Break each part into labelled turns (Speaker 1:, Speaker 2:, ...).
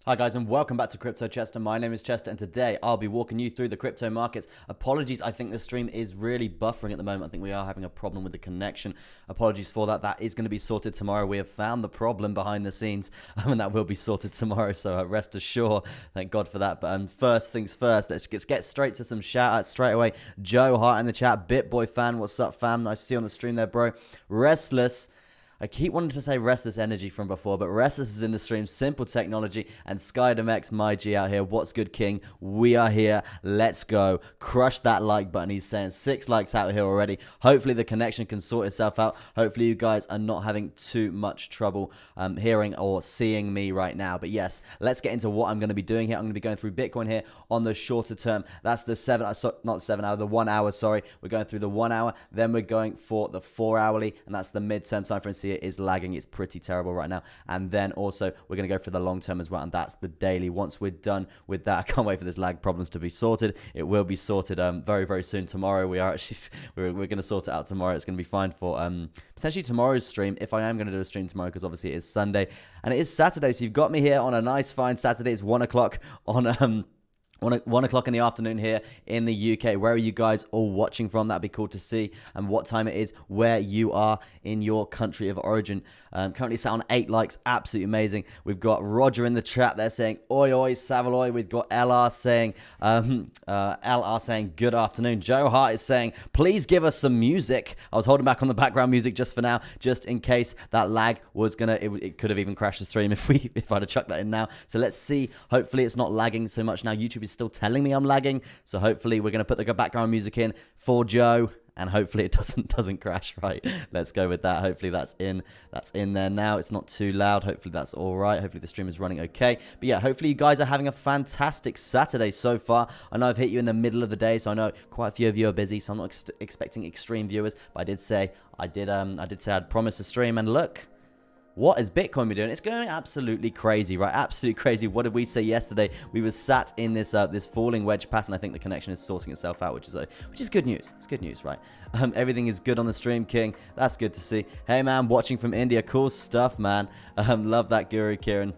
Speaker 1: Hi guys and welcome back to Crypto Chester. My name is Chester and today I'll be walking you through the crypto markets. Apologies, I think the stream is really buffering at the moment. I think we are having a problem with the connection. Apologies for that. That is going to be sorted tomorrow. We have found the problem behind the scenes and that will be sorted tomorrow, so rest assured. Thank God for that. But first things first, let's get straight to some shout outs straight away. Joe Hart in the chat, BitBoy fan, what's up fam? Nice to see you on the stream there, bro. Restless. I keep wanting to say Restless Energy from before, but Restless is in the stream. Simple Technology and SkyDMX, my G out here. What's good, King? We are here. Let's go. Crush that like button. He's saying 6 likes out here already. Hopefully the connection can sort itself out. Hopefully you guys are not having too much trouble hearing or seeing me right now. But yes, let's get into what I'm going to be doing here. I'm going to be going through Bitcoin here on the shorter term. That's the 1 hour, sorry. We're going through the 1 hour. Then we're going for the 4 hourly, and that's the midterm time frame. See, it is lagging. It's pretty terrible right now. And then also we're going to go for the long term as well, and that's the daily. Once we're done with that, I can't wait for this lag problems to be sorted. It will be sorted very, very soon. Tomorrow we are actually we're going to sort it out tomorrow. It's going to be fine for potentially tomorrow's stream, if I am going to do a stream tomorrow, because obviously it is Sunday and it is Saturday. So you've got me here on a nice fine Saturday. It's 1 o'clock on 1 o'clock in the afternoon here in the UK. Where are you guys all watching from? That'd be cool to see. And what time it is where you are in your country of origin. Currently sat on 8 likes. Absolutely amazing. We've got Roger in the chat there saying, oi, oi, Savaloy. We've got LR saying, good afternoon. Joe Hart is saying, please give us some music. I was holding back on the background music just for now, just in case that lag was gonna, it could have even crashed the stream if I'd have chucked that in now. So let's see. Hopefully it's not lagging so much now. YouTube is still telling me I'm lagging, so hopefully we're going to put the background music in for Joe, and hopefully it doesn't crash. Right, let's go with that. Hopefully that's in there now. It's not too loud. Hopefully that's all right. Hopefully the stream is running okay. But yeah, hopefully you guys are having a fantastic Saturday so far. I know I've hit you in the middle of the day, so I know quite a few of you are busy, so I'm not expecting extreme viewers, but I did say I'd promise a stream, and look, what is Bitcoin been doing? It's going absolutely crazy, right? Absolutely crazy. What did we say yesterday? We were sat in this this falling wedge pattern. I think the connection is sorting itself out, which is good news. It's good news, right? Everything is good on the stream, King. That's good to see. Hey, man, watching from India. Cool stuff, man. Love that, Guru Kiran.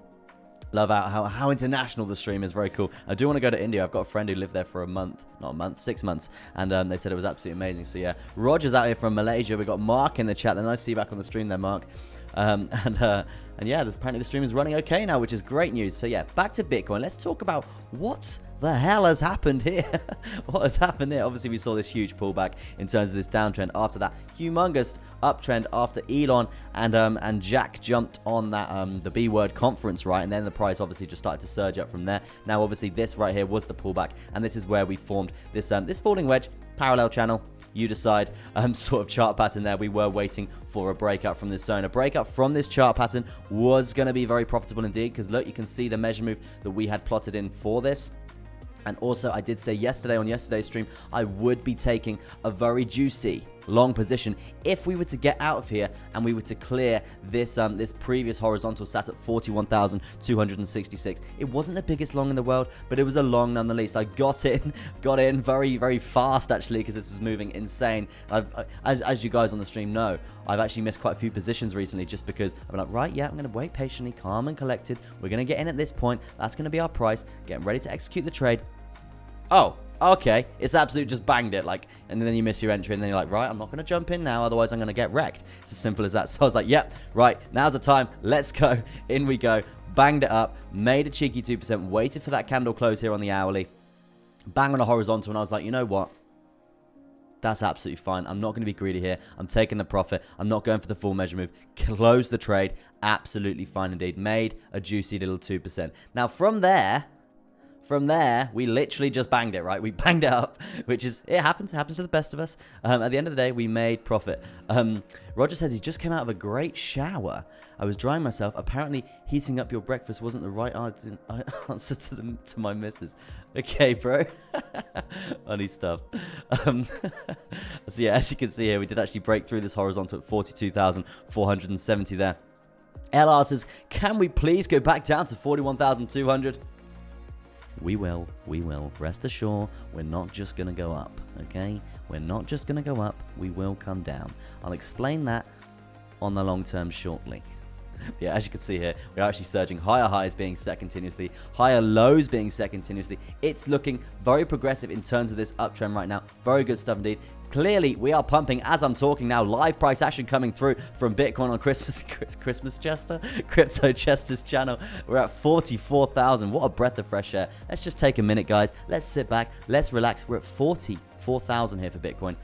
Speaker 1: Love out how international the stream is. Very cool. I do want to go to India. I've got a friend who lived there for a month. Not a month, 6 months. And they said it was absolutely amazing. So, yeah. Roger's out here from Malaysia. We've got Mark in the chat. Nice to see you back on the stream there, Mark. And yeah, apparently the stream is running okay now, which is great news. So, yeah, back to Bitcoin. Let's talk about what the hell has happened here. What has happened here? Obviously, we saw this huge pullback in terms of this downtrend after that humongous uptrend after Elon and Jack jumped on that the B word conference, right? And then the price obviously just started to surge up from there. Now, obviously, this right here was the pullback, and this is where we formed this this falling wedge parallel channel. You decide, sort of chart pattern there. We were waiting for a breakout from this zone. A breakout from this chart pattern was going to be very profitable indeed, because look, you can see the measure move that we had plotted in for this. And also, I did say yesterday on yesterday's stream, I would be taking a very juicy long position if we were to get out of here and we were to clear this this previous horizontal sat at 41,266. It wasn't the biggest long in the world, but it was a long nonetheless. I got in very, very fast actually, because this was moving insane. As you guys on the stream know, I've actually missed quite a few positions recently just because I'm like, right, yeah, I'm going to wait patiently, calm and collected. We're going to get in at this point. That's going to be our price. Getting ready to execute the trade. Oh, okay, it's absolutely just banged it, like, and then you miss your entry, and then you're like, right, I'm not going to jump in now, otherwise I'm going to get wrecked. It's as simple as that. So I was like, yep, right, now's the time, let's go. In we go, banged it up, made a cheeky 2%, waited for that candle close here on the hourly, bang on a horizontal, and I was like, you know what? That's absolutely fine. I'm not going to be greedy here. I'm taking the profit. I'm not going for the full measure move. Close the trade. Absolutely fine indeed. Made a juicy little 2%. Now, from there, we literally just banged it, right? We banged it up, which is, it happens to the best of us. At the end of the day, we made profit. Roger said he just came out of a great shower. I was drying myself. Apparently, heating up your breakfast wasn't the right answer to my missus. Okay, bro. Funny stuff. So yeah, as you can see here, we did actually break through this horizontal at 42,470 there. LR says, can we please go back down to 41,200? We will. Rest assured, we're not just going to go up, okay? We're not just going to go up. We will come down. I'll explain that on the long term shortly. Yeah, as you can see here, we're actually surging. Higher highs being set continuously, higher lows being set continuously. It's looking very progressive in terms of this uptrend right now. Very good stuff indeed. Clearly, we are pumping as I'm talking now. Live price action coming through from Bitcoin on Christmas Chester? Crypto Chester's channel. We're at 44,000. What a breath of fresh air. Let's just take a minute, guys. Let's sit back. Let's relax. We're at 44,000 here for Bitcoin.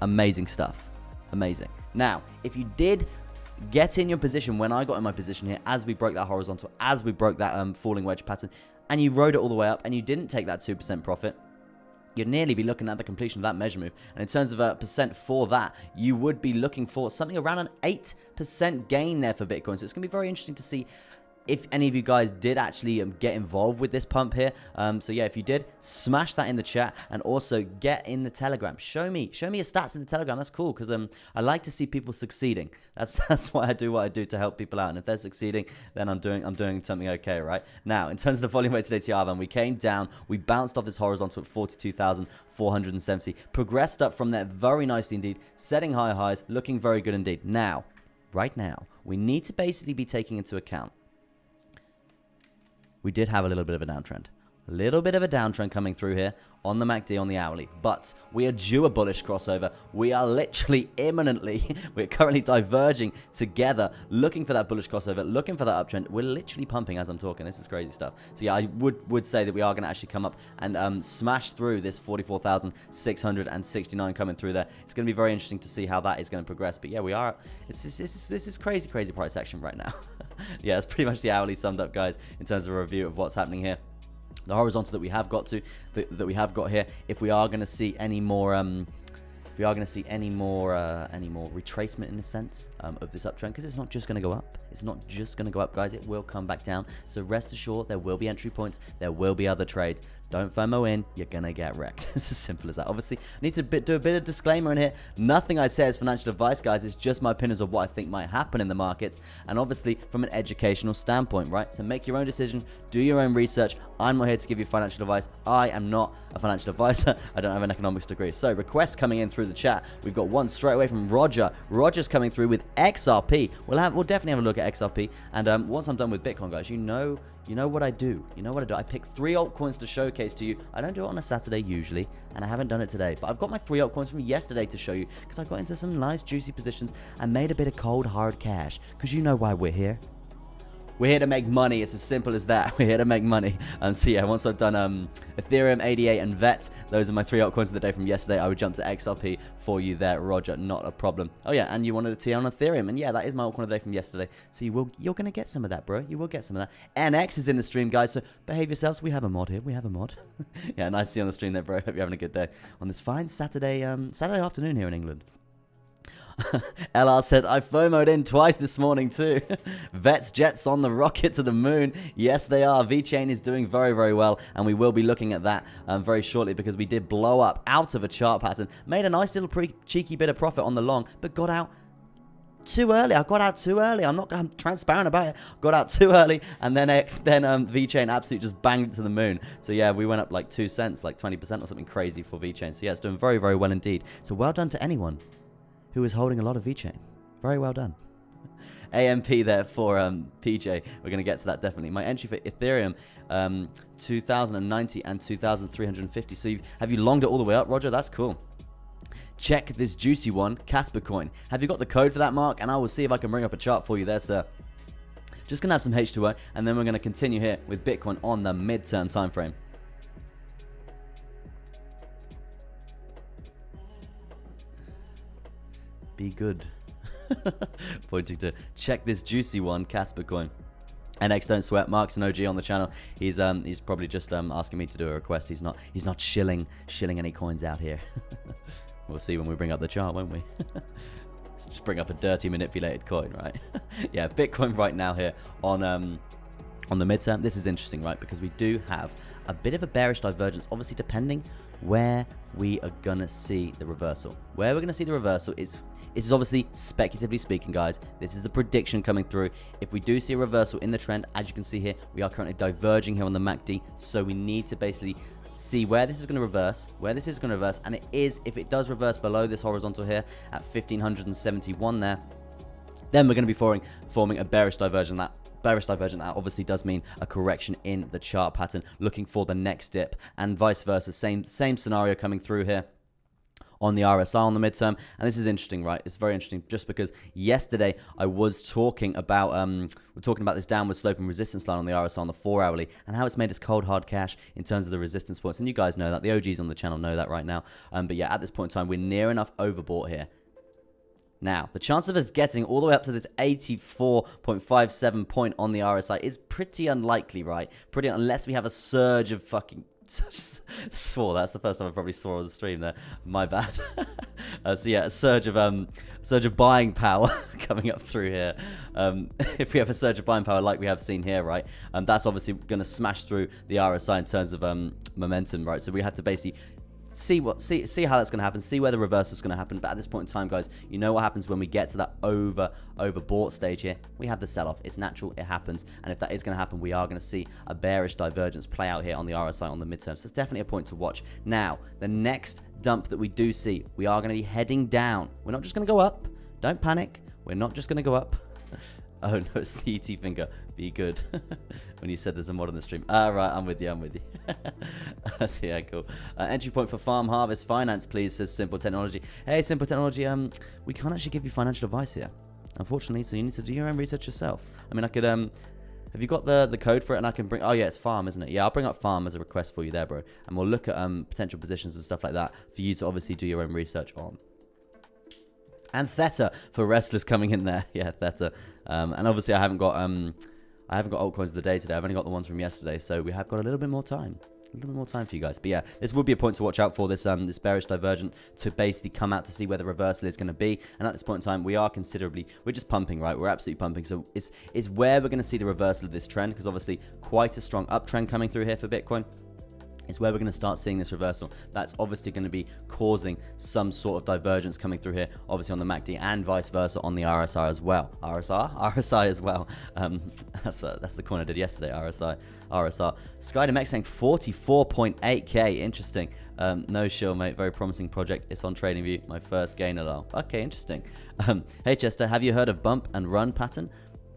Speaker 1: Amazing stuff. Amazing. Now, if you did get in your position when I got in my position here, as we broke that horizontal, as we broke that falling wedge pattern, and you rode it all the way up, and you didn't take that 2% profit, you'd nearly be looking at the completion of that measure move. And in terms of a percent for that, you would be looking for something around an 8% gain there for Bitcoin. So it's going to be very interesting to see if any of you guys did actually get involved with this pump here. So yeah, if you did, smash that in the chat, and also get in the Telegram. Show me your stats in the Telegram. That's cool, because I like to see people succeeding. That's why I do what I do, to help people out. And if they're succeeding, then I'm doing something okay, right? Now, in terms of the volume weighted ATR, then we came down, we bounced off this horizontal at 42,470, progressed up from there very nicely indeed, setting higher highs, looking very good indeed. Now, right now, we need to basically be taking into account we did have a little bit of a downtrend. A little bit of a downtrend coming through here on the MACD, on the hourly. But we are due a bullish crossover. We are literally imminently, we're currently diverging together, looking for that bullish crossover, looking for that uptrend. We're literally pumping as I'm talking. This is crazy stuff. So yeah, I would say that we are going to actually come up and smash through this 44,669 coming through there. It's going to be very interesting to see how that is going to progress. But yeah, we are, this is crazy price action right now. Yeah, that's pretty much the hourly summed up, guys, in terms of a review of what's happening here. The horizontal that we have got to, that we have got here, if we are going to see any more retracement in a sense of this uptrend, because it's not just going to go up. It's not just going to go up, guys. It will come back down. So rest assured, there will be entry points. There will be other trades. Don't FOMO in. You're going to get wrecked. It's as simple as that. Obviously, I need to do a bit of disclaimer in here. Nothing I say is financial advice, guys. It's just my opinions of what I think might happen in the markets. And obviously, from an educational standpoint, right? So make your own decision. Do your own research. I'm not here to give you financial advice. I am not a financial advisor. I don't have an economics degree. So requests coming in through the chat. We've got one straight away from Roger. Roger's coming through with XRP. We'll definitely have a look at XRP. And once I'm done with Bitcoin, guys, you know what I do. You know what I do. I pick 3 altcoins to showcase to you. I don't do it on a Saturday usually, and I haven't done it today. But I've got my 3 altcoins from yesterday to show you, because I got into some nice juicy positions and made a bit of cold hard cash. Because you know why we're here. We're here to make money. It's as simple as that. We're here to make money. So yeah, once I've done Ethereum, ADA, and VET, those are my 3 altcoins of the day from yesterday. I would jump to XRP for you there, Roger. Not a problem. Oh yeah, and you wanted a TR on Ethereum, and yeah, that is my altcoin of the day from yesterday. So you're gonna get some of that, bro. You will get some of that. NX is in the stream, guys. So behave yourselves. We have a mod here. We have a mod. Yeah, nice to see you on the stream there, bro. Hope you're having a good day on this fine Saturday afternoon here in England. LR said, I FOMO'd in twice this morning too. Vets Jets on the rocket to the moon. Yes, they are. VeChain is doing very, very well, and we will be looking at that very shortly, because we did blow up out of a chart pattern. Made a nice little cheeky bit of profit on the long, but got out too early. I got out too early. I'm transparent about it. Got out too early, and then VeChain absolutely just banged it to the moon. So yeah, we went up like 2 cents, like 20% or something crazy for VeChain. So yeah, it's doing very, very well indeed. So well done to anyone who is holding a lot of VeChain. Very well done. AMP there for PJ. We're going to get to that definitely. My entry for Ethereum, 2,090 and 2,350. So have you longed it all the way up, Roger? That's cool. Check this juicy one, Casper coin. Have you got the code for that, Mark? And I will see if I can bring up a chart for you there, sir. Just going to have some H2O, and then we're going to continue here with Bitcoin on the midterm time frame. Be good. Pointing to check this juicy one, Casper coin. NX, don't sweat. Mark's an OG on the channel. He's probably just asking me to do a request. He's not shilling any coins out here. We'll see when we bring up the chart, won't we? Just bring up a dirty manipulated coin, right? Yeah, Bitcoin right now here on the midterm. This is interesting, right? Because we do have a bit of a bearish divergence, obviously depending where we are gonna see the reversal. Where we're gonna see the reversal is obviously speculatively speaking, guys. This is the prediction coming through. If we do see a reversal in the trend, as you can see here, we are currently diverging here on the MACD. So we need to basically see where this is going to reverse, and it is, if it does reverse below this horizontal here at 1,571 there, then we're going to be forming a bearish divergence. That obviously does mean a correction in the chart pattern, looking for the next dip, and vice versa. Same scenario coming through here on the RSI on the midterm. And this is interesting, right? It's very interesting just because yesterday I was talking about this downward sloping resistance line on the RSI on the 4-hourly and how it's made us cold hard cash in terms of the resistance points. And you guys know that. The OGs on the channel know that right now. But yeah, at this point in time, we're near enough overbought here. Now, the chance of us getting all the way up to this 84.57 point on the RSI is pretty unlikely, right? Unless we have a surge of fucking... swore. That's the first time I probably swore on the stream there. My bad. So yeah, a surge of buying power coming up through here. If we have a surge of buying power like we have seen here, right? That's obviously going to smash through the RSI in terms of momentum, right? So we have to basically see how that's going to happen, see where the reversal is going to happen. But at this point in time, guys, you know what happens when we get to that overbought stage here. We have the sell-off. It's natural. It happens. And if that is going to happen, we are going to see a bearish divergence play out here on the RSI on the midterm. So it's definitely a point to watch. Now, the next dump that we do see, we are going to be heading down. We're not just going to go up. Don't panic. We're not just going to go up. Oh, no, it's the ET finger. Be good. When you said there's a mod on the stream. Right, I'm with you. So, yeah, cool. Entry point for farm harvest finance, please, says Simple Technology. Hey, Simple Technology, we can't actually give you financial advice here, unfortunately, so you need to do your own research yourself. I mean, I could, have you got the code for it? And I can bring, oh, yeah, it's farm, isn't it? Yeah, I'll bring up farm as a request for you there, bro. And we'll look at potential positions and stuff like that for you to obviously do your own research on. And Theta for Restless coming in there. Yeah, Theta. And obviously I haven't got altcoins of the day today. I've only got the ones from yesterday, so we have got a little bit more time. A little bit more time for you guys. But yeah, this would be a point to watch out for, this bearish divergent to basically come out to see where the reversal is going to be. And at this point in time, we're just pumping, right? We're absolutely pumping. So it's where we're going to see the reversal of this trend, because obviously quite a strong uptrend coming through here for Bitcoin. It's where we're going to start seeing this reversal. That's obviously going to be causing some sort of divergence coming through here, obviously on the MACD, and vice versa on the RSI as well. RSI as well. That's the coin I did yesterday, RSR. SkyDMX saying 44.8k. Interesting. No, sure, mate. Very promising project. It's on TradingView. My first gainer though. Okay, interesting. Hey, Chester, have you heard of bump and run pattern?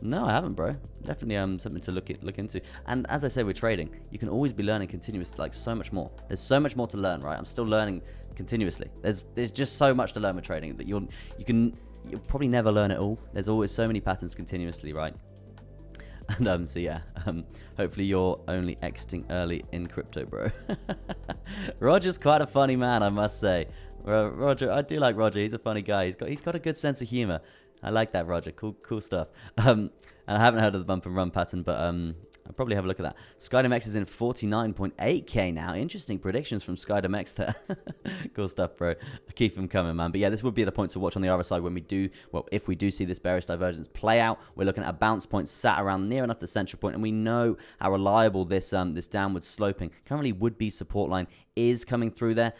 Speaker 1: No, I haven't, bro. Definitely something to look into. And as I say, we're trading. You can always be learning continuously, like so much more. There's so much more to learn, right? I'm still learning continuously. There's just so much to learn with trading that you'll probably never learn it all. There's always so many patterns continuously, right? And so yeah, hopefully you're only exiting early in crypto, bro. Roger's quite a funny man, I must say. Roger, I do like Roger. He's a funny guy. He's got a good sense of humor. I like that, Roger. Cool stuff. And I haven't heard of the bump and run pattern, but I'll probably have a look at that. SkyDMX is in 49.8k now. Interesting predictions from SkyDMX there. Cool stuff, bro. Keep them coming, man. But yeah, this would be the point to watch on the other side when we do, well, if we do see this bearish divergence play out. We're looking at a bounce point sat around near enough the central point, and we know how reliable this this downward sloping currently would be support line is coming through there,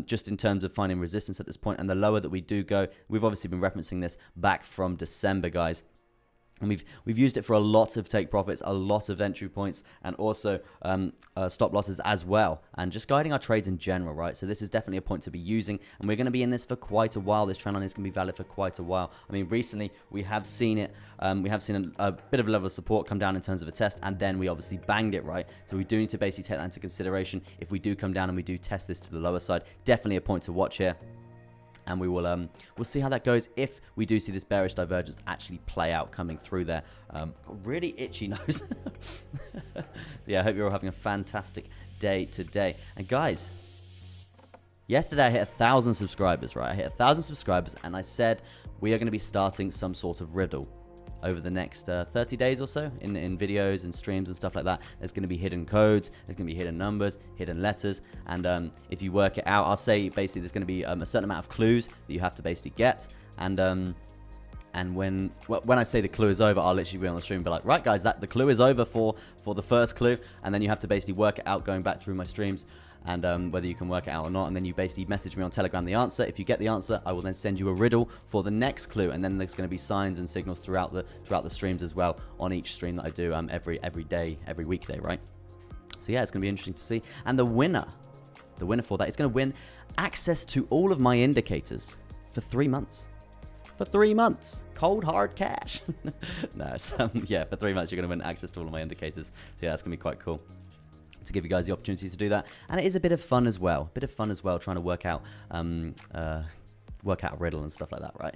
Speaker 1: just in terms of finding resistance at this point. And the lower that we do go, we've obviously been referencing this back from December, guys. And we've used it for a lot of take profits, a lot of entry points, and also stop losses as well, and just guiding our trades in general, right? So this is definitely a point to be using, and we're going to be in this for quite a while. This trend line is going to be valid for quite a while. I mean, recently we have seen it. We have seen a bit of a level of support come down in terms of a test, and then we obviously banged it, right? So we do need to basically take that into consideration if we do come down and we do test this to the lower side. Definitely a point to watch here. And we will we'll see how that goes if we do see this bearish divergence actually play out coming through there. Really itchy nose. Yeah, I hope you're all having a fantastic day today. And guys, yesterday I hit 1,000 subscribers, right? I hit 1,000 subscribers, and I said we are going to be starting some sort of riddle over the next 30 days or so in videos and streams and stuff like that. There's going to be hidden codes, there's going to be hidden numbers, hidden letters, and if you work it out, I'll say basically there's going to be a certain amount of clues that you have to basically get, and when I say the clue is over, I'll literally be on the stream and be like, right guys, the clue is over for the first clue, and then you have to basically work it out going back through my streams, and whether you can work it out or not, and then you basically message me on Telegram the answer. If you get the answer, I will then send you a riddle for the next clue, and then there's going to be signs and signals throughout the streams as well on each stream that I do every day, every weekday, right? So yeah, it's going to be interesting to see. And the winner for that is going to win access to all of my indicators for 3 months. for 3 months. Cold hard cash. No, yeah, for 3 months you're going to win access to all of my indicators. So yeah, that's going to be quite cool to give you guys the opportunity to do that. And it is a bit of fun as well. Trying to work out a riddle and stuff like that, right?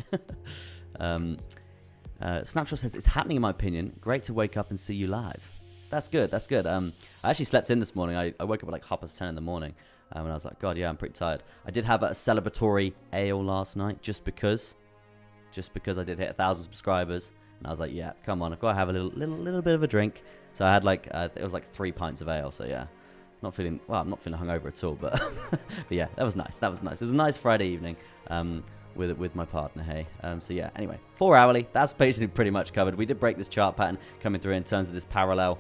Speaker 1: Snapshot says, it's happening in my opinion. Great to wake up and see you live. That's good. I actually slept in this morning. I woke up at like 10:30 in the morning. And I was like, God, yeah, I'm pretty tired. I did have a celebratory ale last night just because I did hit 1,000 subscribers. And I was like, yeah, come on, I've got to have a little bit of a drink. So I had like, it was like 3 pints of ale. So yeah, I'm not feeling hungover at all. But, but yeah, that was nice. It was a nice Friday evening with my partner, hey. So yeah, anyway, 4 hourly. That's basically pretty much covered. We did break this chart pattern coming through in terms of this parallel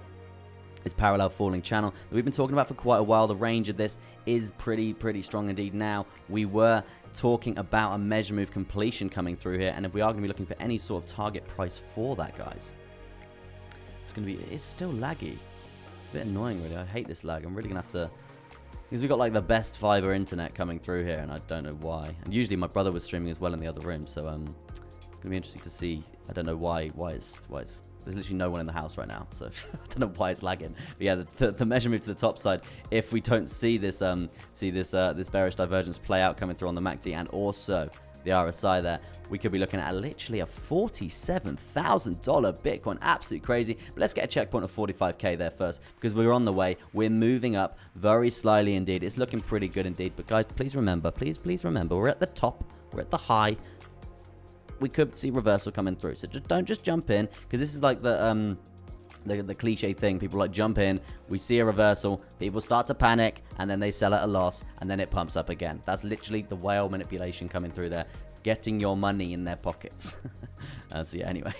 Speaker 1: falling channel that we've been talking about for quite a while. The range of this is pretty strong indeed. Now, we were talking about a measure move completion coming through here, and if we are going to be looking for any sort of target price for that, guys, it's still laggy. It's a bit annoying, really. I hate this lag. I'm really going to have to, because we've got like the best fiber internet coming through here, and I don't know why. And usually my brother was streaming as well in the other room, so it's going to be interesting to see. I don't know why it's there's literally no one in the house right now, so I don't know why it's lagging. But yeah, the measure move to the top side, if we don't see this this bearish divergence play out coming through on the MACD and also the RSI there, we could be looking at literally a $47,000 Bitcoin. Absolutely crazy. But let's get a checkpoint of 45K there first, because we're on the way. We're moving up very slyly indeed. It's looking pretty good indeed. But guys, please remember, we're at the top. We're at the high. We could see reversal coming through, so don't just jump in, because this is like the cliche thing. People like jump in, we see a reversal, people start to panic, and then they sell at a loss, and then it pumps up again. That's literally the whale manipulation coming through there, getting your money in their pockets. So yeah, anyway,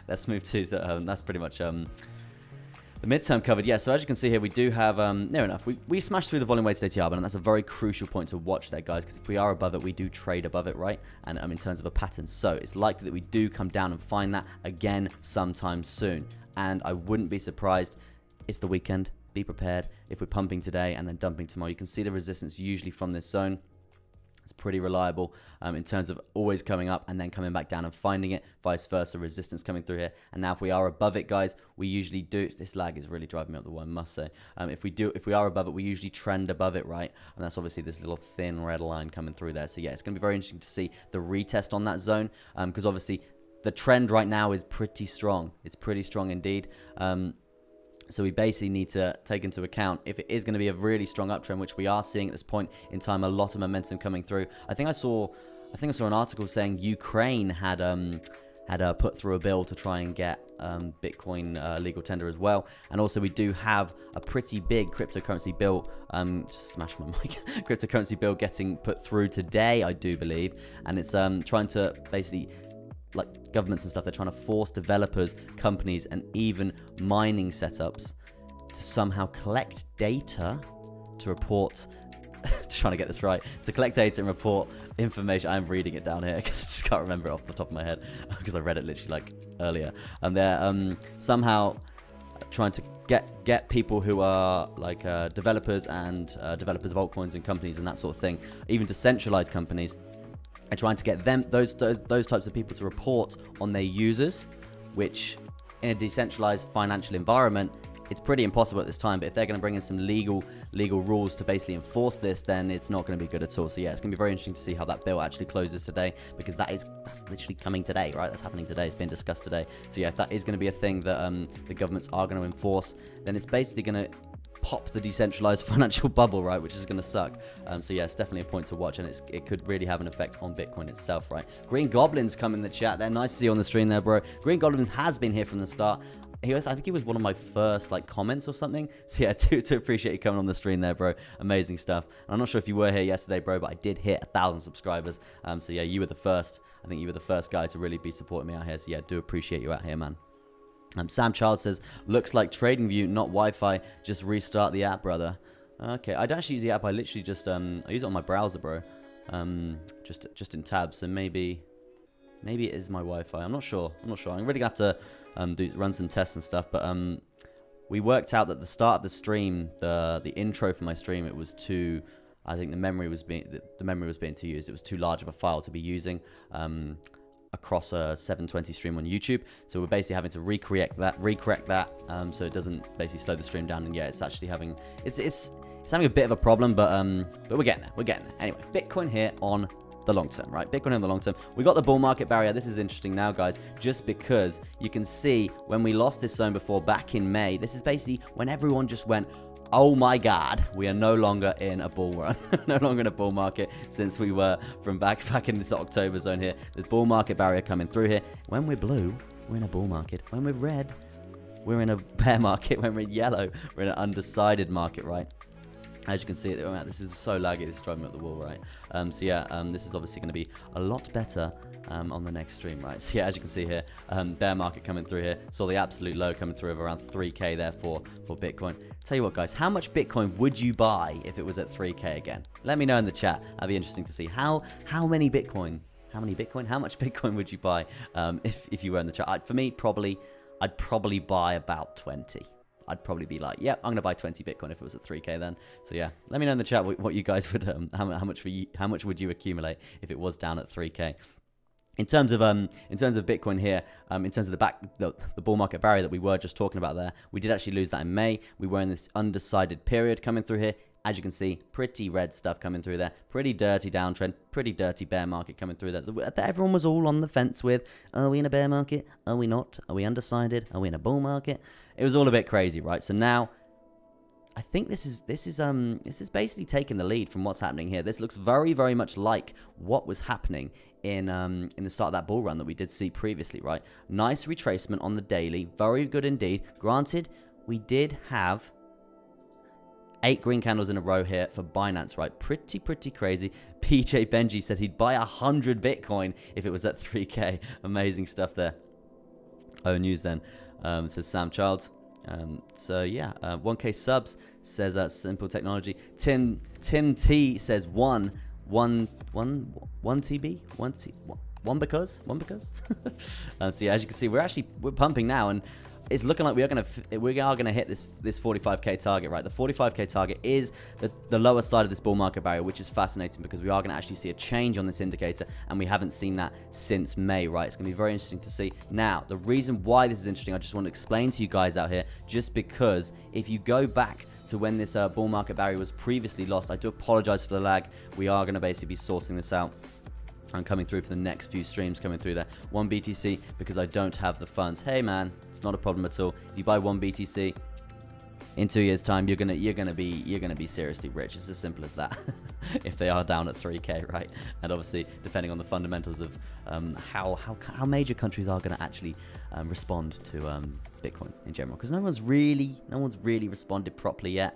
Speaker 1: let's move to that's pretty much the midterm covered. Yeah, so as you can see here, we do have, near enough, we smashed through the volume weighted ATR, and that's a very crucial point to watch there, guys, because if we are above it, we do trade above it, right? And in terms of a pattern, so it's likely that we do come down and find that again sometime soon. And I wouldn't be surprised. It's the weekend. Be prepared. If we're pumping today and then dumping tomorrow, you can see the resistance usually from this zone. It's pretty reliable in terms of always coming up and then coming back down and finding it, vice versa, resistance coming through here. And now if we are above it, guys, we usually do, this lag is really driving me up the wall, I must say. If we are above it, we usually trend above it, right? And that's obviously this little thin red line coming through there. So yeah, it's going to be very interesting to see the retest on that zone, because obviously the trend right now is pretty strong. It's pretty strong indeed. So we basically need to take into account if it is going to be a really strong uptrend, which we are seeing at this point in time, a lot of momentum coming through. I think I saw an article saying Ukraine had put through a bill to try and get Bitcoin legal tender as well. And also we do have a pretty big cryptocurrency bill, just smashed my mic, cryptocurrency bill getting put through today, I do believe. And it's trying to basically, like governments and stuff, they're trying to force developers, companies, and even mining setups to somehow collect data to report, just trying to get this right, to collect data and report information. I'm reading it down here because I just can't remember it off the top of my head because I read it literally like earlier. And they're somehow trying to get people who are like developers and developers of altcoins and companies and that sort of thing, even decentralized companies, and trying to get them those types of people to report on their users, which in a decentralized financial environment, it's pretty impossible at this time. But if they're going to bring in some legal rules to basically enforce this, then it's not going to be good at all. So yeah, it's going to be very interesting to see how that bill actually closes today, because that's literally coming today, right? That's happening today. It's being discussed today. So yeah, if that is going to be a thing that the governments are going to enforce, then it's basically going to pop the decentralized financial bubble, right, which is going to suck. So yeah, it's definitely a point to watch, and it could really have an effect on Bitcoin itself, right? Green Goblin's come in the chat there. Nice to see you on the stream there, bro. Green Goblin has been here from the start. I think he was one of my first comments or something. So yeah, to appreciate you coming on the stream there, bro. Amazing stuff. And I'm not sure if you were here yesterday, bro, but I did hit 1,000 subscribers. So yeah, you were the first. I think you were the first guy to really be supporting me out here. So yeah, do appreciate you out here, man. Sam Child says, looks like TradingView, not Wi-Fi. Just restart the app, brother. Okay, I don't actually use the app. I literally just I use it on my browser, bro. Just in tabs. So maybe it is my Wi-Fi. I'm not sure. I'm really gonna have to run some tests and stuff. But we worked out that the start of the stream, the intro for my stream, it was too. I think the memory was being too used. It was too large of a file to be using. across a 720 stream on YouTube. So we're basically having to recorrect that, so it doesn't basically slow the stream down. And yeah, it's actually having, it's having a bit of a problem, but we're getting there. Anyway, Bitcoin here on the long term, right? Bitcoin in the long term. We got the bull market barrier. This is interesting now, guys, just because you can see when we lost this zone before back in May, this is basically when everyone just went, oh my God, we are no longer in a bull run, no longer in a bull market, since we were from back in this October zone here. There's bull market barrier coming through here. When we're blue, we're in a bull market. When we're red, we're in a bear market. When we're yellow, we're in an undecided market, right? As you can see, this is so laggy, this is driving me up the wall, right? So yeah, this is obviously going to be a lot better on the next stream, right? So yeah, as you can see here, bear market coming through here. Saw the absolute low coming through of around 3K there for Bitcoin. Tell you what, guys, how much Bitcoin would you buy if it was at 3K again? Let me know in the chat. That'd be interesting to see. How many Bitcoin? How much Bitcoin would you buy if you were in the chat? For me, I'd probably buy about 20. I'd probably be like, yep, I'm going to buy 20 Bitcoin if it was at 3K then. So yeah, let me know in the chat what you guys would, how much would you accumulate if it was down at 3K? In terms of Bitcoin here, in terms of the bull market barrier that we were just talking about there, we did actually lose that in May. We were in this undecided period coming through here. As you can see, pretty red stuff coming through there. Pretty dirty downtrend, pretty dirty bear market coming through there. That everyone was all on the fence with. Are we in a bear market? Are we not? Are we undecided? Are we in a bull market? It was all a bit crazy, right? So now, I think this is basically taking the lead from what's happening here. This looks very, very much like what was happening in the start of that bull run that we did see previously, right? Nice retracement on the daily, very good indeed. Granted, we did have 8 green candles in a row here for Binance, right? Pretty crazy. PJ Benji said he'd buy 100 Bitcoin if it was at 3K. Amazing stuff there. Oh, news then, says Sam Childs. So yeah, 1K subs says Simple Technology. Tim T says one TB, one because. So yeah, as you can see, we're pumping now, and it's looking like we are gonna hit this 45K target, right? The 45K target is the lower side of this bull market barrier, which is fascinating because we are gonna actually see a change on this indicator, and we haven't seen that since May, right? It's gonna be very interesting to see. Now, the reason why this is interesting, I just want to explain to you guys out here, just because if you go back to when this bull market barrier was previously lost, I do apologize for the lag. We are gonna basically be sorting this out. I'm coming through for the next few streams coming through there. 1 BTC because I don't have the funds. Hey man, it's not a problem at all. If you buy 1 BTC in 2 years' time, you're gonna be seriously rich. It's as simple as that. If they are down at 3K, right? And obviously, depending on the fundamentals of how major countries are gonna actually respond to Bitcoin in general, because no one's really responded properly yet.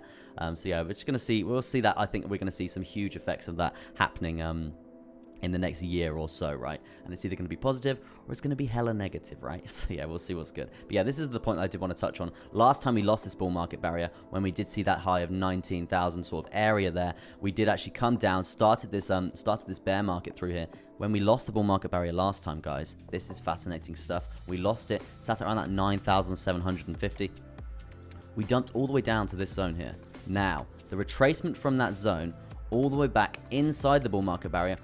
Speaker 1: So yeah, we're just gonna see. We'll see that. I think we're gonna see some huge effects of that happening. In the next year or so, right? And it's either going to be positive or it's going to be hella negative, right? So yeah, we'll see what's good. But yeah, this is the point I did want to touch on. Last time we lost this bull market barrier, when we did see that high of 19,000 sort of area there, we did actually come down, started this bear market through here. When we lost the bull market barrier last time, guys, this is fascinating stuff. We lost it, sat around that 9,750. We dumped all the way down to this zone here. Now, the retracement from that zone all the way back inside the bull market barrier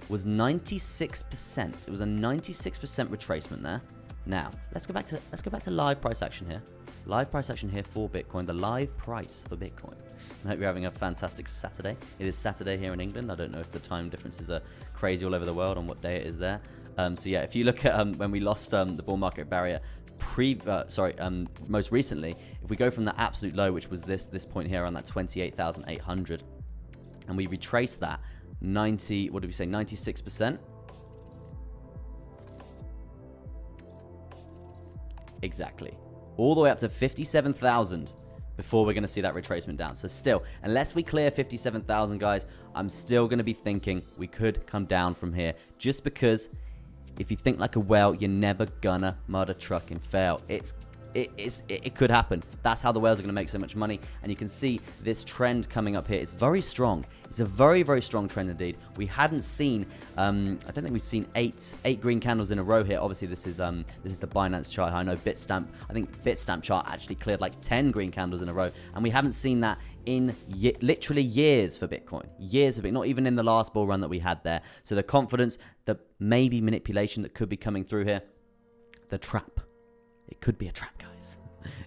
Speaker 1: was 96%. It was a 96% retracement there. Now, let's go back to live price action here. Live price action here for Bitcoin. The live price for Bitcoin. I hope you're having a fantastic Saturday. It is Saturday here in England. I don't know if the time differences are crazy all over the world on what day it is there. So yeah, if you look at when we lost the bull market barrier most recently, if we go from the absolute low, which was this point here on that 28,800, and we retrace that 96%. Exactly. All the way up to 57,000 before we're going to see that retracement down. So still, unless we clear 57,000, guys, I'm still going to be thinking we could come down from here, just because if you think like a whale, you're never gonna mud a truck and fail. It's it could happen. That's how the whales are going to make so much money. And you can see this trend coming up here. It's very strong. It's a very, very strong trend indeed. We hadn't seen, I don't think we've seen eight green candles in a row here. Obviously, this is the Binance chart. I know Bitstamp. I think Bitstamp chart actually cleared like 10 green candles in a row, and we haven't seen that in literally years for Bitcoin. Years of it, not even in the last bull run that we had there. So the confidence, the maybe manipulation that could be coming through here, the trap. It could be a trap, guys.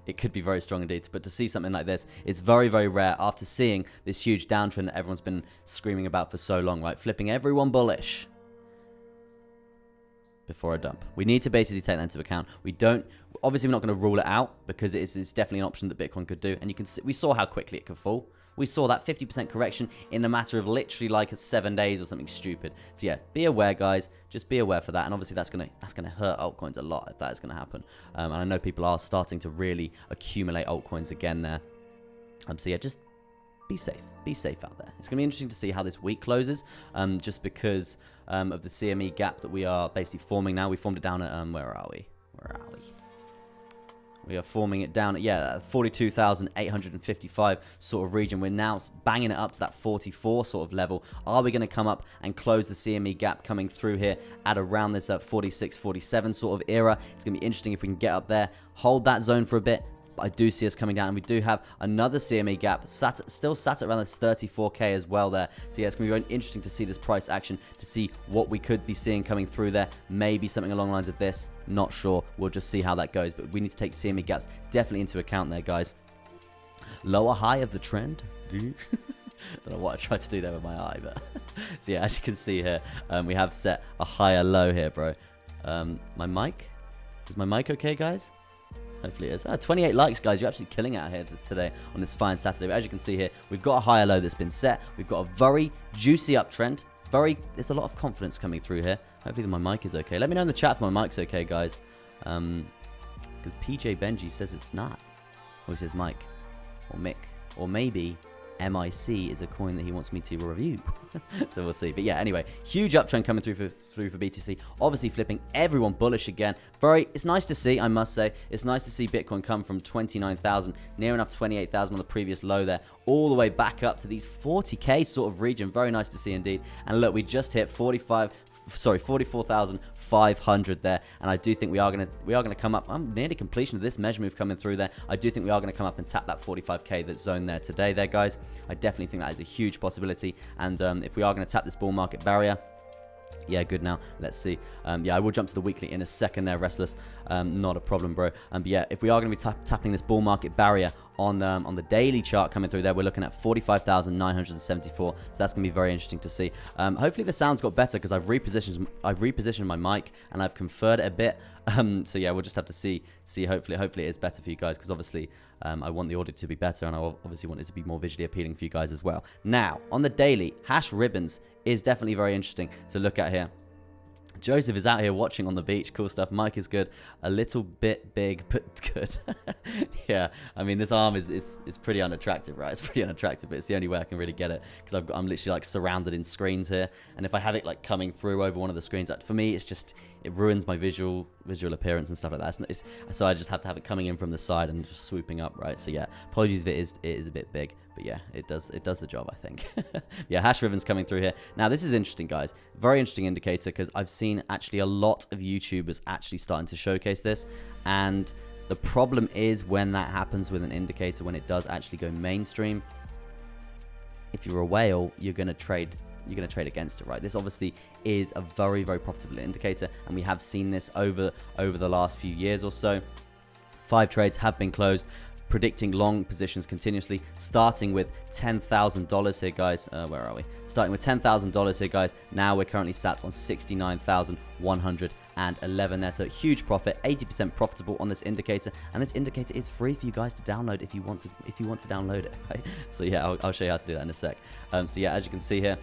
Speaker 1: It could be very strong indeed. But to see something like this, it's very, very rare after seeing this huge downtrend that everyone's been screaming about for so long, right? Flipping everyone bullish before a dump. We need to basically take that into account. Obviously we're not going to rule it out, because it's definitely an option that Bitcoin could do. And you can see, we saw how quickly it could fall. We saw that 50% correction in a matter of literally like 7 days or something stupid. So yeah, be aware, guys. Just be aware for that. And obviously that's gonna hurt altcoins a lot if that is gonna happen. And I know people are starting to really accumulate altcoins again there. So yeah, just be safe. Be safe out there. It's gonna be interesting to see how this week closes. Just because of the CME gap that we are basically forming now. We formed it down at where are we? We are forming it down at, 42,855 sort of region. We're now banging it up to that 44 sort of level. Are we going to come up and close the CME gap coming through here at around this 46, 47 sort of era? It's going to be interesting if we can get up there, hold that zone for a bit. But I do see us coming down, and we do have another CME gap still sat at around this 34k as well there. So yeah, it's going to be very interesting to see this price action, to see what we could be seeing coming through there. Maybe something along the lines of this. Not sure. We'll just see how that goes. But we need to take CME gaps definitely into account there, guys. Lower high of the trend. I don't know what I tried to do there with my eye, but so yeah, as you can see here, we have set a higher low here, bro. My mic? Is my mic okay, guys? Hopefully it is. 28 likes, guys. You're absolutely killing it out here today on this fine Saturday. But as you can see here, we've got a higher low that's been set. We've got a very juicy uptrend. There's a lot of confidence coming through here. Hopefully my mic is okay. Let me know in the chat if my mic's okay, guys. Because PJ Benji says it's not. Or he says Mike. Or Mick. Or maybe MIC is a coin that he wants me to review. So we'll see. But yeah, anyway, huge uptrend coming through for BTC. Obviously flipping everyone bullish again. It's nice to see, I must say. It's nice to see Bitcoin come from 29,000, near enough 28,000 on the previous low there, all the way back up to these 40k sort of region. Very nice to see indeed. And look, we just hit 44,500 there, and I do think we are gonna come up. I'm nearly completion of this measure move coming through there. I do think we are gonna come up and tap that 45k that zone there today, there, guys. I definitely think that is a huge possibility, and if we are gonna tap this bull market barrier. Yeah, good now. Let's see. Yeah, I will jump to the weekly in a second there, Restless. Not a problem, bro. But yeah, if we are going to be tapping this bull market barrier on the daily chart coming through there, we're looking at 45,974. So that's going to be very interesting to see. Hopefully the sound's got better because I've repositioned my mic and I've conferred it a bit. So yeah, we'll just have to see. Hopefully it is better for you guys, because obviously I want the audio to be better, and I obviously want it to be more visually appealing for you guys as well. Now, on the daily, hash ribbons is definitely very interesting to look at here. Joseph is out here watching on the beach. Cool stuff. Mike is good. A little bit big, but good. Yeah, I mean, this arm is pretty unattractive, right? It's pretty unattractive, but it's the only way I can really get it, because I'm literally like surrounded in screens here, and if I have it like coming through over one of the screens, for me, it ruins my visual appearance and stuff like that. So I just have to have it coming in from the side and just swooping up, right? So yeah, apologies if it is a bit big, but yeah, it does the job, I think. Yeah, hash ribbons coming through here. Now this is interesting, guys. Very interesting indicator, because I've seen actually a lot of YouTubers actually starting to showcase this, and the problem is when that happens with an indicator, when it does actually go mainstream, if you're a whale, you're going to trade against it, right? This obviously is a very, very profitable indicator, and we have seen this over the last few years or so. 5 trades have been closed, predicting long positions continuously, starting with $10,000 here, guys. Where are we? Starting with $10,000 here, guys. Now we're currently sat on 69,111 there. So huge profit, 80% profitable on this indicator, and this indicator is free for you guys to download if you want to download it, right? So yeah, I'll show you how to do that in a sec. So yeah, as you can see here,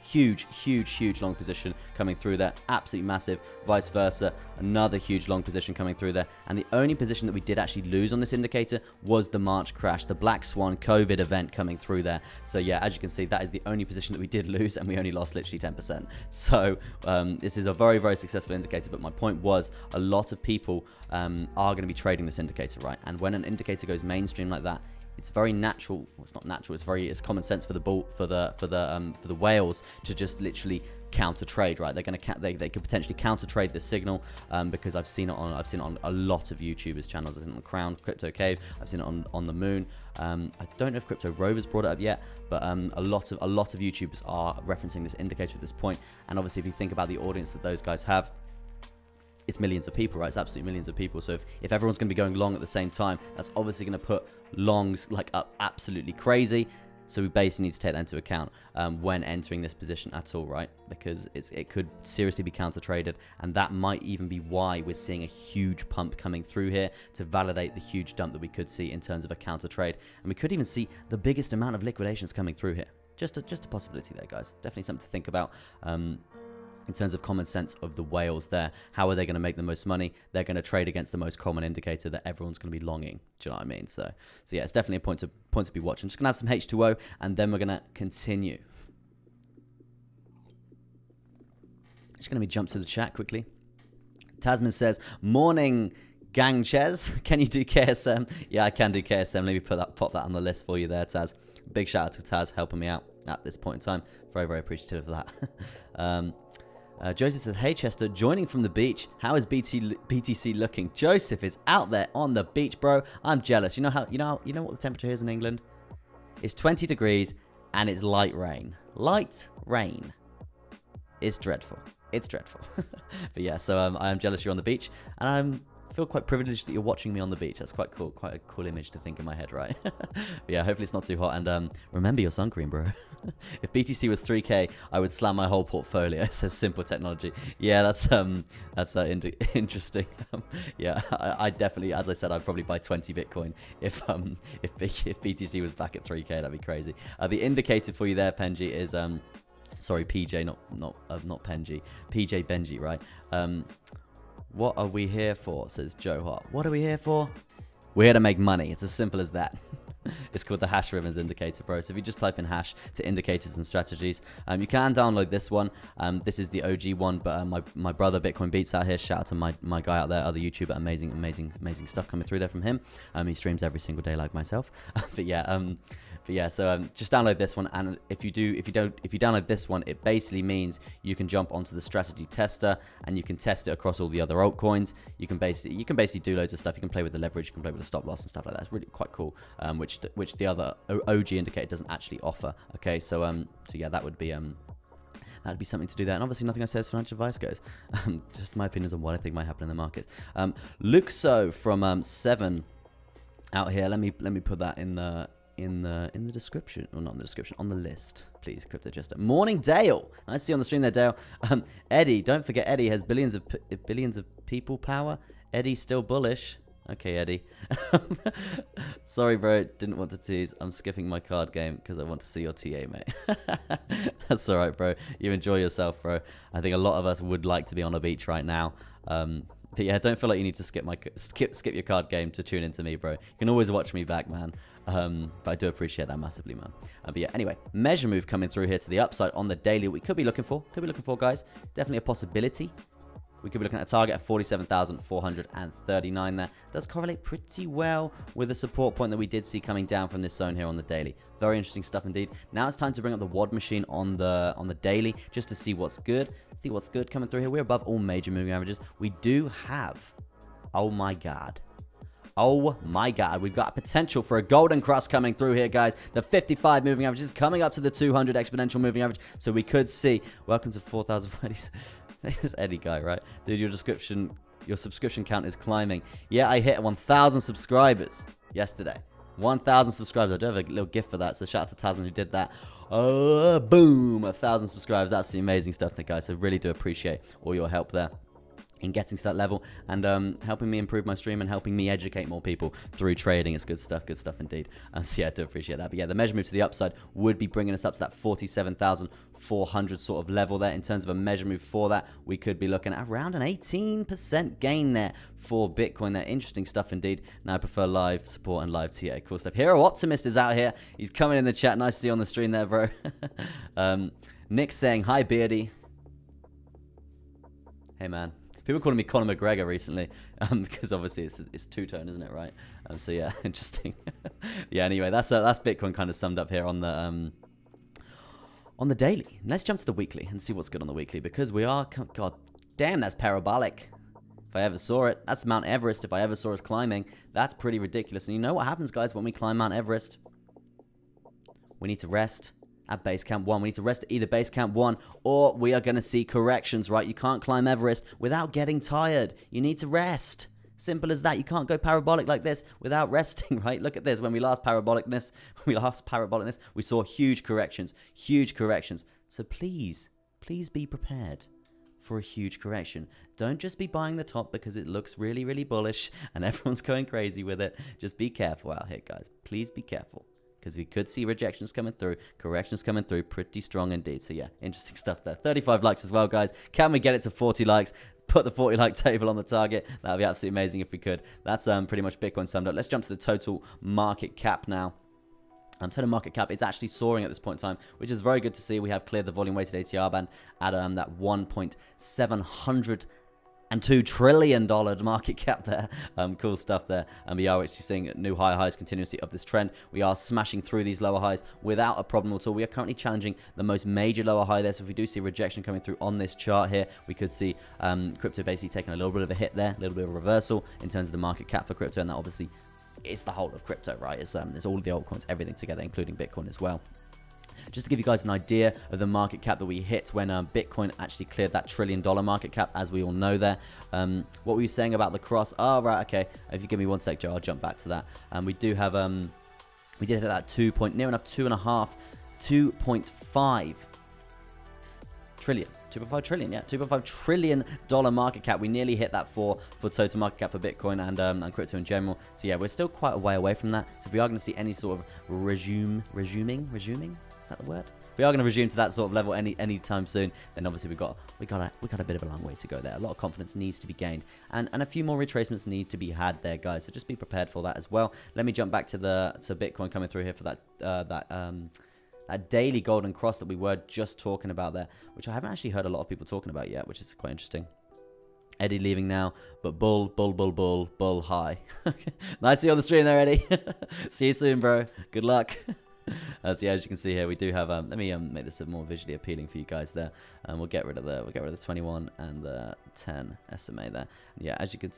Speaker 1: huge long position coming through there. Absolutely massive. Vice versa, another huge long position coming through there. And the only position that we did actually lose on this indicator was the March crash, the Black Swan COVID event coming through there. So yeah, as you can see, that is the only position that we did lose, and we only lost literally 10%. So this is a very successful indicator. But my point was, a lot of people are going to be trading this indicator, right? And when an indicator goes mainstream like that, it's very natural. Well, it's not natural. It's common sense for the whales to just literally counter trade, right? They're going to they could potentially counter trade this signal because I've seen it on a lot of YouTubers' channels. I've seen it on Crown, Crypto Cave. I've seen it on the Moon. I don't know if Crypto Rover's brought it up yet, but a lot of YouTubers are referencing this indicator at this point. And obviously, if you think about the audience that those guys have, it's millions of people, right? It's absolutely millions of people. So if everyone's going to be going long at the same time, that's obviously going to put longs like up absolutely crazy. So we basically need to take that into account when entering this position at all, right? Because it could seriously be counter traded, and that might even be why we're seeing a huge pump coming through here to validate the huge dump that we could see in terms of a counter trade. And we could even see the biggest amount of liquidations coming through here. Just a possibility there, guys. Definitely something to think about. In terms of common sense of the whales there, how are they going to make the most money? They're going to trade against the most common indicator that everyone's going to be longing. Do you know what I mean? So yeah, it's definitely a point to be watching. I'm just going to have some H2O, and then we're going to continue. Just going to jump to the chat quickly. Tasman says, "Morning, gang Ches. Can you do KSM?" Yeah, I can do KSM. Let me pop that on the list for you there, Taz. Big shout out to Taz helping me out at this point in time. Very appreciative of that. Joseph said, "Hey Chester, joining from the beach. How is BTC looking?" Joseph is out there on the beach, bro. I'm jealous. You know what the temperature is in England? It's 20 degrees and it's light rain. Light rain. It's dreadful. It's dreadful. But yeah, so I am jealous you're on the beach, and I feel quite privileged that you're watching me on the beach. That's quite cool. Quite a cool image to think in my head, right? But yeah, hopefully it's not too hot. And remember your sun cream, bro. If BTC was 3K, I would slam my whole portfolio. It says Simple Technology. Yeah, that's interesting. Yeah, I definitely, as I said, I'd probably buy 20 Bitcoin if BTC was back at 3K. That'd be crazy. The indicator for you there, Penji, is sorry, PJ, not Penji, PJ Benji, right? What are we here for, says Joe Hart. What are we here for? We're here to make money. It's as simple as that. It's called the hash ribbons indicator, bro. So if you just type in hash to indicators and strategies, you can download this one. This is the OG one, but my brother Bitcoin Beats out here. Shout out to my guy out there, other YouTuber. Amazing stuff coming through there from him. He streams every single day like myself. But yeah, so just download this one, and if you download this one, it basically means you can jump onto the strategy tester and you can test it across all the other altcoins. You can basically do loads of stuff. You can play with the leverage, you can play with the stop loss and stuff like that. It's really quite cool, which the other OG indicator doesn't actually offer. Okay, so yeah, that would be something to do there. And obviously nothing I say as financial advice goes. Just my opinions on what I think might happen in the market. Luxo from 7 out here. Let me put that in the description, or not in the description, on the list, please. Crypto Jester. Morning, Dale. Nice to see you on the stream there, Dale. Eddie, don't forget, Eddie has billions of people power. Eddie still bullish. Okay, Eddie. Sorry, bro. Didn't want to tease. I'm skipping my card game because I want to see your TA, mate. That's all right, bro. You enjoy yourself, bro. I think a lot of us would like to be on a beach right now. But yeah, don't feel like you need to skip your card game to tune into me, bro. You can always watch me back, man. But I do appreciate that massively, man. But yeah, anyway, measure move coming through here to the upside on the daily. We could be looking for, guys. Definitely a possibility. We could be looking at a target of 47,439 there. Does correlate pretty well with the support point that we did see coming down from this zone here on the daily. Very interesting stuff indeed. Now it's time to bring up the WOD machine on the daily just to see what's good. See what's good coming through here. We're above all major moving averages. We do have, oh my god, we've got potential for a golden cross coming through here, guys. The 55 moving average is coming up to the 200 exponential moving average. So we could see, welcome to 4,040. This Eddie guy, right? Dude, your subscription count is climbing. Yeah, I hit 1,000 subscribers yesterday. 1,000 subscribers. I do have a little gift for that, so shout out to Tasman who did that. Oh, boom, 1,000 subscribers. Absolutely amazing stuff there, guys. So really do appreciate all your help there. in getting to that level and helping me improve my stream and helping me educate more people through trading. It's good stuff indeed. So yeah, I do appreciate that. But yeah, the measure move to the upside would be bringing us up to that 47,400 sort of level there. In terms of a measure move for that, we could be looking at around an 18% gain there for Bitcoin there. Interesting stuff indeed. Now I prefer live support and live TA. Cool stuff. Hero Optimist is out here. He's coming in the chat. Nice to see you on the stream there, bro. Nick saying, hi, Beardy. Hey, man. People calling me Conor McGregor recently, because obviously it's two-tone, isn't it, right? So yeah, interesting. Yeah, anyway, that's Bitcoin kind of summed up here on the daily. Let's jump to the weekly and see what's good on the weekly, because we are, god damn, that's parabolic. If I ever saw it, that's Mount Everest. If I ever saw us climbing, that's pretty ridiculous. And you know what happens, guys, when we climb Mount Everest? We need to rest at base camp 1. We need to rest at either base camp 1 or we are going to see corrections, right? You can't climb Everest without getting tired. You need to rest. Simple as that. You can't go parabolic like this without resting, right? Look at this. When we lost parabolicness, we saw huge corrections. So please be prepared for a huge correction. Don't just be buying the top because it looks really, really bullish and everyone's going crazy with it. Just be careful out here, guys. Please be careful, because we could see rejections coming through, corrections coming through, pretty strong indeed. So yeah, interesting stuff there. 35 likes as well, guys. Can we get it to 40 likes? Put the 40 like table on the target. That would be absolutely amazing if we could. That's pretty much Bitcoin summed up. Let's jump to the total market cap now. Total market cap is actually soaring at this point in time, which is very good to see. We have cleared the volume weighted ATR band at that 1.702 trillion market cap there. Cool stuff there. And we are actually seeing new higher highs continuously of this trend. We are smashing through these lower highs without a problem at all. We are currently challenging the most major lower high there. So if we do see rejection coming through on this chart here, we could see crypto basically taking a little bit of a hit there, a little bit of a reversal in terms of the market cap for crypto. And that obviously it's the whole of crypto, right? It's all of the altcoins, everything together, including Bitcoin as well. Just to give you guys an idea of the market cap that we hit when Bitcoin actually cleared that $1 trillion market cap, as we all know there. What were you saying about the cross? Oh, right, okay. If you give me one sec, Joe, I'll jump back to that. We do have, we did hit that 2.5 trillion. 2.5 trillion, yeah. $2.5 trillion market cap. We nearly hit that for total market cap for Bitcoin and crypto in general. So yeah, we're still quite a way away from that. So if we are going to see any sort of resuming? Is that the word? If we are going to resume to that sort of level any time soon, then obviously we got a bit of a long way to go there. A lot of confidence needs to be gained, and a few more retracements need to be had there, guys. So just be prepared for that as well. Let me jump back to Bitcoin coming through here for that daily golden cross that we were just talking about there, which I haven't actually heard a lot of people talking about yet, which is quite interesting. Eddie leaving now, but bull high. Nice to see you on the stream there, Eddie. See you soon, bro. Good luck. So yeah, as you can see here, we do have. Let me make this a more visually appealing for you guys there. We'll get rid of the 21 and the 10 SMA there. Yeah, as you could.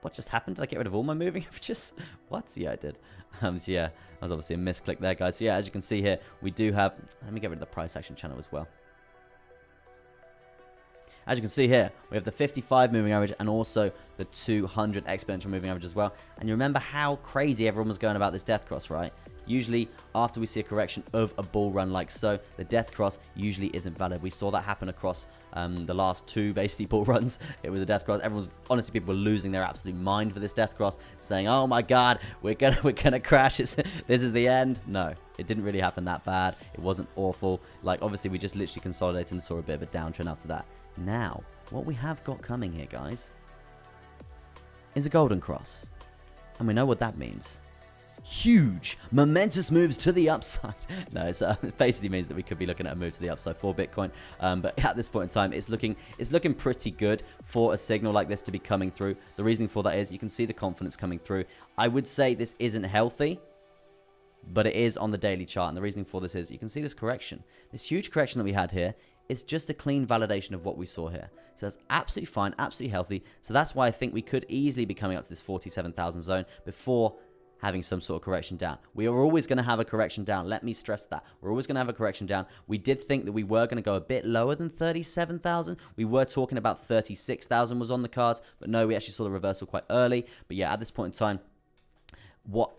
Speaker 1: What just happened? Did I get rid of all my moving averages? What? Yeah, I did. So yeah, that was obviously a misclick there, guys. So yeah, as you can see here, we do have. Let me get rid of the price action channel as well. As you can see here, we have the 55 moving average and also the 200 exponential moving average as well. And you remember how crazy everyone was going about this death cross, right? Usually, after we see a correction of a bull run like so, the death cross usually isn't valid. We saw that happen across the last two basically bull runs. It was a death cross. Honestly, people were losing their absolute mind for this death cross, saying, "Oh my God, we're gonna crash. This is the end." No, it didn't really happen that bad. It wasn't awful. Like obviously, we just literally consolidated and saw a bit of a downtrend after that. Now, what we have got coming here, guys, is a golden cross, and we know what that means. Huge, momentous moves to the upside. No, it basically means that we could be looking at a move to the upside for Bitcoin. But at this point in time, it's looking pretty good for a signal like this to be coming through. The reasoning for that is you can see the confidence coming through. I would say this isn't healthy, but it is on the daily chart. And the reasoning for this is you can see this correction, this huge correction that we had here. It's just a clean validation of what we saw here. So that's absolutely fine, absolutely healthy. So that's why I think we could easily be coming up to this 47,000 zone before having some sort of correction down. We are always going to have a correction down. Let me stress that. We're always going to have a correction down. We did think that we were going to go a bit lower than 37,000. We were talking about 36,000 was on the cards, but no, we actually saw the reversal quite early. But yeah, at this point in time, what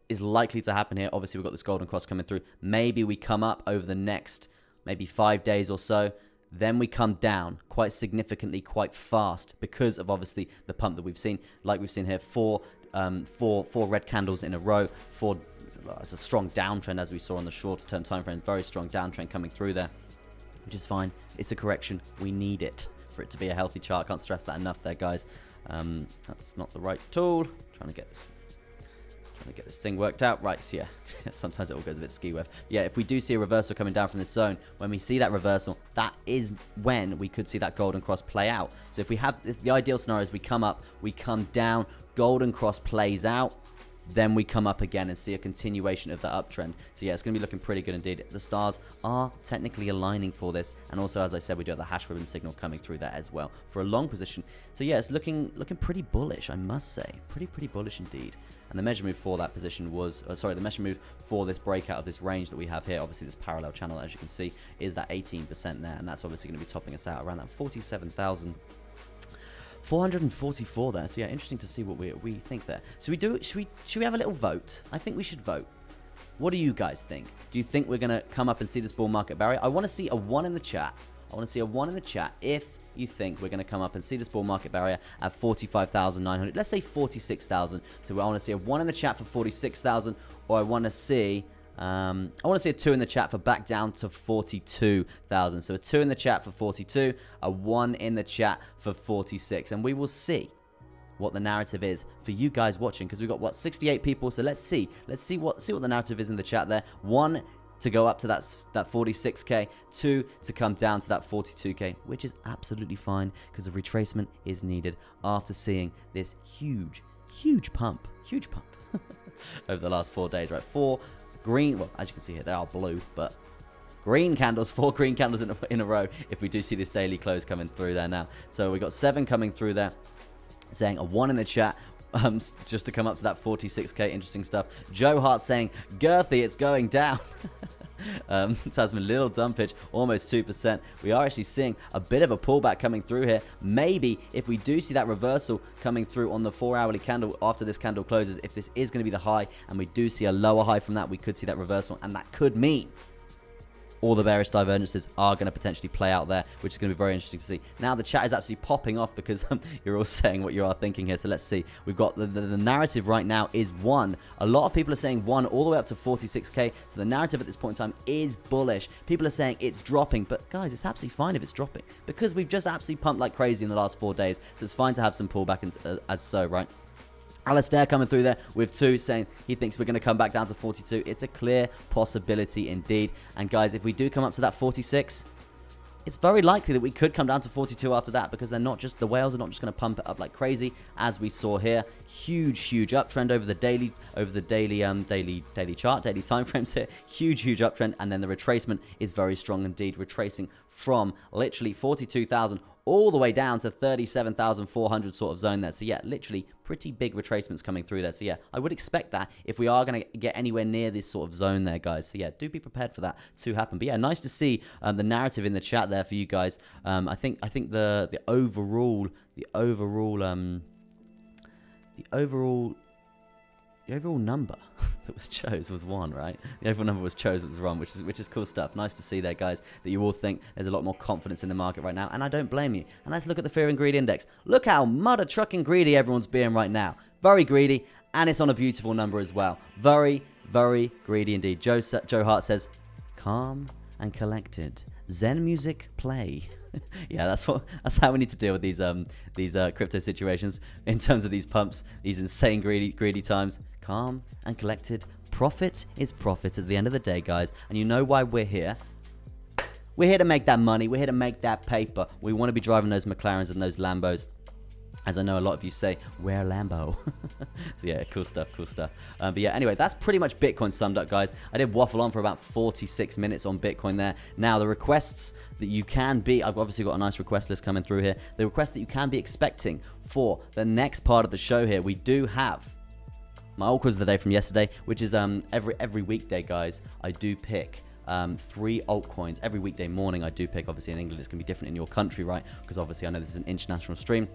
Speaker 1: is likely to happen here, obviously we've got this golden cross coming through. Maybe we come up over the next maybe 5 days or so. Then we come down quite significantly, quite fast, because of obviously the pump that we've seen. Like we've seen here, four red candles in a row. It's a strong downtrend, as we saw on the shorter term time frame. Very strong downtrend coming through there, which is fine. It's a correction. We need it for it to be a healthy chart. Can't stress that enough there, guys. That's not the right tool. Trying to get this thing worked out. Right, so yeah, sometimes it all goes a bit ski-web. Yeah, if we do see a reversal coming down from this zone, when we see that reversal, that is when we could see that golden cross play out. So if we have the ideal scenario is we come up, we come down, golden cross plays out, then we come up again and see a continuation of that uptrend. So yeah, it's going to be looking pretty good indeed. The stars are technically aligning for this, and also, as I said, we do have the hash ribbon signal coming through that as well for a long position. So yeah, it's looking pretty bullish, I must say. Pretty bullish indeed. And the measure move for that position was, the measure move for this breakout of this range that we have here, obviously this parallel channel, as you can see, is that 18% there, and that's obviously going to be topping us out around that 47,444 there. So yeah, interesting to see what we think there. So should we have a little vote? I think we should vote. What do you guys think? Do you think we're going to come up and see this bull market barrier? I want to see a 1 in the chat. I want to see a 1 in the chat if you think we're going to come up and see this bull market barrier at 45,900. Let's say 46,000. So I want to see a 1 in the chat for 46,000, or I want to see a 2 in the chat for back down to 42,000. So a 2 in the chat for 42, a 1 in the chat for 46, and we will see what the narrative is for you guys watching, because we've got, what, 68 people. So let's see what the narrative is in the chat there. 1 to go up to that 46k, 2 to come down to that 42k, which is absolutely fine, because the retracement is needed after seeing this huge pump over the last 4 days, right? 4 green, well, as you can see here, they are blue, but green candles, 4 green candles in a row if we do see this daily close coming through there now. So we got 7 coming through there, saying a 1 in the chat, just to come up to that 46k. Interesting stuff. Joe Hart saying, girthy, it's going down. Tasman, little dumpage, almost 2%. We are actually seeing a bit of a pullback coming through here. Maybe if we do see that reversal coming through on the 4-hourly candle after this candle closes, if this is going to be the high and we do see a lower high from that, we could see that reversal, and that could mean all the various divergences are going to potentially play out there, which is going to be very interesting to see. Now the chat is absolutely popping off because you're all saying what you are thinking here. So let's see. We've got the narrative right now is 1. A lot of people are saying 1 all the way up to 46k. So the narrative at this point in time is bullish. People are saying it's dropping, but guys, it's absolutely fine if it's dropping, because we've just absolutely pumped like crazy in the last 4 days. So it's fine to have some pullback as so, right? Alistair coming through there with 2, saying he thinks we're going to come back down to 42. It's a clear possibility indeed. And guys, if we do come up to that 46, it's very likely that we could come down to 42 after that, because the whales are not just going to pump it up like crazy, as we saw here. Huge uptrend over the daily chart, daily time frames here. Huge uptrend, and then the retracement is very strong indeed, retracing from literally 42,000 all the way down to 37,400 sort of zone there. So yeah, literally pretty big retracements coming through there. So yeah, I would expect that if we are going to get anywhere near this sort of zone there, guys. So yeah, do be prepared for that to happen. But yeah, nice to see the narrative in the chat there for you guys. I think the overall number that was chose was 1, right? The overall number was chose, it was wrong, which is cool stuff. Nice to see there, guys, that you all think there's a lot more confidence in the market right now, and I don't blame you. And let's look at the fear and greed index. Look how mother trucking greedy everyone's being right now. Very greedy, and it's on a beautiful number as well. Very greedy indeed. Joe Hart says, calm and collected. Zen music play. Yeah, that's how we need to deal with these crypto situations in terms of these pumps, these insane greedy times. Calm and collected. Profit is profit at the end of the day, guys. And you know why we're here? We're here to make that money. We're here to make that paper. We want to be driving those McLarens and those Lambos. As I know a lot of you say, wear Lambo. So yeah, cool stuff. But yeah, anyway, that's pretty much Bitcoin summed up, guys. I did waffle on for about 46 minutes on Bitcoin there. Now, the requests that you can be, I've obviously got a nice request list coming through here. The requests that you can be expecting for the next part of the show here, we do have my altcoins of the day from yesterday, which is every weekday, guys. I do pick 3 altcoins every weekday morning. I do pick, obviously in England, it's going to be different in your country, right? Because obviously I know this is an international stream.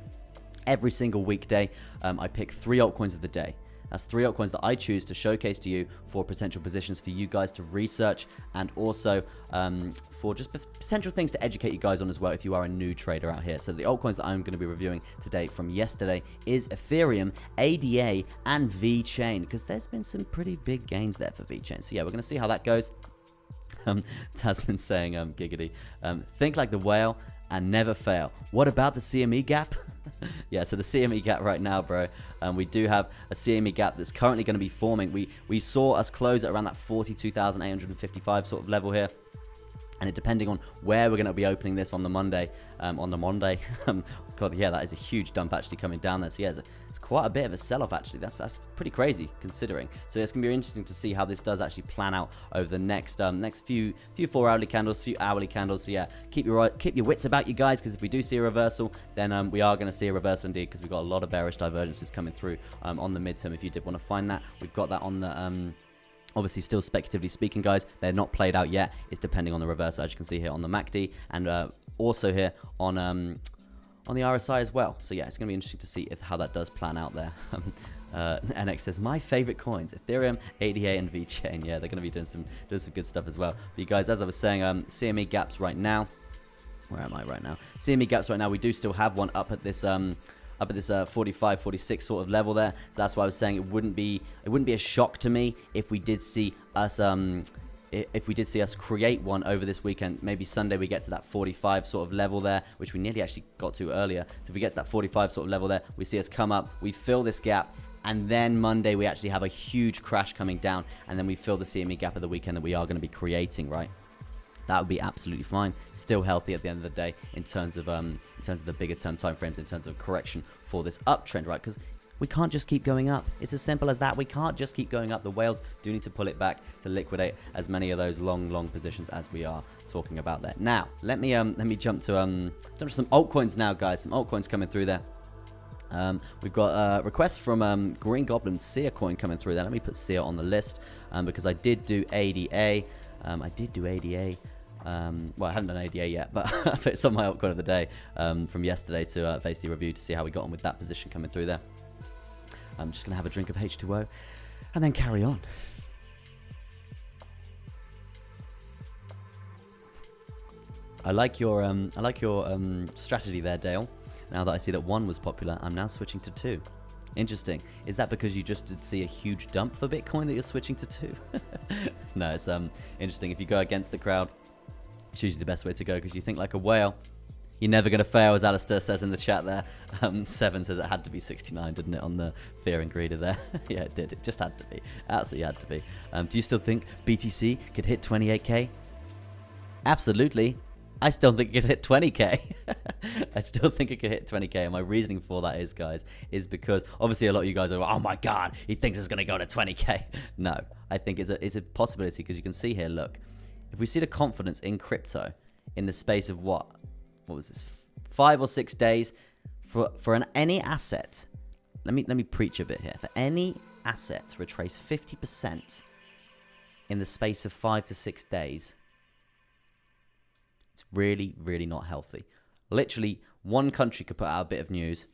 Speaker 1: Every single weekday, I pick 3 altcoins of the day. That's 3 altcoins that I choose to showcase to you for potential positions for you guys to research, and also for just potential things to educate you guys on as well if you are a new trader out here. So the altcoins that I'm going to be reviewing today from yesterday is Ethereum, ADA, and VeChain, because there's been some pretty big gains there for VeChain. So yeah, we're going to see how that goes. Tasman saying, giggity, think like the whale and never fail. What about the CME gap? Yeah, so the CME gap right now, bro, we do have a CME gap that's currently going to be forming. We saw us close at around that 42,855 sort of level here. And it, depending on where we're going to be opening this on the Monday, God, yeah, that is a huge dump actually coming down there. So yeah, it's quite a bit of a sell-off actually. That's pretty crazy considering. So it's going to be interesting to see how this does actually plan out over the next few 4-hourly candles, few hourly candles. So yeah, keep your wits about you guys, because if we do see a reversal, then we are going to see a reversal indeed, because we've got a lot of bearish divergences coming through on the midterm. If you did want to find that, we've got that on the obviously, still speculatively speaking, guys, they're not played out yet. It's depending on the reversal, as you can see here on the MACD, and also here on the RSI as well. So yeah, it's going to be interesting to see how that does plan out there. NX says, my favorite coins, Ethereum, ADA, and VeChain. Yeah, they're going to be doing some good stuff as well. But you guys, as I was saying, CME gaps right now. Where am I right now? CME gaps right now. We do still have one up at this 45, 46 sort of level there. So that's why I was saying it wouldn't be a shock to me if we did see us create one over this weekend. Maybe Sunday we get to that 45 sort of level there, which we nearly actually got to earlier. So if we get to that 45 sort of level there, we see us come up, we fill this gap, and then Monday we actually have a huge crash coming down, and then we fill the CME gap of the weekend that we are going to be creating, right? That would be absolutely fine. Still healthy at the end of the day in terms of the bigger term time frames, in terms of correction for this uptrend, right? Because we can't just keep going up. It's as simple as that. We can't just keep going up. The whales do need to pull it back to liquidate as many of those long positions as we are talking about there. Now, let me jump to some altcoins now, guys. Some altcoins coming through there. We've got a request from Green Goblin Seer coin coming through there. Let me put Seer on the list because I did do ADA. Well, I haven't done ADA yet, but it's on my altcoin of the day from yesterday to basically review to see how we got on with that position coming through there. I'm just going to have a drink of H2O and then carry on. I like your strategy there, Dale. Now that I see that 1 was popular, I'm now switching to 2. Interesting. Is that because you just did see a huge dump for Bitcoin that you're switching to 2? No, it's interesting. If you go against the crowd, it's usually the best way to go, because you think like a whale. You're never going to fail, as Alistair says in the chat there. 7 says it had to be 69, didn't it, on the fear and greed there? Yeah, it did. It just had to be. Absolutely had to be. Do you still think BTC could hit 28K? Absolutely. I still think it could hit 20K. I still think it could hit 20K. And my reasoning for that is, guys, is because obviously a lot of you guys are, oh my God, he thinks it's going to go to 20K. No, I think it's a possibility, because you can see here, look, if we see the confidence in crypto in the space of what was this, 5 or 6 days for any asset, let me preach a bit here. For any asset to retrace 50% in the space of 5 to 6 days, it's really, really not healthy. Literally, one country could put out a bit of news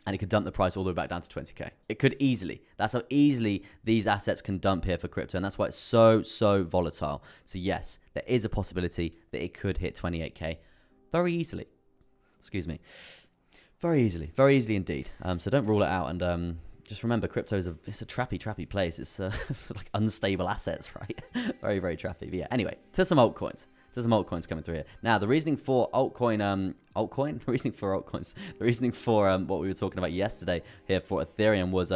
Speaker 1: and it could dump the price all the way back down to 20K. It could easily. That's how easily these assets can dump here for crypto. And that's why it's so volatile. So yes, there is a possibility that it could hit 28K very easily. Excuse me. Very easily indeed. So don't rule it out. And just remember, crypto is it's a trappy place. It's like unstable assets, right? Very trappy. But yeah, anyway, to some altcoins. There's some altcoins coming through here. Now, the reasoning for the reasoning for what we were talking about yesterday here for Ethereum was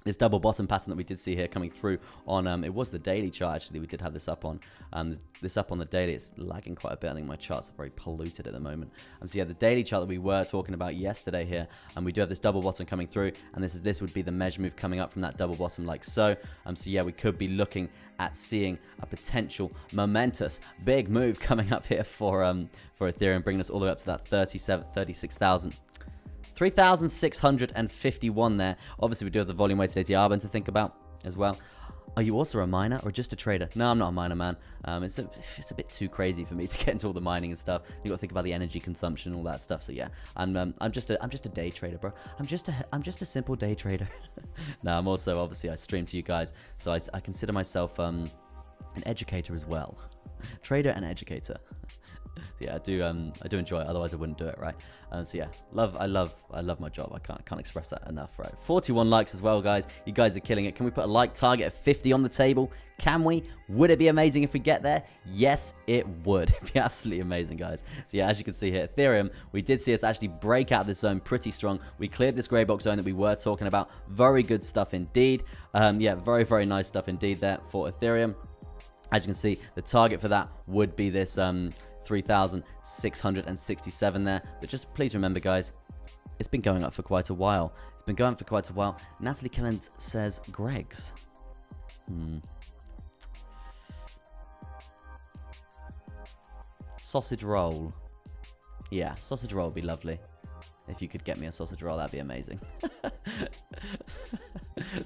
Speaker 1: this double bottom pattern that we did see here coming through on, it was the daily chart actually, we did have this up on. This up on the daily, it's lagging quite a bit. I think my charts are very polluted at the moment. So yeah, the daily chart that we were talking about yesterday here, and we do have this double bottom coming through, and this would be the measure move coming up from that double bottom like so. So yeah, we could be looking at seeing a potential momentous big move coming up here for Ethereum, bringing us all the way up to that 3,651 there. Obviously, we do have the volume weighted ATR band to think about as well. Are you also a miner or just a trader? No, I'm not a miner, man. It's a bit too crazy for me to get into all the mining and stuff. You got to think about the energy consumption and all that stuff. So yeah, I'm just a day trader, bro. I'm just a simple day trader. No, I'm also, obviously I stream to you guys, so I consider myself an educator as well. Trader and educator. Yeah, I do enjoy it. Otherwise, I wouldn't do it, right? So yeah, I love my job. I can't express that enough, right? 41 likes as well, guys. You guys are killing it. Can we put a like target of 50 on the table? Can we? Would it be amazing if we get there? Yes, it would. It'd be absolutely amazing, guys. So yeah, as you can see here, Ethereum, we did see us actually break out of this zone pretty strong. We cleared this grey box zone that we were talking about. Very good stuff indeed. Yeah, very, very nice stuff indeed there for Ethereum. As you can see, the target for that would be this 3,667 there. But just please remember, guys, it's been going up for quite a while. It's been going for quite a while. Natalie Kellent says Greg's. Sausage roll. Yeah, sausage roll would be lovely. If you could get me a sausage roll, that'd be amazing.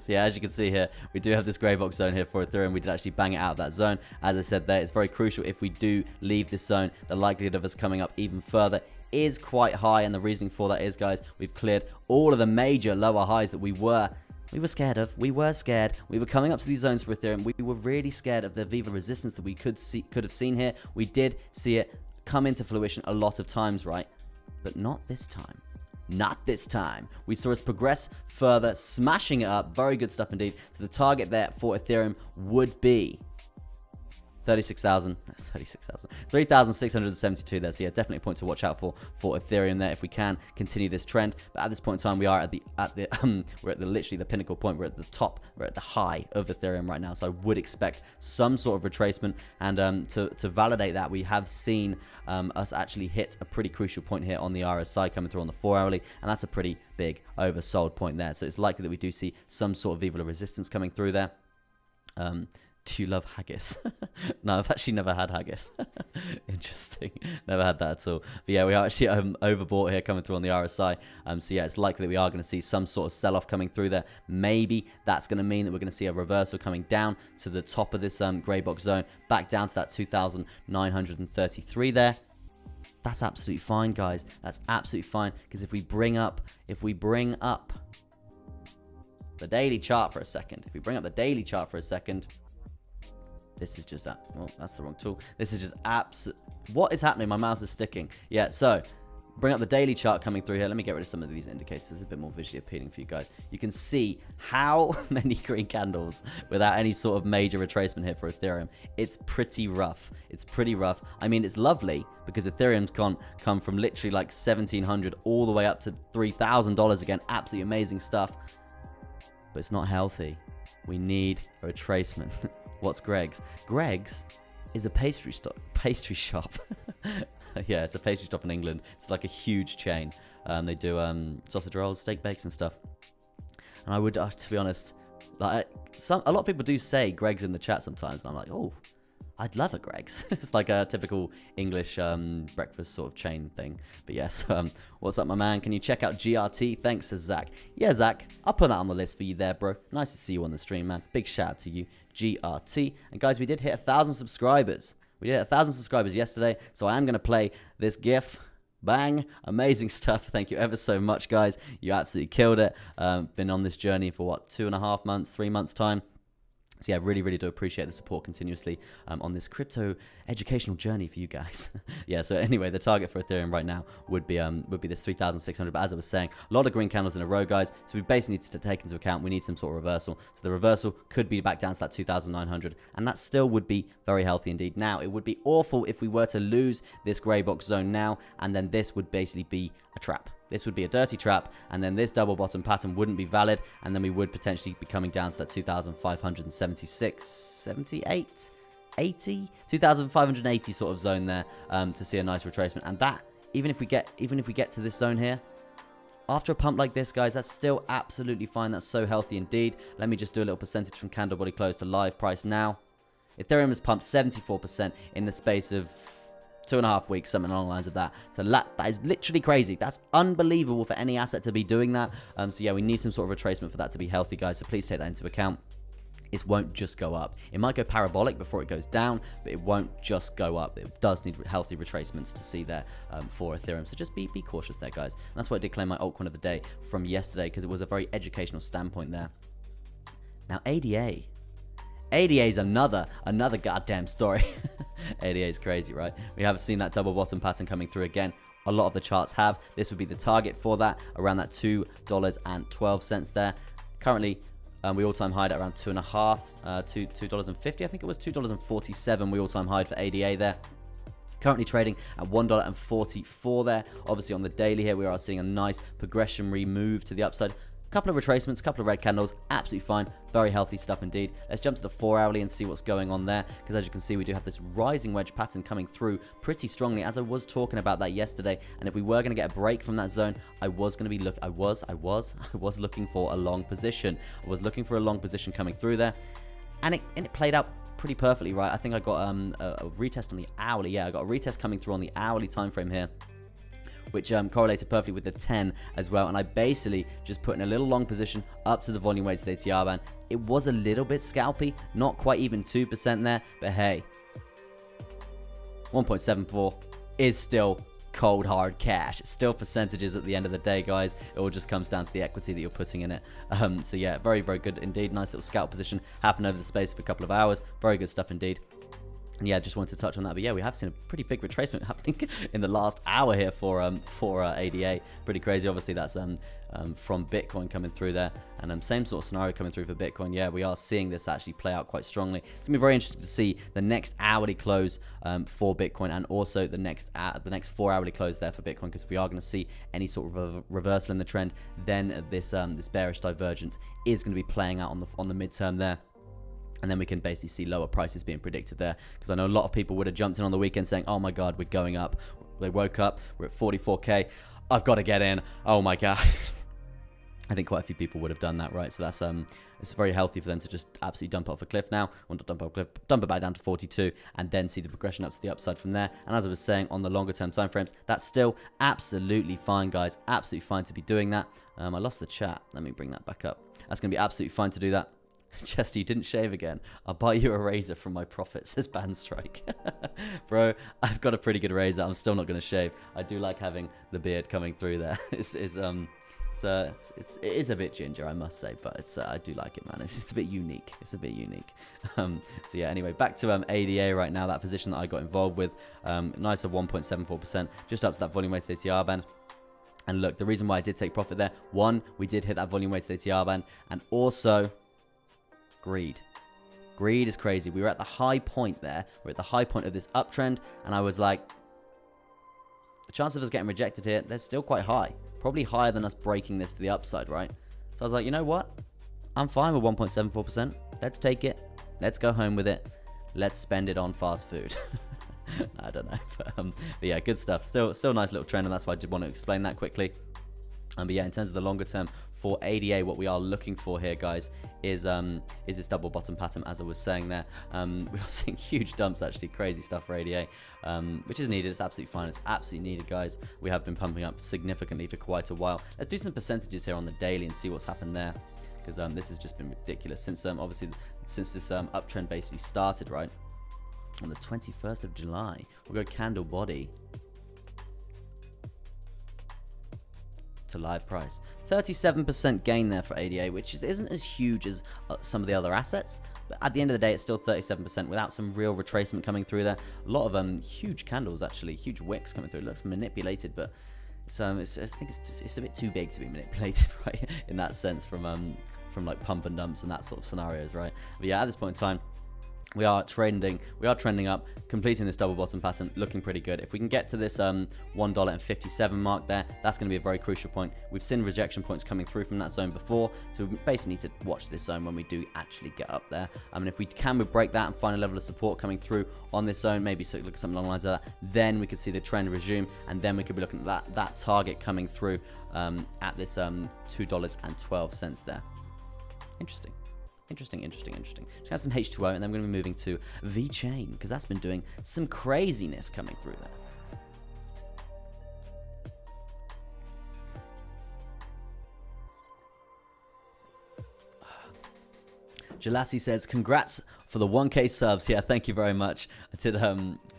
Speaker 1: So yeah, as you can see here, we do have this grey box zone here for Ethereum. We did actually bang it out of that zone. As I said there, it's very crucial. If we do leave this zone, the likelihood of us coming up even further is quite high. And the reasoning for that is, guys, we've cleared all of the major lower highs that we were scared of. We were scared. We were coming up to these zones for Ethereum. We were really scared of the Viva resistance that we could have seen here. We did see it come into fruition a lot of times, right? But not this time. Not this time. We saw us progress further, smashing it up. Very good stuff indeed. So the target there for Ethereum would be 3,672 there. So yeah, definitely a point to watch out for Ethereum there if we can continue this trend. But at this point in time, we are we're at literally the pinnacle point. We're at the top. We're at the high of Ethereum right now. So I would expect some sort of retracement. And to validate that, we have seen us actually hit a pretty crucial point here on the RSI coming through on the 4-hourly, and that's a pretty big oversold point there. So it's likely that we do see some sort of Viva resistance coming through there. Do you love haggis? No, I've actually never had haggis. Interesting. Never had that at all. But yeah, we are actually overbought here coming through on the RSI. So yeah, it's likely that we are going to see some sort of sell-off coming through there. Maybe that's going to mean that we're going to see a reversal coming down to the top of this grey box zone, back down to that 2,933 there. That's absolutely fine, guys. That's absolutely fine, because if we bring up the daily chart for a second, this is just that. Well, that's the wrong tool. This is just what is happening? My mouse is sticking. Yeah, so bring up the daily chart coming through here. Let me get rid of some of these indicators. It's a bit more visually appealing for you guys. You can see how many green candles without any sort of major retracement here for Ethereum. It's pretty rough. It's pretty rough. I mean, it's lovely because Ethereum's come from literally like 1,700 all the way up to $3,000 again. Absolutely amazing stuff. But it's not healthy. We need a retracement. What's Greg's? Greg's is a pastry shop. Yeah, it's a pastry shop in England. It's like a huge chain. They do sausage rolls, steak bakes, and stuff. And I would, to be honest, like a lot of people do say Greg's in the chat sometimes, and I'm like, oh, I'd love a Greg's. It's like a typical English breakfast sort of chain thing. But yes, what's up, my man? Can you check out GRT? Thanks to Zach. Yeah, Zach, I'll put that on the list for you there, bro. Nice to see you on the stream, man. Big shout out to you, GRT. And guys, we did hit 1,000 subscribers. We did 1,000 subscribers yesterday, so I am going to play this GIF. Bang. Amazing stuff. Thank you ever so much, guys. You absolutely killed it. Been on this journey for, what, 2.5 months, 3 months' time. So yeah, really, really do appreciate the support continuously on this crypto educational journey for you guys. Yeah, so anyway, the target for Ethereum right now would be this 3,600. But as I was saying, a lot of green candles in a row, guys. So we basically need to take into account we need some sort of reversal. So the reversal could be back down to that 2,900, and that still would be very healthy indeed. Now, it would be awful if we were to lose this grey box zone now, and then this would basically be a trap. This would be a dirty trap, and then this double bottom pattern wouldn't be valid, and then we would potentially be coming down to that 2,576, 78, 80, 2,580 sort of zone there to see a nice retracement. And that, even if we get to this zone here, after a pump like this, guys, that's still absolutely fine. That's so healthy indeed. Let me just do a little percentage from candle body close to live price now. Ethereum has pumped 74% in the space of 2.5 weeks, something along the lines of that. So that is literally crazy. That's unbelievable for any asset to be doing that. So yeah, we need some sort of retracement for that to be healthy, guys. So please take that into account. it won't just go up. It might go parabolic before it goes down, but it won't just go up. It does need healthy retracements to see there for Ethereum. So just be cautious there, guys. And that's why I did claim my altcoin of the day from yesterday, because it was a very educational standpoint there. Now, ADA. ADA is another goddamn story. ADA is crazy, right? We haven't seen that double bottom pattern coming through again. A lot of the charts have. This would be the target for that, around that $2.12 there. Currently, we all-time high at around $2.50 to $2.50. I think it was $2.47. We all-time high for ADA there. Currently trading at $1.44 there. Obviously on the daily here, we are seeing a nice progressionary move to the upside. Couple of retracements, couple of red candles, absolutely fine. Very healthy stuff indeed. Let's jump to the 4-hourly and see what's going on there, because as you can see, we do have this rising wedge pattern coming through pretty strongly, as I was talking about that yesterday. And if we were going to get a break from that zone, I was going to be I was looking for a long position. I was looking for a long position coming through there, and it played out pretty perfectly, right? I think I got a retest on the hourly. Yeah, I got a retest coming through on the hourly time frame here, which correlated perfectly with the 10 as well. And I basically just put in a little long position up to the volume weighted ATR band. It was a little bit scalpy, not quite even 2% there, but hey, 1.74 is still cold hard cash. It's still percentages at the end of the day, guys. It all just comes down to the equity that you're putting in it. So yeah, very, very good indeed. Nice little scalp position happened over the space of a couple of hours. Very good stuff indeed. And yeah, just wanted to touch on that. But yeah, we have seen a pretty big retracement happening in the last hour here for ADA. Pretty crazy. Obviously, that's from Bitcoin coming through there. And same sort of scenario coming through for Bitcoin. Yeah, we are seeing this actually play out quite strongly. It's going to be very interesting to see the next hourly close for Bitcoin, and also the next 4-hourly close there for Bitcoin, because if we are going to see any sort of reversal in the trend, then this bearish divergence is going to be playing out on the midterm there. And then we can basically see lower prices being predicted there, because I know a lot of people would have jumped in on the weekend saying, oh my god, we're going up. They woke up, we're at 44k, I've got to get in, oh my god. I think quite a few people would have done that, right? So that's it's very healthy for them to just absolutely dump off a cliff now. Or not dump off a cliff, dump it back down to 42, and then see the progression up to the upside from there. And as I was saying, on the longer term time frames, that's still absolutely fine, guys. Absolutely fine to be doing that. I lost the chat. Let me bring that back up. That's going to be absolutely fine to do that. Chesty, you didn't shave again. I'll buy you a razor from my profit, says Bandstrike. Bro, I've got a pretty good razor. I'm still not going to shave. I do like having the beard coming through there. It is a bit ginger, I must say, but I do like it, man. It's a bit unique. It's a bit unique. So yeah, anyway, back to ADA right now, that position that I got involved with. Nice of 1.74%, just up to that volume weighted ATR band. And look, the reason why I did take profit there, one, we did hit that volume weighted ATR band, and also greed. Greed is crazy. We were at the high point there. We're at the high point of this uptrend, and I was like, the chance of us getting rejected here, they're still quite high. Probably higher than us breaking this to the upside, right? So I was like, you know what? I'm fine with 1.74%. Let's take it. Let's go home with it. Let's spend it on fast food. I don't know. But yeah, good stuff. Still nice little trend, and that's why I did want to explain that quickly. But yeah, in terms of the longer term for ADA, what we are looking for here, guys, is this double bottom pattern, as I was saying there. We are seeing huge dumps, actually. Crazy stuff for ADA, which is needed. It's absolutely fine. It's absolutely needed, guys. We have been pumping up significantly for quite a while. Let's do some percentages here on the daily and see what's happened there, because this has just been ridiculous since obviously since this uptrend basically started, right? On the 21st of July, we'll go candle body to live price. 37% gain there for ADA, which isn't as huge as some of the other assets, but at the end of the day, it's still 37% without some real retracement coming through there. A lot of huge candles, actually, huge wicks coming through. It looks manipulated, but I think it's a bit too big to be manipulated, right? In that sense, from like pump and dumps and that sort of scenarios, right? But yeah, at this point in time, we are trending up, completing this double bottom pattern, looking pretty good. If we can get to this $1.57 mark there, that's going to be a very crucial point. We've seen rejection points coming through from that zone before, so we basically need to watch this zone when we do actually get up there. I mean, if we can break that and find a level of support coming through on this zone, maybe so look at something along the lines of that, then we could see the trend resume, and then we could be looking at that target coming through at this $2.12 there. Interesting. Just have some H2O, and then we're going to be moving to VeChain, because that's been doing some craziness coming through there. Jalassi says, congrats for the 1K subs. Yeah, thank you very much. I did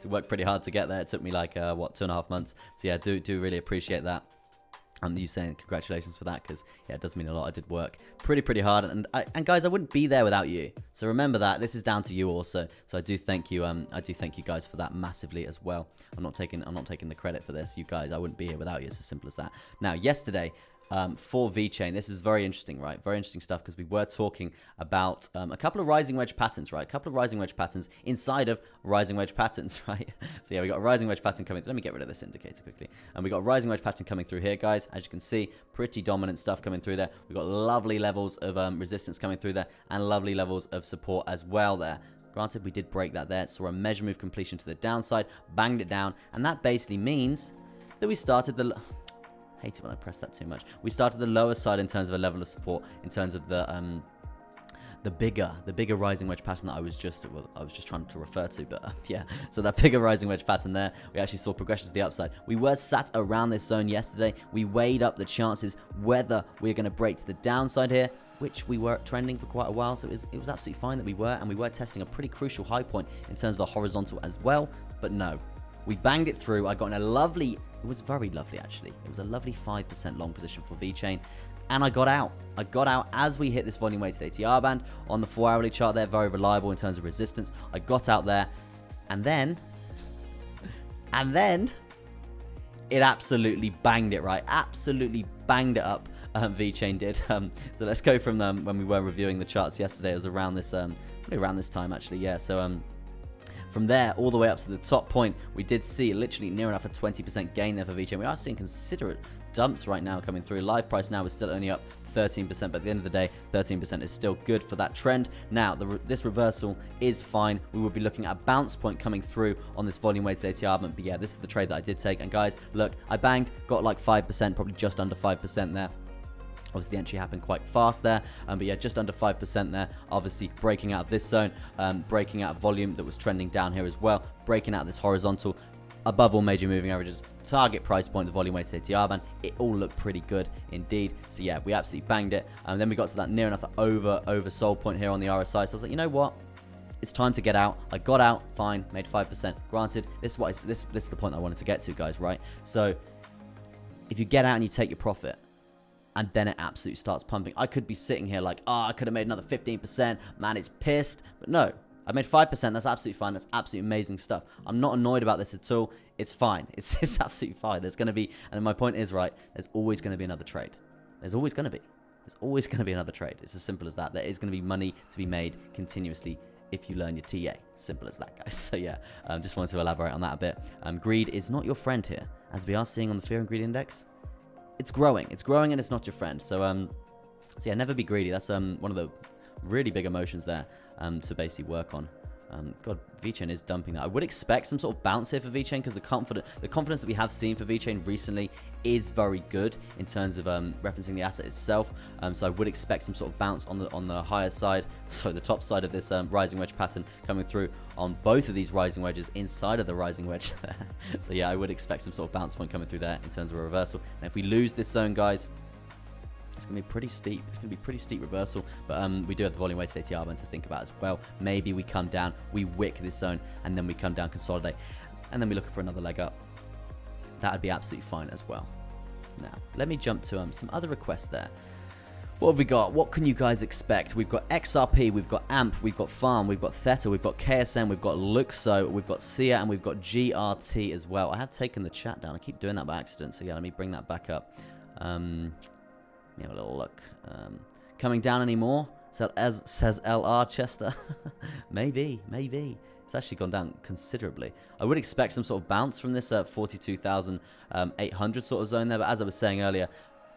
Speaker 1: work pretty hard to get there. It took me like, what, 2.5 months. So yeah, do really appreciate that. You saying congratulations for that, because yeah, it does mean a lot. I did work pretty hard, and guys, I wouldn't be there without you. So remember that this is down to you also. So I do thank you. I do thank you guys for that massively as well. I'm not taking the credit for this, you guys. I wouldn't be here without you. It's as simple as that. Now, yesterday, for VeChain, this is very interesting, right? Very interesting stuff, because we were talking about a couple of rising wedge patterns, right? A couple of rising wedge patterns inside of rising wedge patterns, right? So yeah, we got a rising wedge pattern coming. Let me get rid of this indicator quickly. And we got a rising wedge pattern coming through here, guys. As you can see, pretty dominant stuff coming through there. We've got lovely levels of resistance coming through there, and lovely levels of support as well there. Granted, we did break that there. Saw a measure move completion to the downside, banged it down, and that basically means that we started the... hate it when I press that too much. We started the lower side in terms of a level of support, in terms of the bigger rising wedge pattern that I was just trying to refer to, but yeah. So that bigger rising wedge pattern there, we actually saw progression to the upside. We were sat around this zone yesterday. We weighed up the chances whether we are going to break to the downside here, which we were trending for quite a while. So it was absolutely fine that we were, and we were testing a pretty crucial high point in terms of the horizontal as well. But no, we banged it through. I got in a lovely... It was very lovely, actually. It was a lovely 5% long position for VeChain. And I got out. I got out as we hit this volume weighted ATR band on the 4-hourly chart there. Very reliable in terms of resistance. I got out there. And then it absolutely banged it, right? Absolutely banged it up. VeChain did. So let's go from when we were reviewing the charts yesterday. It was around this, probably around this time, actually. Yeah, so... from there, all the way up to the top point, we did see literally near enough a 20% gain there for VeChain. We are seeing considerate dumps right now coming through. Live price now is still only up 13%, but at the end of the day, 13% is still good for that trend. Now, this reversal is fine. We will be looking at a bounce point coming through on this volume weighted ATR, but yeah, this is the trade that I did take. And guys, look, I banged, got like 5%, probably just under 5% there. Obviously, the entry happened quite fast there, but yeah, just under 5% there. Obviously, breaking out of this zone, breaking out of volume that was trending down here as well, breaking out this horizontal above all major moving averages, target price point, the volume weighted ATR band. It all looked pretty good indeed. So yeah, we absolutely banged it. And then we got to that near enough oversold point here on the RSI. So I was like, you know what? It's time to get out. I got out, fine, made 5%. Granted, this is the point I wanted to get to, guys, right? So if you get out and you take your profit, and then it absolutely starts pumping, I could be sitting here like, oh, I could have made another 15%. Man, it's pissed. But no, I made 5%. That's absolutely fine. That's absolutely amazing stuff. I'm not annoyed about this at all. It's fine. It's absolutely fine. There's going to be, and my point is, right, there's always going to be another trade. There's always going to be. There's always going to be another trade. It's as simple as that. There is going to be money to be made continuously if you learn your TA. Simple as that, guys. So yeah, just wanted to elaborate on that a bit. Greed is not your friend here, as we are seeing on the Fear and Greed Index. It's growing, and it's not your friend. So, so yeah, never be greedy. That's one of the really big emotions there to basically work on. God, VeChain is dumping that. I would expect some sort of bounce here for VeChain, because the confidence that we have seen for VeChain recently is very good in terms of referencing the asset itself. So I would expect some sort of bounce on the higher side, so the top side of this rising wedge pattern coming through on both of these rising wedges inside of the rising wedge. So yeah, I would expect some sort of bounce point coming through there in terms of a reversal. And if we lose this zone, guys, it's going to be pretty steep. It's going to be pretty steep reversal. But we do have the volume weighted ATR band to think about as well. Maybe we come down, we wick this zone, and then we come down, consolidate, and then we look for another leg up. That would be absolutely fine as well. Now, let me jump to some other requests there. What have we got? What can you guys expect? We've got XRP, we've got AMP, we've got Farm, we've got Theta, we've got KSM, we've got Luxo, we've got SIA, and we've got GRT as well. I have taken the chat down. I keep doing that by accident. So yeah, let me bring that back up. Let me have a little look. Coming down anymore? So as says LR Chester. maybe. It's actually gone down considerably. I would expect some sort of bounce from this 42,800 sort of zone there. But as I was saying earlier,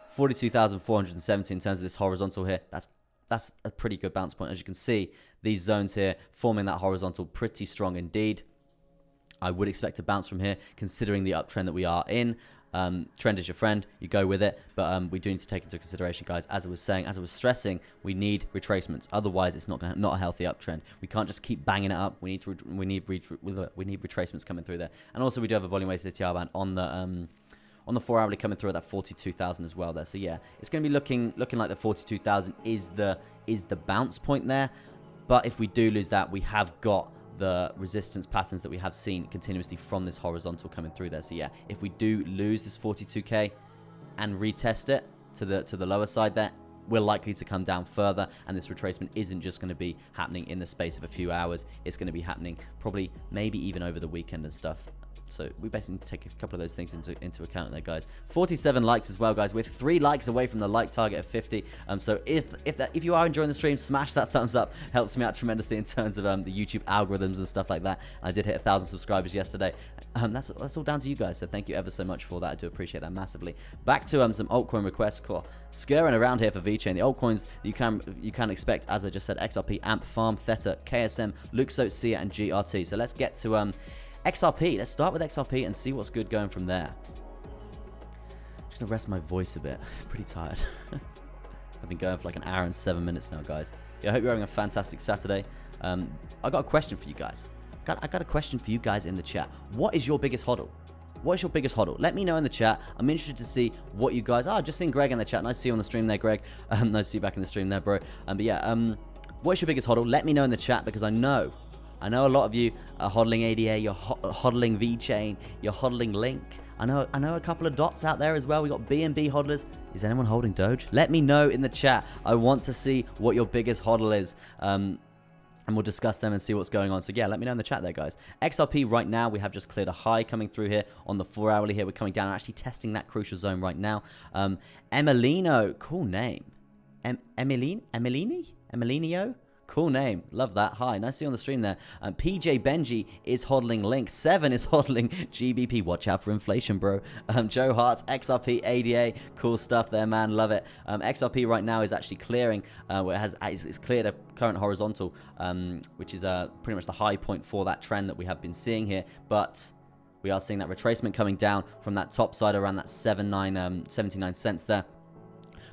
Speaker 1: 42,470 in terms of this horizontal here. That's a pretty good bounce point. As you can see, these zones here forming that horizontal pretty strong indeed. I would expect a bounce from here, considering the uptrend that we are in. Trend is your friend, you go with it, but we do need to take into consideration, guys, as I was saying, as I was stressing, we need retracements. Otherwise, it's not a healthy uptrend. We can't just keep banging it up. We need retracements coming through there. And also, we do have a volume weighted ATR band on the 4-hourly coming through at that 42,000 as well there. So yeah, it's going to be looking like the 42,000 is the bounce point there. But if we do lose that, we have got the resistance patterns that we have seen continuously from this horizontal coming through there. So yeah, if we do lose this 42k and retest it to the lower side there, we're likely to come down further, and this retracement isn't just going to be happening in the space of a few hours. It's going to be happening probably maybe even over the weekend and stuff. So we basically need to take a couple of those things into account there, guys. 47 likes as well, guys. We're 3 likes away from the like target of 50. So if you are enjoying the stream, smash that thumbs up. Helps me out tremendously in terms of the YouTube algorithms and stuff like that. I did hit 1,000 subscribers yesterday. That's all down to you guys. So thank you ever so much for that. I do appreciate that massively. Back to some altcoin requests. Cool. Scurrying around here for VeChain. The altcoins you can expect, as I just said, XRP, AMP, Farm, Theta, KSM, Luxo, SIA, and GRT. So let's get to XRP. Let's start with XRP and see what's good going from there. Just gonna rest my voice a bit. Pretty tired. I've been going for like an hour and 7 minutes now, guys. Yeah, I hope you're having a fantastic Saturday. I got a question for you guys. I got a question for you guys in the chat. What is your biggest hodl? What is your biggest hodl? Let me know in the chat. I'm interested to see what you guys are. Just seeing Greg in the chat. Nice to see you on the stream there, Greg. Nice to see you back in the stream there, bro. But yeah, what is your biggest hodl? Let me know in the chat, because I know a lot of you are hodling ADA, you're hodling VeChain, you're hodling Link. I know a couple of dots out there as well. We got BNB hodlers. Is anyone holding Doge? Let me know in the chat. I want to see what your biggest hodl is. And we'll discuss them and see what's going on. So yeah, let me know in the chat there, guys. XRP right now, we have just cleared a high coming through here on the 4-hourly here. We're coming down, actually testing that crucial zone right now. Emilino, cool name. Emilinio? Cool name. Love that. Hi. Nice to see you on the stream there. PJ Benji is hodling Link. 7 is hodling GBP. Watch out for inflation, bro. Joe Hart's XRP ADA. Cool stuff there, man. Love it. XRP right now is actually clearing. It's cleared a current horizontal, which is pretty much the high point for that trend that we have been seeing here. But we are seeing that retracement coming down from that top side around that 79 cents there.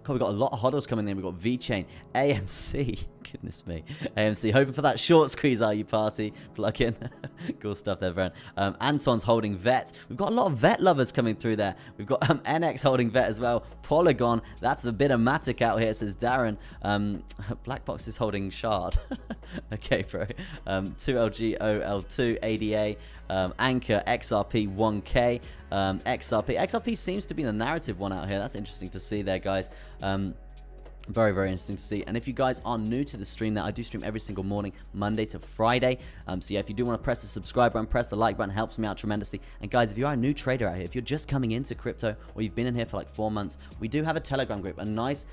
Speaker 1: God, we've got a lot of hodls coming in. We've got VeChain, AMC. Goodness me. AMC, hoping for that short squeeze, are you, party? Plug in. Cool stuff there, Vern. Anton's holding VET. We've got a lot of VET lovers coming through there. We've got NX holding VET as well. Polygon, that's a bit of Matic out here, says Darren. Blackbox is holding Shard. Okay, bro. 2LGOL2, ADA, Anchor, XRP, 1K. XRP seems to be the narrative one out here. That's interesting to see there, guys. Very, very interesting to see. And if you guys are new to the stream, I do stream every single morning, Monday to Friday. So yeah, if you do want to press the subscribe button, press the like button, helps me out tremendously. And guys, if you are a new trader out here, if you're just coming into crypto, or you've been in here for like 4 months, we do have a Telegram group, a nice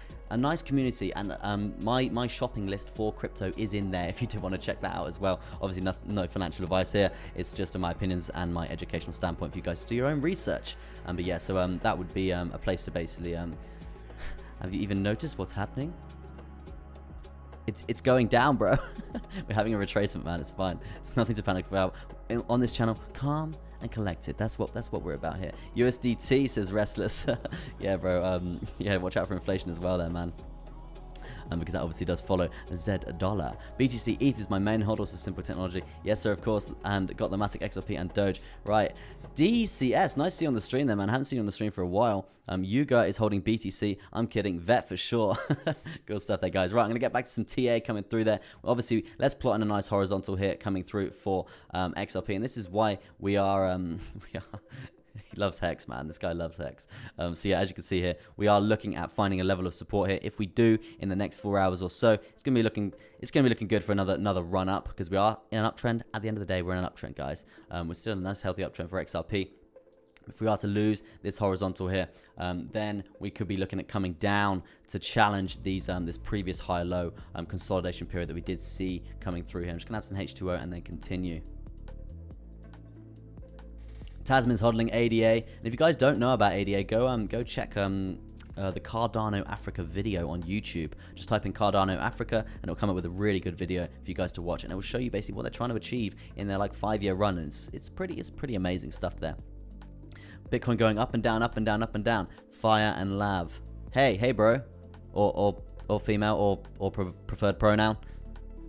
Speaker 1: community, and my shopping list for crypto is in there if you do want to check that out as well. Obviously, no financial advice here. It's just my opinions and my educational standpoint for you guys to do your own research. But yeah, so that would be a place to basically have you even noticed what's happening? It's going down, bro. We're having a retracement, man. It's fine. It's nothing to panic about. On this channel, calm and collected. That's what we're about here. USDT says restless. Yeah, bro. Yeah, watch out for inflation as well there, man. Because that obviously does follow Z dollar. BTC ETH is my main hodl, so simple technology. Yes, sir, of course. And got the Matic XRP and Doge. Right. DCS, nice to see you on the stream there, man. I haven't seen you on the stream for a while. Yuga is holding BTC. I'm kidding. VET for sure. Good stuff there, guys. Right, I'm going to get back to some TA coming through there. Obviously, let's plot in a nice horizontal here coming through for XRP. And this is why we are... He loves Hex, man. This guy loves Hex. So yeah, as you can see here, we are looking at finding a level of support here. If we do in the next 4 hours or so, it's gonna be looking good for another run up, because we are in an uptrend. At the end of the day, we're in an uptrend, guys. We're still in a nice healthy uptrend for XRP. If we are to lose this horizontal here, then we could be looking at coming down to challenge these this previous high-low consolidation period that we did see coming through here. I'm just gonna have some H2O and then continue. Tasman's hodling ADA, and if you guys don't know about ADA, go check the Cardano Africa video on YouTube. Just type in Cardano Africa, and it'll come up with a really good video for you guys to watch, and it will show you basically what they're trying to achieve in their like 5-year run. And it's pretty amazing stuff there. Bitcoin going up and down, up and down, up and down. Fire and lav. Hey, bro, or female, or preferred pronoun.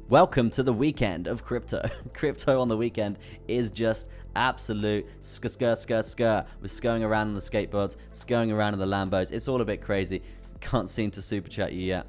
Speaker 1: Welcome to the weekend of crypto. Crypto on the weekend is just absolute skr. We're scurrying around on the skateboards, scurrying around in the Lambos. It's all a bit crazy. Can't seem to super chat you yet.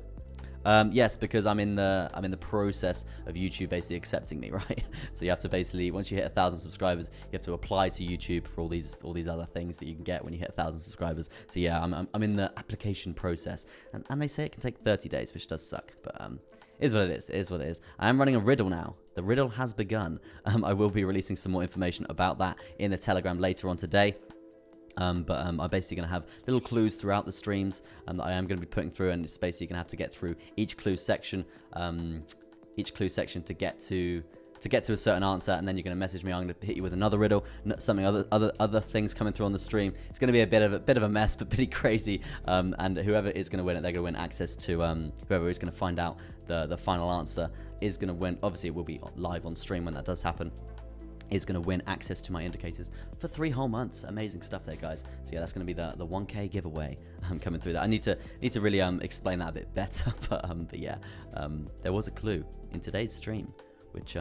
Speaker 1: Yes, because I'm in the process of YouTube basically accepting me, right? So you have to basically, once you hit 1,000 subscribers, you have to apply to YouTube for all these other things that you can get when you hit 1,000 subscribers. So yeah, I'm in the application process, and they say it can take 30 days, which does suck, but it is what it is. It is what it is. I am running a riddle now. The riddle has begun. I will be releasing some more information about that in the Telegram later on today. But I'm basically going to have little clues throughout the streams that I am going to be putting through, and it's basically going to have to get through each clue section to get to a certain answer, and then you're going to message me. I'm going to hit you with another riddle, something other things coming through on the stream. It's going to be a bit of a mess, but pretty crazy. And whoever is going to win it, they're going to win access to whoever is going to find out the final answer is going to win. Obviously, it will be live on stream when that does happen. Is going to win access to my indicators for 3 whole months. Amazing stuff there, guys. So yeah, that's going to be the 1K giveaway coming through that. I need to really explain that a bit better, but yeah, there was a clue in today's stream, which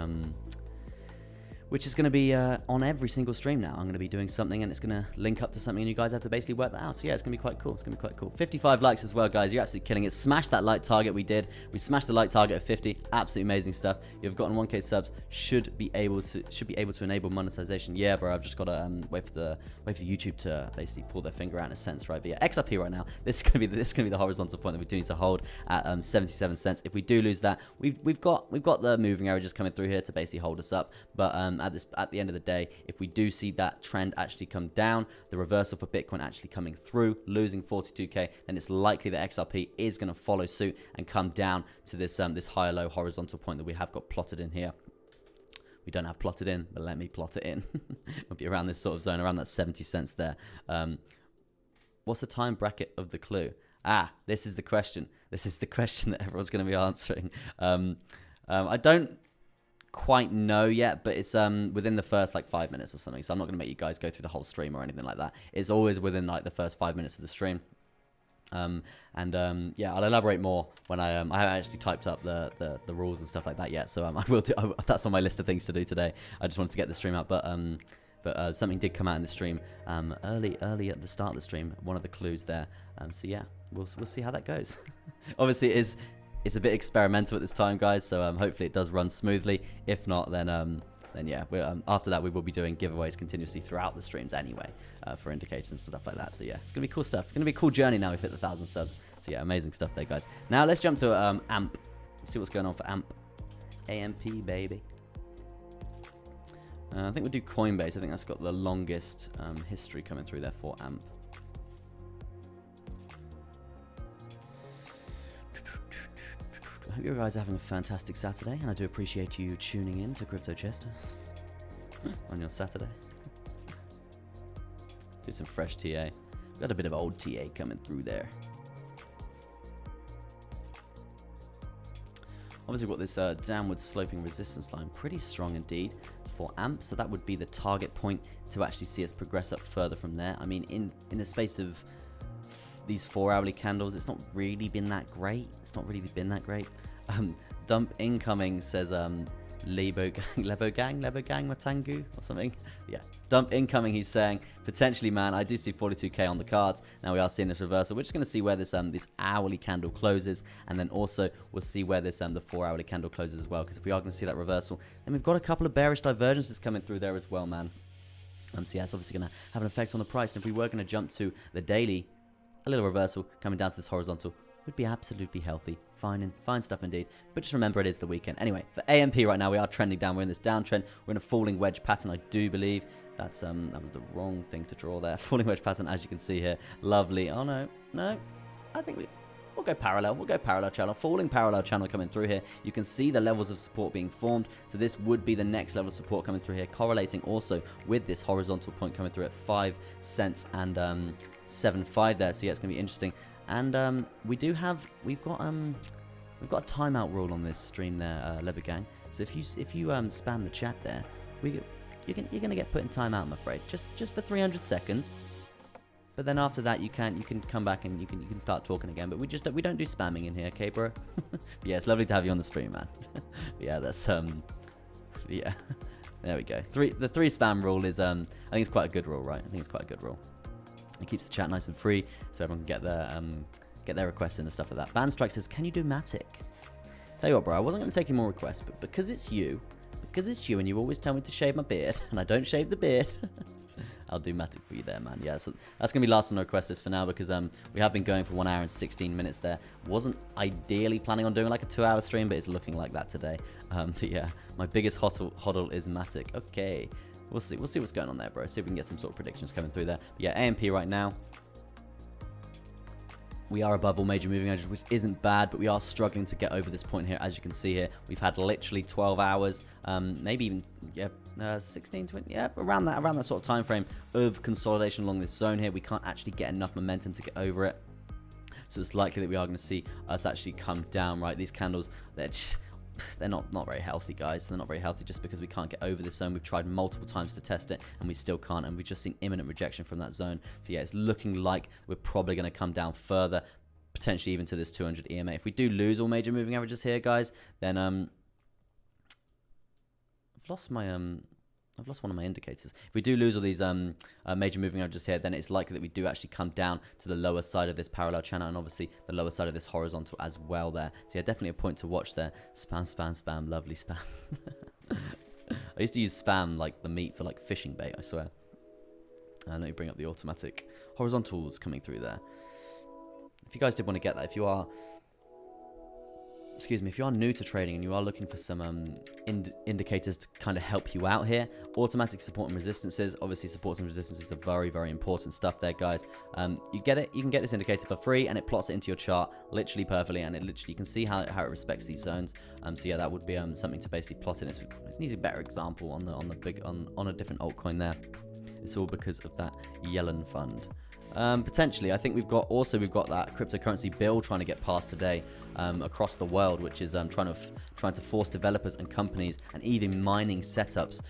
Speaker 1: is going to be on every single stream now. I'm going to be doing something, and it's going to link up to something, and you guys have to basically work that out. So yeah, it's going to be quite cool. It's going to be quite cool. 55 likes as well, guys. You're absolutely killing it. Smash that like target. We smashed the like target of 50. Absolutely amazing stuff. You've gotten 1K subs. Should be able to enable monetization. Yeah, bro. I've just got to wait for YouTube to basically pull their finger out in a sense, right? But yeah, XRP right now. This is going to be the horizontal point that we do need to hold at 77 cents. If we do lose that, we've got the moving averages coming through here to basically hold us up. But at the end of the day, if we do see that trend actually come down, the reversal for Bitcoin actually coming through, losing 42K, then it's likely that XRP is going to follow suit and come down to this higher low horizontal point that we have got plotted in here. We don't have plotted in, but let me plot it in. It'll be around this sort of zone, around that 70 cents there. What's the time bracket of the clue? This is the question. This is the question that everyone's going to be answering. I don't quite know yet, but it's within the first like 5 minutes or something, so I'm not going to make you guys go through the whole stream or anything like that. It's always within like the first 5 minutes of the stream. Yeah, I'll elaborate more when I haven't actually typed up the rules and stuff like that yet, so I will do. That's on my list of things to do today. I just wanted to get the stream out, but something did come out in the stream early at the start of the stream, one of the clues there. So yeah, we'll see how that goes. Obviously it's a bit experimental at this time, guys, so hopefully it does run smoothly. If not, then yeah, after that we will be doing giveaways continuously throughout the streams anyway, for indicators and stuff like that. So yeah, it's gonna be cool stuff. It's gonna be a cool journey now we've hit the 1,000 subs. So yeah, amazing stuff there, guys. Now let's jump to AMP. Let's see what's going on for AMP. AMP, baby. I think we'll do Coinbase. I think that's got the longest history coming through there for AMP. I hope you guys are having a fantastic Saturday, and I do appreciate you tuning in to Crypto Chester on your Saturday. Do some fresh TA. Got a bit of old TA coming through there. Obviously, we've got this downward sloping resistance line, pretty strong indeed for AMP. So that would be the target point to actually see us progress up further from there. I mean, in the space of these 4 hourly candles, it's not really been that great. It's not really been that great. Dump incoming says Lebo gang Matangu or something. Yeah, dump incoming. He's saying potentially, man. I do see 42K on the cards. Now we are seeing this reversal. We're just going to see where this hourly candle closes, and then also we'll see where this the 4 hourly candle closes as well. Because if we are going to see that reversal, then we've got a couple of bearish divergences coming through there as well, man. So yeah, it's obviously going to have an effect on the price. And if we were going to jump to the daily, a little reversal coming down to this horizontal would be absolutely healthy. Fine stuff indeed. But just remember, it is the weekend. Anyway, for AMP right now, we are trending down. We're in this downtrend. We're in a falling wedge pattern, I do believe. That was the wrong thing to draw there. Falling wedge pattern, as you can see here. Lovely. Oh, no. I think we'll go parallel. We'll go parallel channel. Falling parallel channel coming through here. You can see the levels of support being formed. So this would be the next level of support coming through here, correlating also with this horizontal point coming through at 5 cents and 7.5 there. So yeah, it's going to be interesting. And we've got a timeout rule on this stream there, Lever Gang. So if you spam the chat there, you're gonna get put in timeout, I'm afraid. Just for 300 seconds. But then after that, you can come back and you can start talking again. But we don't do spamming in here, okay, bro? But yeah, it's lovely to have you on the stream, man. Yeah, that's yeah. There we go. The 3 spam rule is I think it's quite a good rule, right? I think it's quite a good rule. It keeps the chat nice and free, so everyone can get their requests in and stuff like that. Bandstrike says, can you do Matic? Tell you what, bro, I wasn't going to take any more requests, but because it's you, and you always tell me to shave my beard, and I don't shave the beard, I'll do Matic for you there, man. Yeah, so that's going to be last on the request list for now, because we have been going for 1 hour and 16 minutes there. Wasn't ideally planning on doing like a 2-hour stream, but it's looking like that today. But yeah, my biggest hodl is Matic. Okay, we'll see what's going on there, bro. See if we can get some sort of predictions coming through there. But yeah, AMP right now, we are above all major moving averages, which isn't bad, but we are struggling to get over this point here. As you can see here, we've had literally 12 hours, maybe even 16, 20, yeah, around that sort of time frame of consolidation along this zone here. We can't actually get enough momentum to get over it, so it's likely that we are going to see us actually come down. Right, these candles, they're not very healthy, guys. They're not very healthy just because we can't get over this zone. We've tried multiple times to test it, and we still can't, and we've just seen imminent rejection from that zone. So yeah, it's looking like we're probably going to come down further, potentially even to this 200 EMA. If we do lose all major moving averages here, guys, then I've lost one of my indicators. If we do lose all these major moving averages here, then it's likely that we do actually come down to the lower side of this parallel channel, and obviously the lower side of this horizontal as well there. So yeah, definitely a point to watch there. Spam, spam, spam, lovely spam. I used to use spam like the meat for like fishing bait, I swear. Let me bring up the automatic horizontals coming through there. If you guys did want to get that, if you are new to trading and you are looking for some indicators to kind of help you out here, automatic support and resistances. Obviously, supports and resistances are very, very important stuff there, guys. You can get this indicator for free, and it plots it into your chart literally perfectly, and you can see how it respects these zones. So yeah, that would be something to basically plot in. It needs a better example on a different altcoin there. It's all because of that Yellen fund. Potentially, I think we've got that cryptocurrency bill trying to get passed today across the world, which is trying to force developers and companies and even mining setups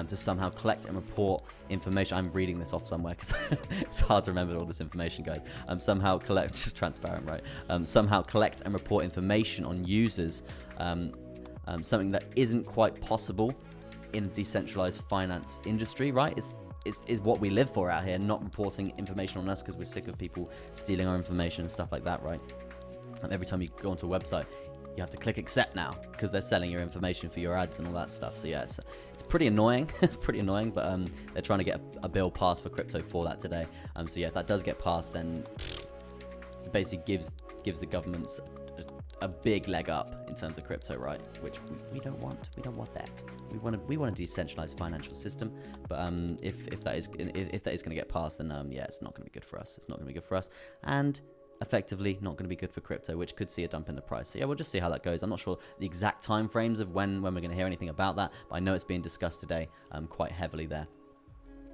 Speaker 1: to somehow collect and report information. I'm reading this off somewhere because it's hard to remember all this information, guys. Somehow collect, just transparent, right? Somehow collect and report information on users, something that isn't quite possible in the decentralized finance industry, right? Is what we live for out here, not reporting information on us because we're sick of people stealing our information and stuff like that, right? Every time you go onto a website, you have to click accept now because they're selling your information for your ads and all that stuff. So yeah, it's pretty annoying. It's pretty annoying, but they're trying to get a bill passed for crypto for that today. So yeah, if that does get passed, then it basically gives the governments a big leg up in terms of crypto, right? Which we don't want. We don't want that. We want a decentralized financial system. But if that is going to get passed, then yeah, it's not going to be good for us. It's not going to be good for us, and effectively not going to be good for crypto, which could see a dump in the price. So yeah, we'll just see how that goes. I'm not sure the exact time frames of when we're going to hear anything about that, but I know it's being discussed today quite heavily there.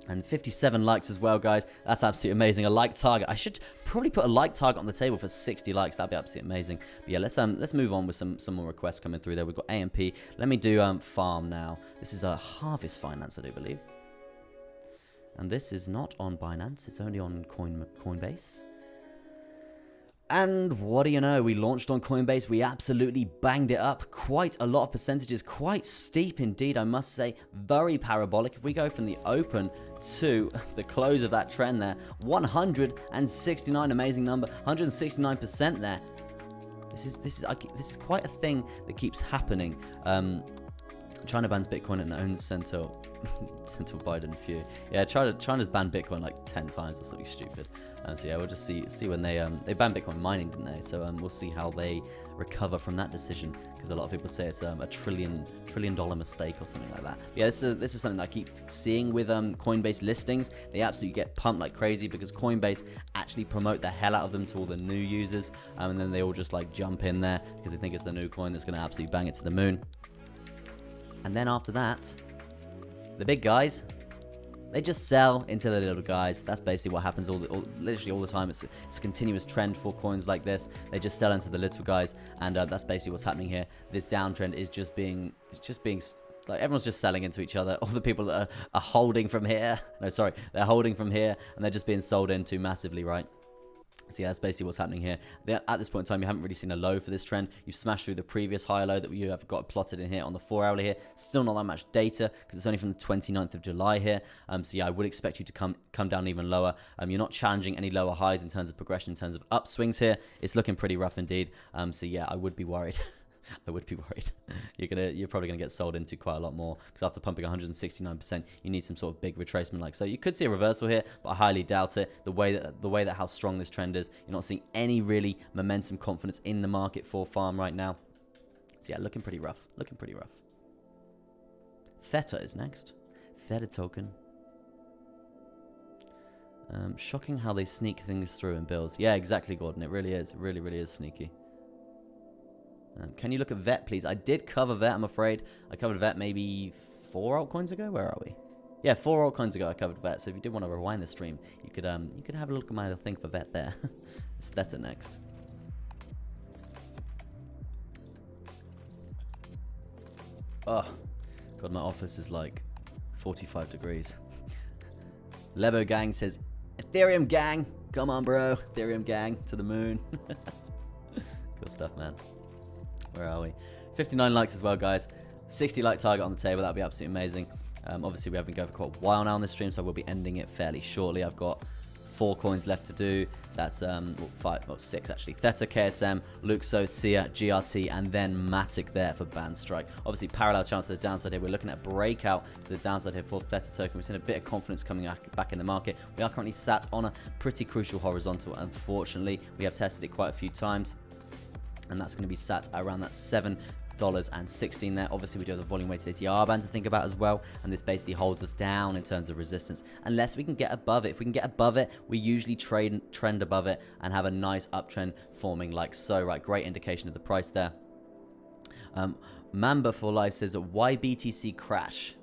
Speaker 1: And 57 likes as well, guys. That's absolutely amazing. A like target. I should probably put a like target on the table for 60 likes. That'd be absolutely amazing. But yeah, let's move on with some more requests coming through there. We've got AMP. Let me do farm now. This is a Harvest Finance, I do believe. And this is not on Binance. It's only on Coinbase. And what do you know? We launched on Coinbase. We absolutely banged it up. Quite a lot of percentages. Quite steep indeed, I must say. Very parabolic. If we go from the open to the close of that trend there, 169, amazing number. 169% there. This is quite a thing that keeps happening. China bans Bitcoin and owns Central Biden few. Yeah, China's banned Bitcoin like 10 times or something stupid. So yeah, we'll just see when they banned Bitcoin mining, didn't they? So we'll see how they recover from that decision, because a lot of people say it's a $1 trillion mistake or something like that. But yeah, this is something that I keep seeing with Coinbase listings. They absolutely get pumped like crazy because Coinbase actually promote the hell out of them to all the new users, and then they all just like jump in there because they think it's the new coin that's going to absolutely bang it to the moon. And then after that, the big guys, they just sell into the little guys. That's basically what happens literally all the time. It's a continuous trend for coins like this. They just sell into the little guys, and that's basically what's happening here. This downtrend is just being like everyone's just selling into each other. All the people that are holding from here, they're holding from here, and they're just being sold into massively, right? So yeah, that's basically what's happening here. At this point in time, you haven't really seen a low for this trend. You've smashed through the previous high low that you have got plotted in here on the 4-hourly here. Still not that much data because it's only from the 29th of July here. So yeah, I would expect you to come down even lower. You're not challenging any lower highs in terms of progression, in terms of upswings here. It's looking pretty rough indeed. So yeah, I would be worried. I would be worried. You're probably gonna get sold into quite a lot more because after pumping 169%, you need some sort of big retracement like so. You could see a reversal here, but I highly doubt it. The way that how strong this trend is, you're not seeing any really momentum confidence in the market for farm right now. So yeah, looking pretty rough. Looking pretty rough. Theta is next. Theta token. Shocking how they sneak things through in bills. Yeah, exactly, Gordon. It really is. It really, really is sneaky. Can you look at VET, please? I did cover VET, I'm afraid. I covered VET maybe 4 altcoins ago. Where are we? Yeah, 4 altcoins ago I covered VET. So if you did want to rewind the stream, you could have a look at my thing for VET there. It's Theta next. Oh, God, my office is like 45 degrees. Lebo Gang says, Ethereum gang, come on, bro. Ethereum gang to the moon. Cool stuff, man. Where are we? 59 likes as well, guys. 60 like target on the table. That'd be absolutely amazing. Obviously, we have been going for quite a while now on this stream, so we'll be ending it fairly shortly. I've got 4 coins left to do. That's 6 actually. Theta, KSM, Luxo, Sia, GRT, and then Matic there for Band Strike. Obviously, parallel chart to the downside here. We're looking at breakout to the downside here for Theta token. We've seen a bit of confidence coming back in the market. We are currently sat on a pretty crucial horizontal. Unfortunately, we have tested it quite a few times, and that's going to be sat around that $7.16 there. Obviously, we do have the volume weighted ATR band to think about as well, and this basically holds us down in terms of resistance unless we can get above it. If we can get above it, we usually trend above it and have a nice uptrend forming like so. Right, great indication of the price there. Mamba for Life says, why BTC crash?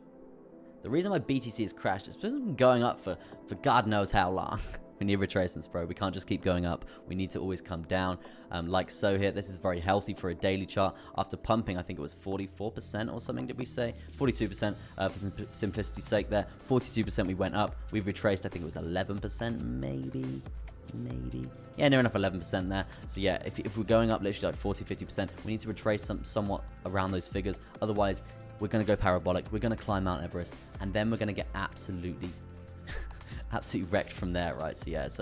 Speaker 1: The reason why BTC has crashed is because it's been going up for God knows how long. We need retracements, bro. We can't just keep going up. We need to always come down. Like so here, this is very healthy for a daily chart. After pumping, I think it was 44% or something, did we say? 42% for simplicity's sake there. 42% we went up. We've retraced, I think it was 11%, maybe. Yeah, near enough 11% there. So yeah, if we're going up literally like 40-50%, we need to retrace somewhat around those figures. Otherwise, we're going to go parabolic. We're going to climb Mount Everest. And then we're going to get absolutely wrecked from there, right? So yeah, it's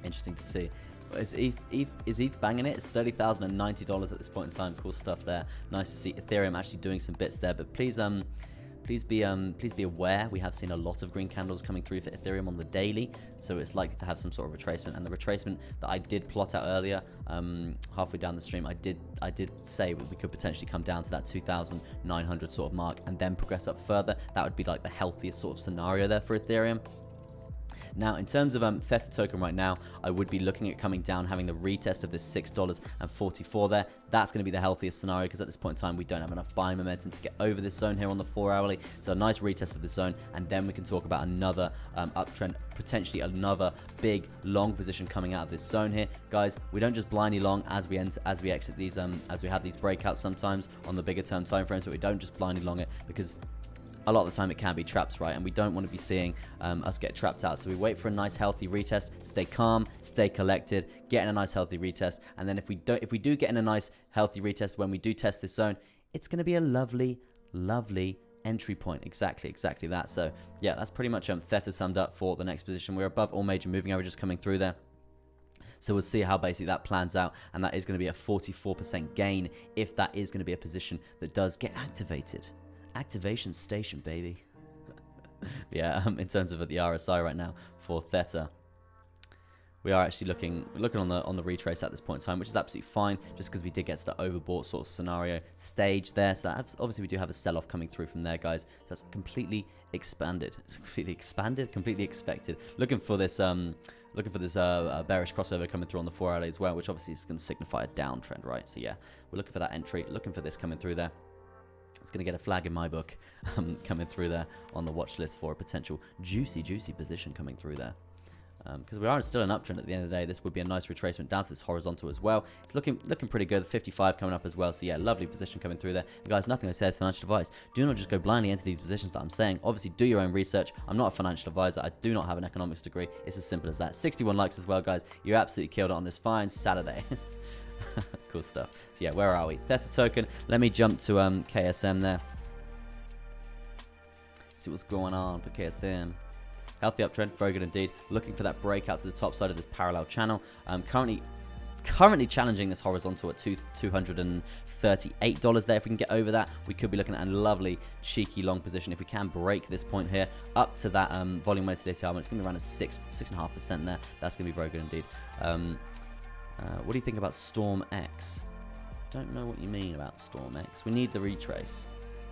Speaker 1: interesting to see. Is ETH banging it? It's $30,090 at this point in time. Cool stuff there. Nice to see Ethereum actually doing some bits there. But please be aware, we have seen a lot of green candles coming through for Ethereum on the daily, so it's likely to have some sort of retracement. And the retracement that I did plot out earlier, halfway down the stream, I did say we could potentially come down to that 2,900 sort of mark and then progress up further. That would be like the healthiest sort of scenario there for Ethereum. Now, in terms of Theta token right now, I would be looking at coming down, having the retest of this $6.44 there. That's going to be the healthiest scenario because at this point in time, we don't have enough buying momentum to get over this zone here on the 4-hourly. So a nice retest of the zone, and then we can talk about another uptrend, potentially another big long position coming out of this zone here. Guys, we don't just blindly long as we exit these, as we have these breakouts sometimes on the bigger term time frames, but we don't just blindly long it because a lot of the time it can be traps, right? And we don't want to be seeing us get trapped out. So we wait for a nice healthy retest, stay calm, stay collected, get in a nice healthy retest. And then if we do get in a nice healthy retest when we do test this zone, it's going to be a lovely, lovely entry point. Exactly that. So yeah, that's pretty much Theta summed up for the next position. We're above all major moving averages coming through there. So we'll see how basically that plans out, and that is going to be a 44% gain if that is going to be a position that does get activated. Activation station, baby. Yeah, in terms of the RSI right now for Theta, we are actually looking on the retrace at this point in time, which is absolutely fine, just because we did get to the overbought sort of scenario stage there. So that obviously we do have a sell-off coming through from there, guys. So that's completely expanded. It's completely expanded, completely expected. Looking for this bearish crossover coming through on the 4-hourly as well, which obviously is going to signify a downtrend, right? So yeah, we're looking for that entry, looking for this coming through there. It's going to get a flag in my book coming through there on the watch list for a potential juicy position coming through there. because we are still an uptrend at the end of the day. This would be a nice retracement down to this horizontal as well. It's looking pretty good. 55 coming up as well. So yeah, lovely position coming through there. And guys, nothing I say is financial advice. Do not just go blindly into these positions that I'm saying. Obviously, do your own research. I'm not a financial advisor. I do not have an economics degree. It's as simple as that. 61 likes as well, guys. You absolutely killed it on this fine Saturday. Cool stuff. So yeah, where are we? Theta token. Let me jump to KSM there. See what's going on for KSM. Healthy uptrend, very good indeed. Looking for that breakout to the top side of this parallel channel. Currently challenging this horizontal at $238 there. If we can get over that, we could be looking at a lovely cheeky long position. If we can break this point here up to that volume weighted ATR, it's going to be around a 6.5% there. That's going to be very good indeed. What do you think about Storm X? Don't know what you mean about Storm X. We need the retrace.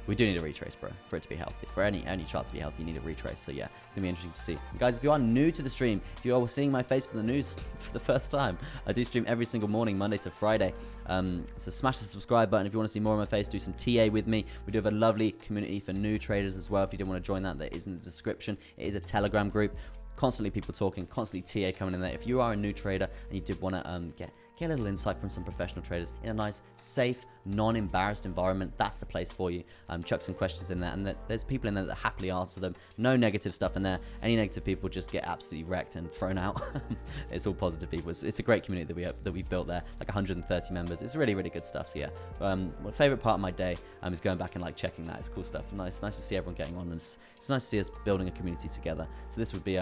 Speaker 1: We do need a retrace, bro, for it to be healthy. For any chart to be healthy, you need a retrace. So yeah, it's gonna be interesting to see. And guys, if you are new to the stream, if you are seeing my face for the news for the first time, I do stream every single morning, Monday to Friday. So smash the subscribe button if you want to see more of my face. Do some TA with me. We do have a lovely community for new traders as well. If you didn't want to join that, that is in the description. It is a Telegram group. Constantly people talking, constantly TA coming in there. If you are a new trader and you did want to get a little insight from some professional traders in a nice, safe, non-embarrassed environment, that's the place for you. Chuck some questions in there, and there's people in there that happily answer them. No negative stuff in there. Any negative people just get absolutely wrecked and thrown out. It's all positive people. It's a great community that we built there, like 130 members. It's really, really good stuff. So yeah, my favorite part of my day is going back and like checking that. It's cool stuff. Nice to see everyone getting on, and it's nice to see us building a community together. So this would be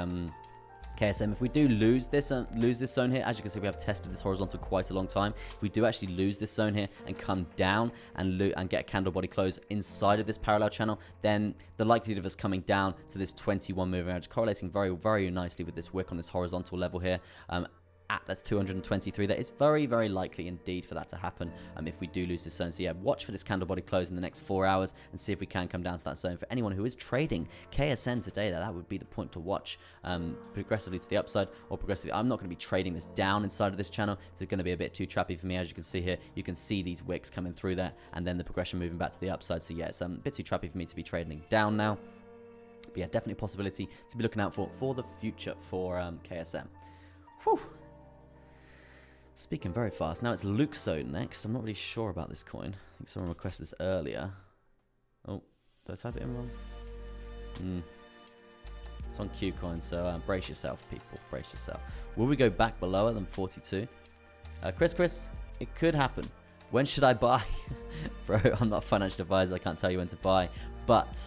Speaker 1: KSM. If we do lose this zone here, as you can see, we have tested this horizontal quite a long time. If we do actually lose this zone here and come down and get a candle body close inside of this parallel channel, then the likelihood of us coming down to this 21 moving average correlating very, very nicely with this wick on this horizontal level here. That's 223 there. It's very, very likely indeed for that to happen if we do lose this zone. So yeah, watch for this candle body close in the next 4 hours and see if we can come down to that zone. For anyone who is trading KSM today, that would be the point to watch, progressively to the upside or progressively. I'm not going to be trading this down inside of this channel. So it's going to be a bit too trappy for me. As you can see here, you can see these wicks coming through there and then the progression moving back to the upside. So yeah, it's a bit too trappy for me to be trading down now. But yeah, definitely a possibility to be looking out for the future for KSM. Whew. Speaking very fast, now it's Luxo next. I'm not really sure about this coin. I think someone requested this earlier. Oh, did I type it in wrong? It's on Qcoin, so brace yourself, people. Brace yourself. Will we go back below than 42? Chris, it could happen. When should I buy? Bro, I'm not a financial advisor. I can't tell you when to buy. But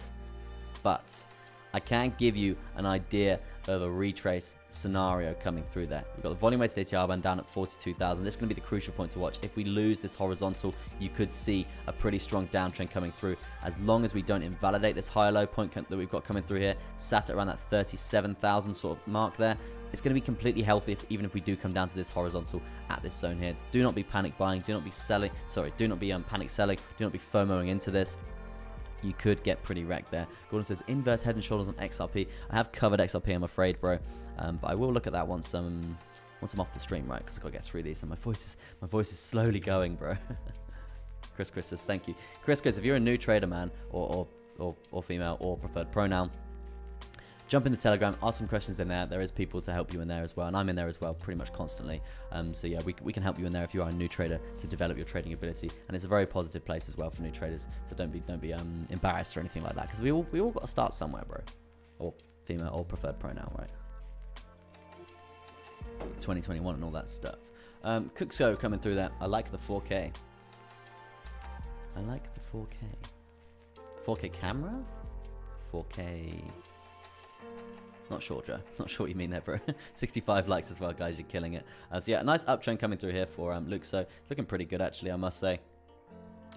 Speaker 1: I can give you an idea of a retrace scenario coming through there. We've got the volume weighted ATR band down at 42,000. This is going to be the crucial point to watch. If we lose this horizontal, you could see a pretty strong downtrend coming through. As long as we don't invalidate this high low point that we've got coming through here, sat at around that 37,000 sort of mark there, it's going to be completely healthy even if we do come down to this horizontal at this zone here. Do not be panic buying. Do not be selling. Sorry, do not be panic selling. Do not be FOMOing into this. You could get pretty wrecked there. Gordon says inverse head and shoulders on XRP. I have covered XRP, I'm afraid, bro. But I will look at that once I'm off the stream, right? Because I've got to get through these, and my voice is slowly going, bro. Chris says thank you. Chris, if you're a new trader, man, or female, or preferred pronoun, jump in the Telegram, ask some questions in there. There is people to help you in there as well, and I'm in there as well pretty much constantly. So yeah, we can help you in there if you are a new trader to develop your trading ability, and it's a very positive place as well for new traders. So don't be embarrassed or anything like that, because we all got to start somewhere, bro. Or female or preferred pronoun, right? 2021 and all that stuff. Cookso coming through there. I like the 4K. I like the 4K. 4K camera? 4K. Not sure, Joe. Not sure what you mean there, bro. 65 likes as well, guys. You're killing it. So yeah, nice uptrend coming through here for Luxo. Looking pretty good, actually, I must say.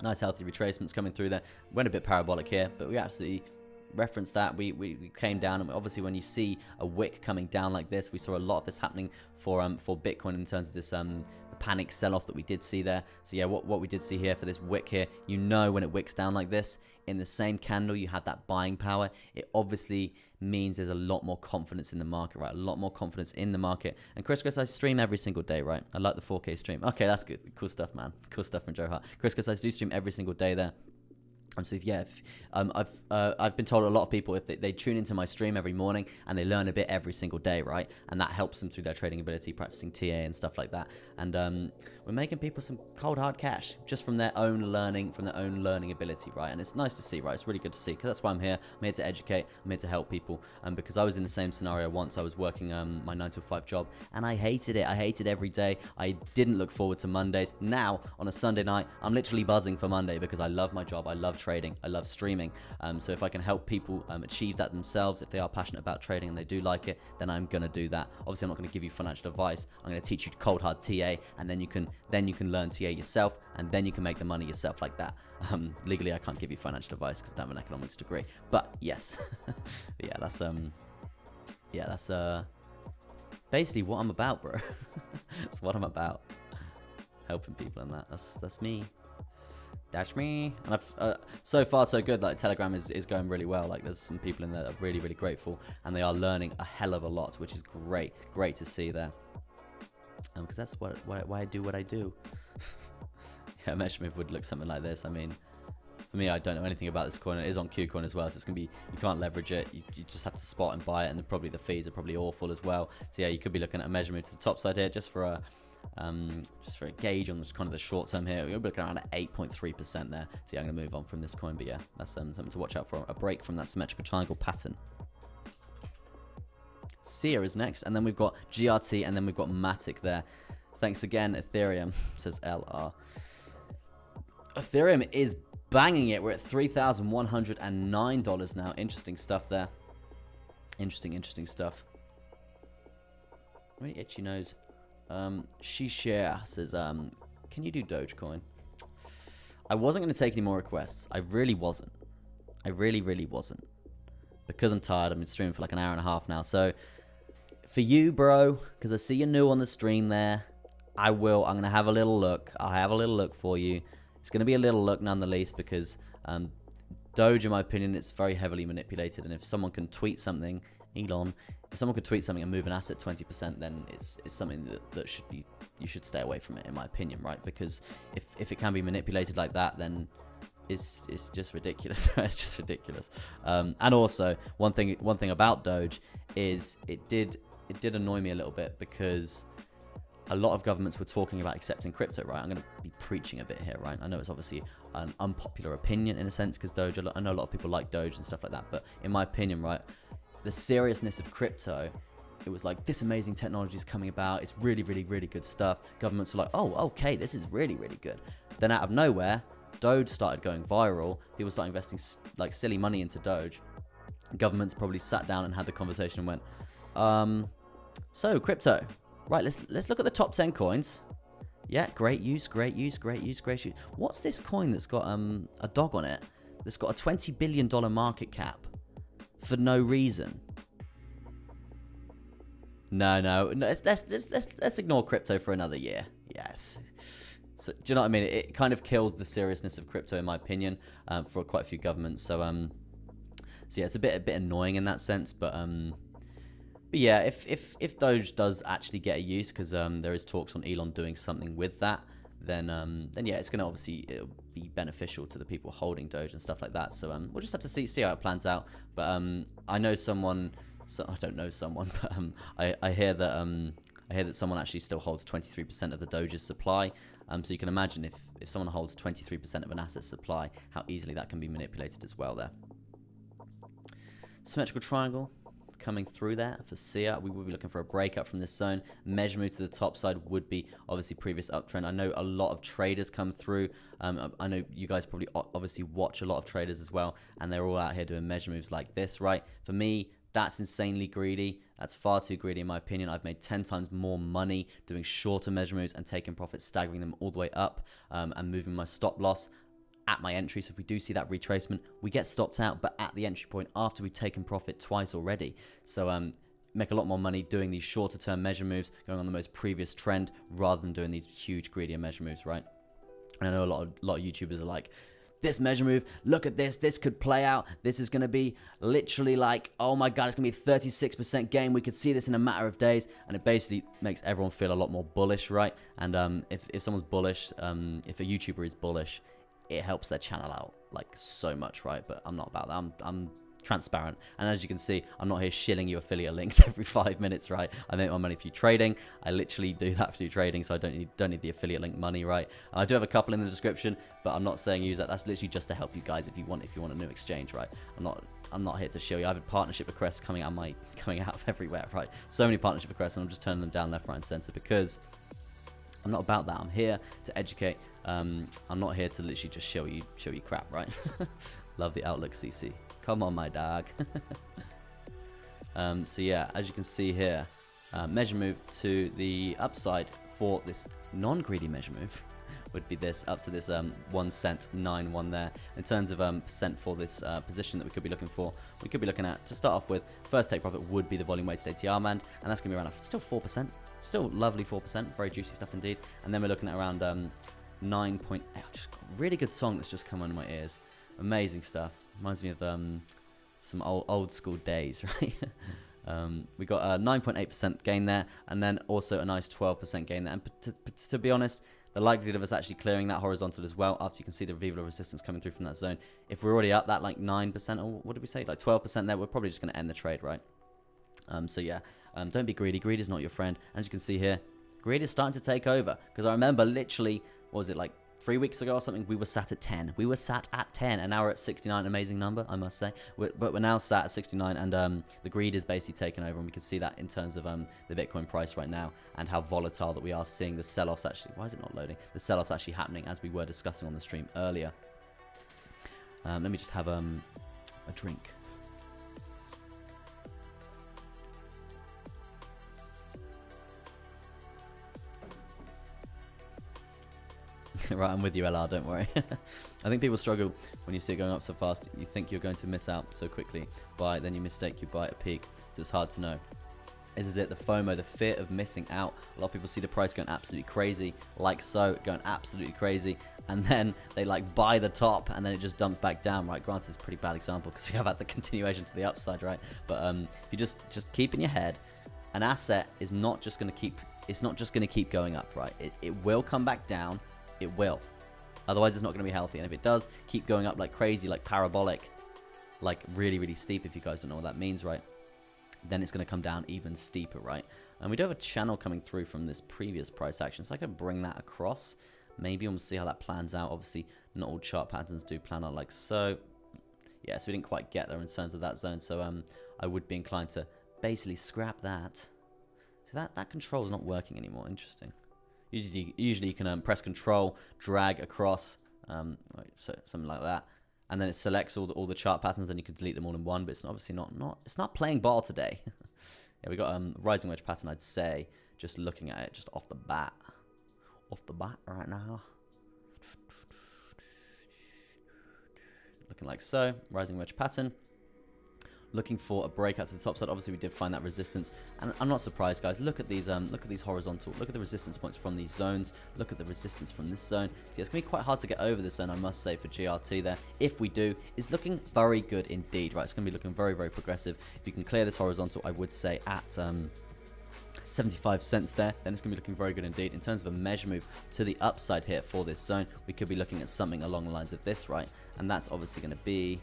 Speaker 1: Nice healthy retracements coming through there. Went a bit parabolic here, but we absolutely referenced that. We came down, and obviously when you see a wick coming down like this, we saw a lot of this happening for Bitcoin in terms of this the panic sell-off that we did see there. So yeah, what we did see here for this wick here, you know, when it wicks down like this in the same candle, you have that buying power. It obviously means there's a lot more confidence in the market, right? A lot more confidence in the market. And Chris, I stream every single day, right? I like the 4K stream. Okay, that's good. Cool stuff, man. Cool stuff from Joe Hart. Chris, I do stream every single day there. So I've been told a lot of people, if they tune into my stream every morning and they learn a bit every single day, right? And that helps them through their trading ability, practicing TA and stuff like that. And we're making people some cold hard cash just from their own learning, ability, right? And it's nice to see, right? It's really good to see, because that's why I'm here. I'm here to educate. I'm here to help people. Because I was in the same scenario once. I was working my 9 to 5 job, and I hated it. I hated every day. I didn't look forward to Mondays. Now on a Sunday night, I'm literally buzzing for Monday because I love my job. I love trading. I love streaming. So if I can help people achieve that themselves, if they are passionate about trading and they do like it, then I'm going to do that. Obviously, I'm not going to give you financial advice. I'm going to teach you cold hard TA, and then you can learn TA yourself, and then you can make the money yourself like that. Legally, I can't give you financial advice because I don't have an economics degree. But yes, that's basically what I'm about, bro. That's what I'm about. Helping people in that. That's me. That's me. And I've so far so good. Like Telegram is going really well. Like there's some people in there that are really, really grateful, and they are learning a hell of a lot, which is great to see there. Because that's why I do what I do. Yeah, a measure move would look something like this. I mean, for me, I don't know anything about this coin. It is on KuCoin as well, so it's gonna be, you can't leverage it. You just have to spot and buy it, and then probably the fees are probably awful as well. So yeah, you could be looking at a measure move to the top side here, just for a gauge on kind of the short term here. We're looking around at 8.3% there. So yeah, I'm gonna move on from this coin, but yeah, that's something to watch out for. A break from that symmetrical triangle pattern. Sia is next, and then we've got GRT, and then we've got Matic there. Thanks again, Ethereum, says LR. Ethereum is banging it. We're at $3,109 now. Interesting stuff there. Interesting stuff. Really itchy nose. Shishare says, can you do Dogecoin? I wasn't going to take any more requests. I really wasn't. I really wasn't. Because I'm tired. I've been streaming for like an hour and a half now. So for you, bro, because I see you're new on the stream there, I'm going to have a little look. I'll have a little look for you. It's going to be a little look nonetheless, because Doge, in my opinion, it's very heavily manipulated. And if someone can tweet something, Elon, if someone could tweet something and move an asset 20%, then it's something that should be, you should stay away from it, in my opinion, right? Because if it can be manipulated like that, then it's just ridiculous. It's just ridiculous. And also, one thing about Doge is it did annoy me a little bit, because a lot of governments were talking about accepting crypto, right? I'm going to be preaching a bit here, right? I know it's obviously an unpopular opinion in a sense, because Doge, I know a lot of people like Doge and stuff like that, but in my opinion, right, the seriousness of crypto, it was like, this amazing technology is coming about. It's really good stuff. Governments were like, oh, okay, this is really good. Then out of nowhere, Doge started going viral. People started investing like silly money into Doge. Governments probably sat down and had the conversation and went, so crypto. Right, let's look at the top 10 coins. Yeah, great use. What's this coin that's got a dog on it? That's got a $20 billion market cap for no reason. No. Let's ignore crypto for another year. Yes. So, do you know what I mean? It kind of kills the seriousness of crypto, in my opinion, for quite a few governments. So yeah, it's a bit annoying in that sense, but yeah, if Doge does actually get a use, because there is talks on Elon doing something with that, then yeah, it's gonna it'll be beneficial to the people holding Doge and stuff like that. So we'll just have to see how it plans out. But I know someone, I don't know someone, but I hear that someone actually still holds 23% of the Doge's supply. So you can imagine if someone holds 23% of an asset supply, how easily that can be manipulated as well there. Symmetrical triangle coming through there for Sia. We will be looking for a breakout from this zone. Measure move to the top side would be obviously previous uptrend. I know a lot of traders come through. I know you guys probably obviously watch a lot of traders as well, and they're all out here doing measure moves like this, right? For me, that's insanely greedy. That's far too greedy, in my opinion. I've made 10 times more money doing shorter measure moves and taking profits, staggering them all the way up, and moving my stop loss at my entry. So if we do see that retracement, we get stopped out, but at the entry point after we've taken profit twice already. So make a lot more money doing these shorter term measure moves, going on the most previous trend, rather than doing these huge greedier measure moves, right? And I know a lot of YouTubers are like, this measure move, look at this could play out. This is going to be literally like, oh my God, it's going to be a 36% gain. We could see this in a matter of days. And it basically makes everyone feel a lot more bullish, right? And if someone's bullish, if a YouTuber is bullish, it helps their channel out like so much, right? But I'm not about that. I'm transparent, and as you can see, I'm not here shilling you affiliate links every 5 minutes, right? I make my money through trading. I literally do that through trading, so I don't need the affiliate link money, right? And I do have a couple in the description, but I'm not saying use that. That's literally just to help you guys if you want a new exchange, right? I'm not here to show you. I have a partnership requests coming out of everywhere, right? So many partnership requests, and I'm just turning them down left, right, and center because I'm not about that. I'm here to educate. I'm not here to literally just show you crap, right? Love the Outlook CC. Come on, my dog. So yeah, as you can see here, measure move to the upside for this non-greedy measure move would be this up to this 1 cent 9-1 there. In terms of percent for this position that we could be looking for, we could be looking at, to start off with, first take profit would be the volume weighted ATR band, and that's going to be around still 4%. Still lovely 4%, very juicy stuff indeed. And then we're looking at around 9.8. Just got a really good song that's just come under my ears. Amazing stuff. Reminds me of some old school days, right? We got a 9.8% gain there, and then also a nice 12% gain there. And to be honest, the likelihood of us actually clearing that horizontal as well, after you can see the reveal of resistance coming through from that zone, if we're already up that like 9%, or what did we say, like 12% there, we're probably just going to end the trade, right? So yeah, don't be greedy. Greed is not your friend. And as you can see here, greed is starting to take over. Because I remember literally, what was it, like 3 weeks ago or something, we were sat at 10. We were sat at 10, and now we're at 69. Amazing number, I must say. But we're now sat at 69, and the greed is basically taken over, and we can see that in terms of the Bitcoin price right now, and how volatile that we are seeing the sell-offs actually. Why is it not loading? The sell-offs actually happening as we were discussing on the stream earlier. Let me just have a drink. Right, I'm with you, LR, don't worry. I think people struggle when you see it going up so fast. You think you're going to miss out so quickly, then you mistake, you buy at a peak, so it's hard to know. This is it, the FOMO, the fear of missing out. A lot of people see the price going absolutely crazy, like so, going absolutely crazy, and then they like buy the top, and then it just dumps back down, right? Granted, it's a pretty bad example because we have had the continuation to the upside, right? But if you just keep in your head, an asset is not just going to keep, it's not just going to keep going up, right? It will come back down. It will. Otherwise, it's not going to be healthy. And if it does keep going up like crazy, like parabolic, like really, really steep, if you guys don't know what that means, right? Then it's going to come down even steeper, right? And we do have a channel coming through from this previous price action. So I can bring that across. Maybe we'll see how that plans out. Obviously, not all chart patterns do plan out like so. Yeah, so we didn't quite get there in terms of that zone. So I would be inclined to basically scrap that. So that control is not working anymore. Interesting. Usually you can press control, drag across, so something like that, and then it selects all the chart patterns. Then you can delete them all in one. But it's obviously not it's not playing ball today. Yeah, we got rising wedge pattern. I'd say just looking at it just off the bat right now, looking like so. Rising wedge pattern. Looking for a breakout to the top side. Obviously, we did find that resistance, and I'm not surprised, guys. Look at these horizontal. Look at the resistance points from these zones. Look at the resistance from this zone. See, it's gonna be quite hard to get over this zone, I must say, for GRT there. If we do, it's looking very good indeed, right? It's gonna be looking very, very progressive. If you can clear this horizontal, I would say at 75 cents there, then it's going to be looking very good indeed. In terms of a measure move to the upside here for this zone, we could be looking at something along the lines of this, right? And that's obviously going to be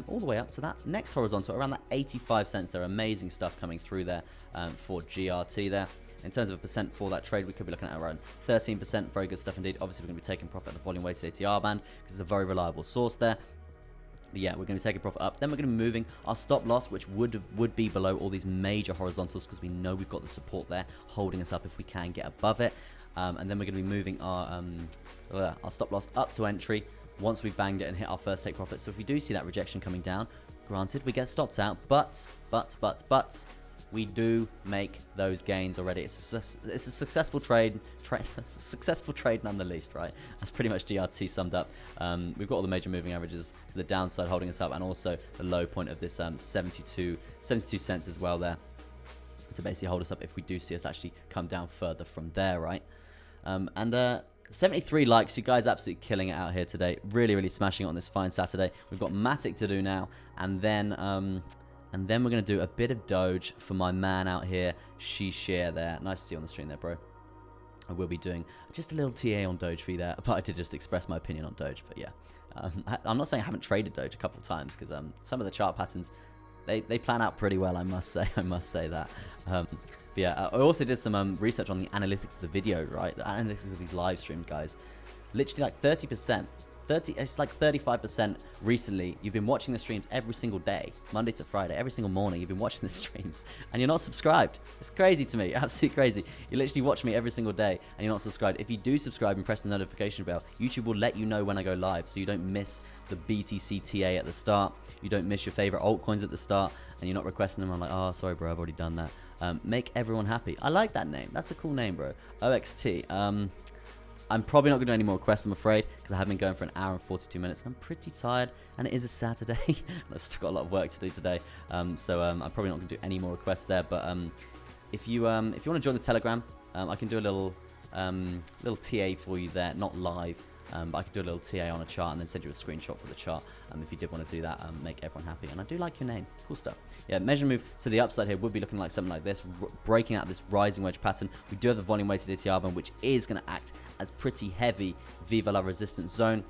Speaker 1: all the way up to that next horizontal, around that 85 cents. There are amazing stuff coming through there for GRT there. In terms of a percent for that trade, we could be looking at around 13%. Very good stuff indeed. Obviously, we're going to be taking profit at the volume weighted ATR band because it's a very reliable source there. But yeah, we're going to be taking profit up. Then we're going to be moving our stop loss, which would be below all these major horizontals because we know we've got the support there holding us up if we can get above it. And then we're going to be moving our stop loss up to entry once we've banged it and hit our first take profit. So if we do see that rejection coming down, granted, we get stopped out, but we do make those gains already. It's a successful trade, successful trade none the least, right? That's pretty much GRT summed up. We've got all the major moving averages to the downside holding us up, and also the low point of this 72 cents as well there to basically hold us up if we do see us actually come down further from there, right? 73 likes. You guys absolutely killing it out here today. Really, really smashing it on this fine Saturday. We've got Matic to do now, and then we're going to do a bit of Doge for my man out here, Share there. Nice to see you on the stream there, bro. I will be doing just a little TA on Doge for you there, but I did just express my opinion on Doge. But yeah, I'm not saying I haven't traded Doge a couple of times, because some of the chart patterns, they plan out pretty well, I must say. I must say that. But yeah, I also did some research on the analytics of the video, right? The analytics of these live streams, guys. Literally like 30%. It's like 35% recently. You've been watching the streams every single day, Monday to Friday, every single morning. You've been watching the streams and you're not subscribed. It's crazy to me, absolutely crazy. You literally watch me every single day and you're not subscribed. If you do subscribe and press the notification bell, YouTube will let you know when I go live, so you don't miss the BTC.D at the start. You don't miss your favorite altcoins at the start, and you're not requesting them. I'm like, oh, sorry, bro, I've already done that. Make everyone happy. I like that name. That's a cool name, bro. OXT. I'm probably not going to do any more requests, I'm afraid, because I have been going for an hour and 42 minutes, and I'm pretty tired, and it is a Saturday, and I've still got a lot of work to do today, so I'm probably not going to do any more requests there. But if you want to join the Telegram, I can do a little TA for you there, not live, but I could do a little TA on a chart and then send you a screenshot for the chart if you did want to do that. Make everyone happy. And I do like your name. Cool stuff. Yeah, measure move to the upside here would be looking like something like this, breaking out this rising wedge pattern. We do have the volume weighted ATR band, which is going to act as pretty heavy Viva la resistance zone,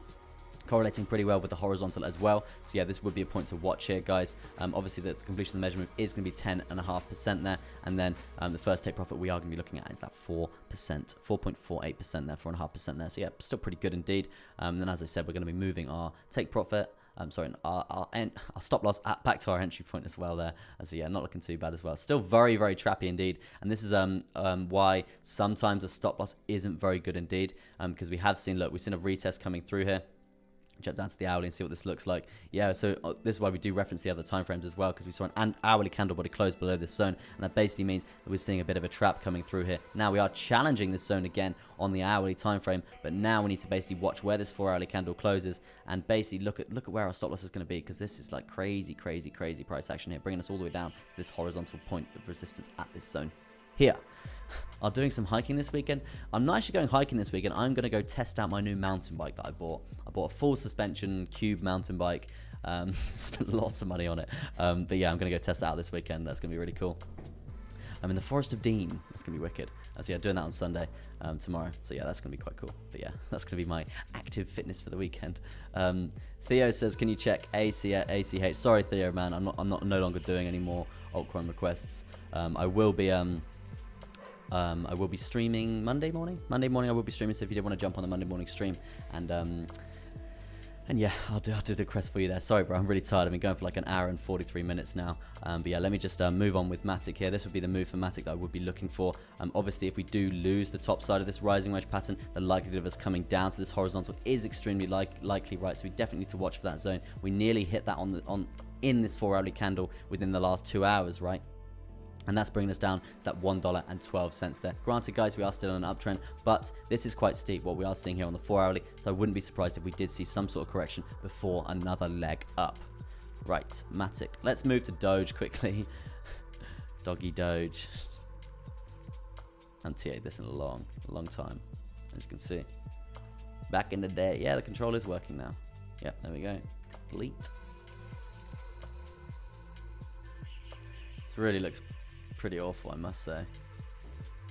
Speaker 1: correlating pretty well with the horizontal as well. So yeah, this would be a point to watch here, guys. Obviously the completion of the measurement is going to be 10.5% there, and then the first take profit we are going to be looking at is that 4%, 4.48% there, 4.5% there. So yeah, still pretty good indeed. Then as I said, we're going to be moving our take profit, our stop loss back to our entry point as well there. So yeah, not looking too bad as well. Still very, very trappy indeed. And this is why sometimes a stop loss isn't very good indeed, because we have seen, look, we've seen a retest coming through here. Jump down to the hourly and see what this looks like. Yeah, so this is why we do reference the other time frames as well, because we saw an hourly candle body close below this zone, and that basically means that we're seeing a bit of a trap coming through here. Now we are challenging this zone again on the hourly time frame, but now we need to basically watch where this 4 hourly candle closes and basically look at where our stop loss is going to be, because this is like crazy price action here, bringing us all the way down to this horizontal point of resistance at this zone here. I'm doing some hiking this weekend. I'm not actually going hiking this weekend. I'm going to go test out my new mountain bike that I bought. I bought a full suspension cube mountain bike. Spent lots of money on it. But yeah, I'm going to go test that out this weekend. That's going to be really cool. I'm in the Forest of Dean. That's going to be wicked. So yeah, doing that on Sunday, tomorrow. So yeah, that's going to be quite cool. But yeah, that's going to be my active fitness for the weekend. Theo says, can you check ACH? Sorry, Theo, man. I'm no longer doing any more altcoin requests. I will be streaming Monday morning. I will be streaming, so if you did want to jump on the Monday morning stream, and yeah, I'll do the request for you there. Sorry, bro, I'm really tired. I've been going for like an hour and 43 minutes now. But yeah, let me just move on with Matic here. This would be the move for Matic that I would be looking for. Obviously, if we do lose the top side of this rising wedge pattern, the likelihood of us coming down to this horizontal is extremely likely, right? So we definitely need to watch for that zone. We nearly hit that in this 4 hourly candle within the last 2 hours, right? And that's bringing us down to that $1.12 there. Granted, guys, we are still on an uptrend, but this is quite steep, what we are seeing here on the 4 hourly. So I wouldn't be surprised if we did see some sort of correction before another leg up. Right, Matic. Let's move to Doge quickly. Doggy Doge. I haven't TA'd this in a long time, as you can see. Back in the day. Yeah, the control is working now. Yep, there we go. Delete. This really looks pretty awful, I must say.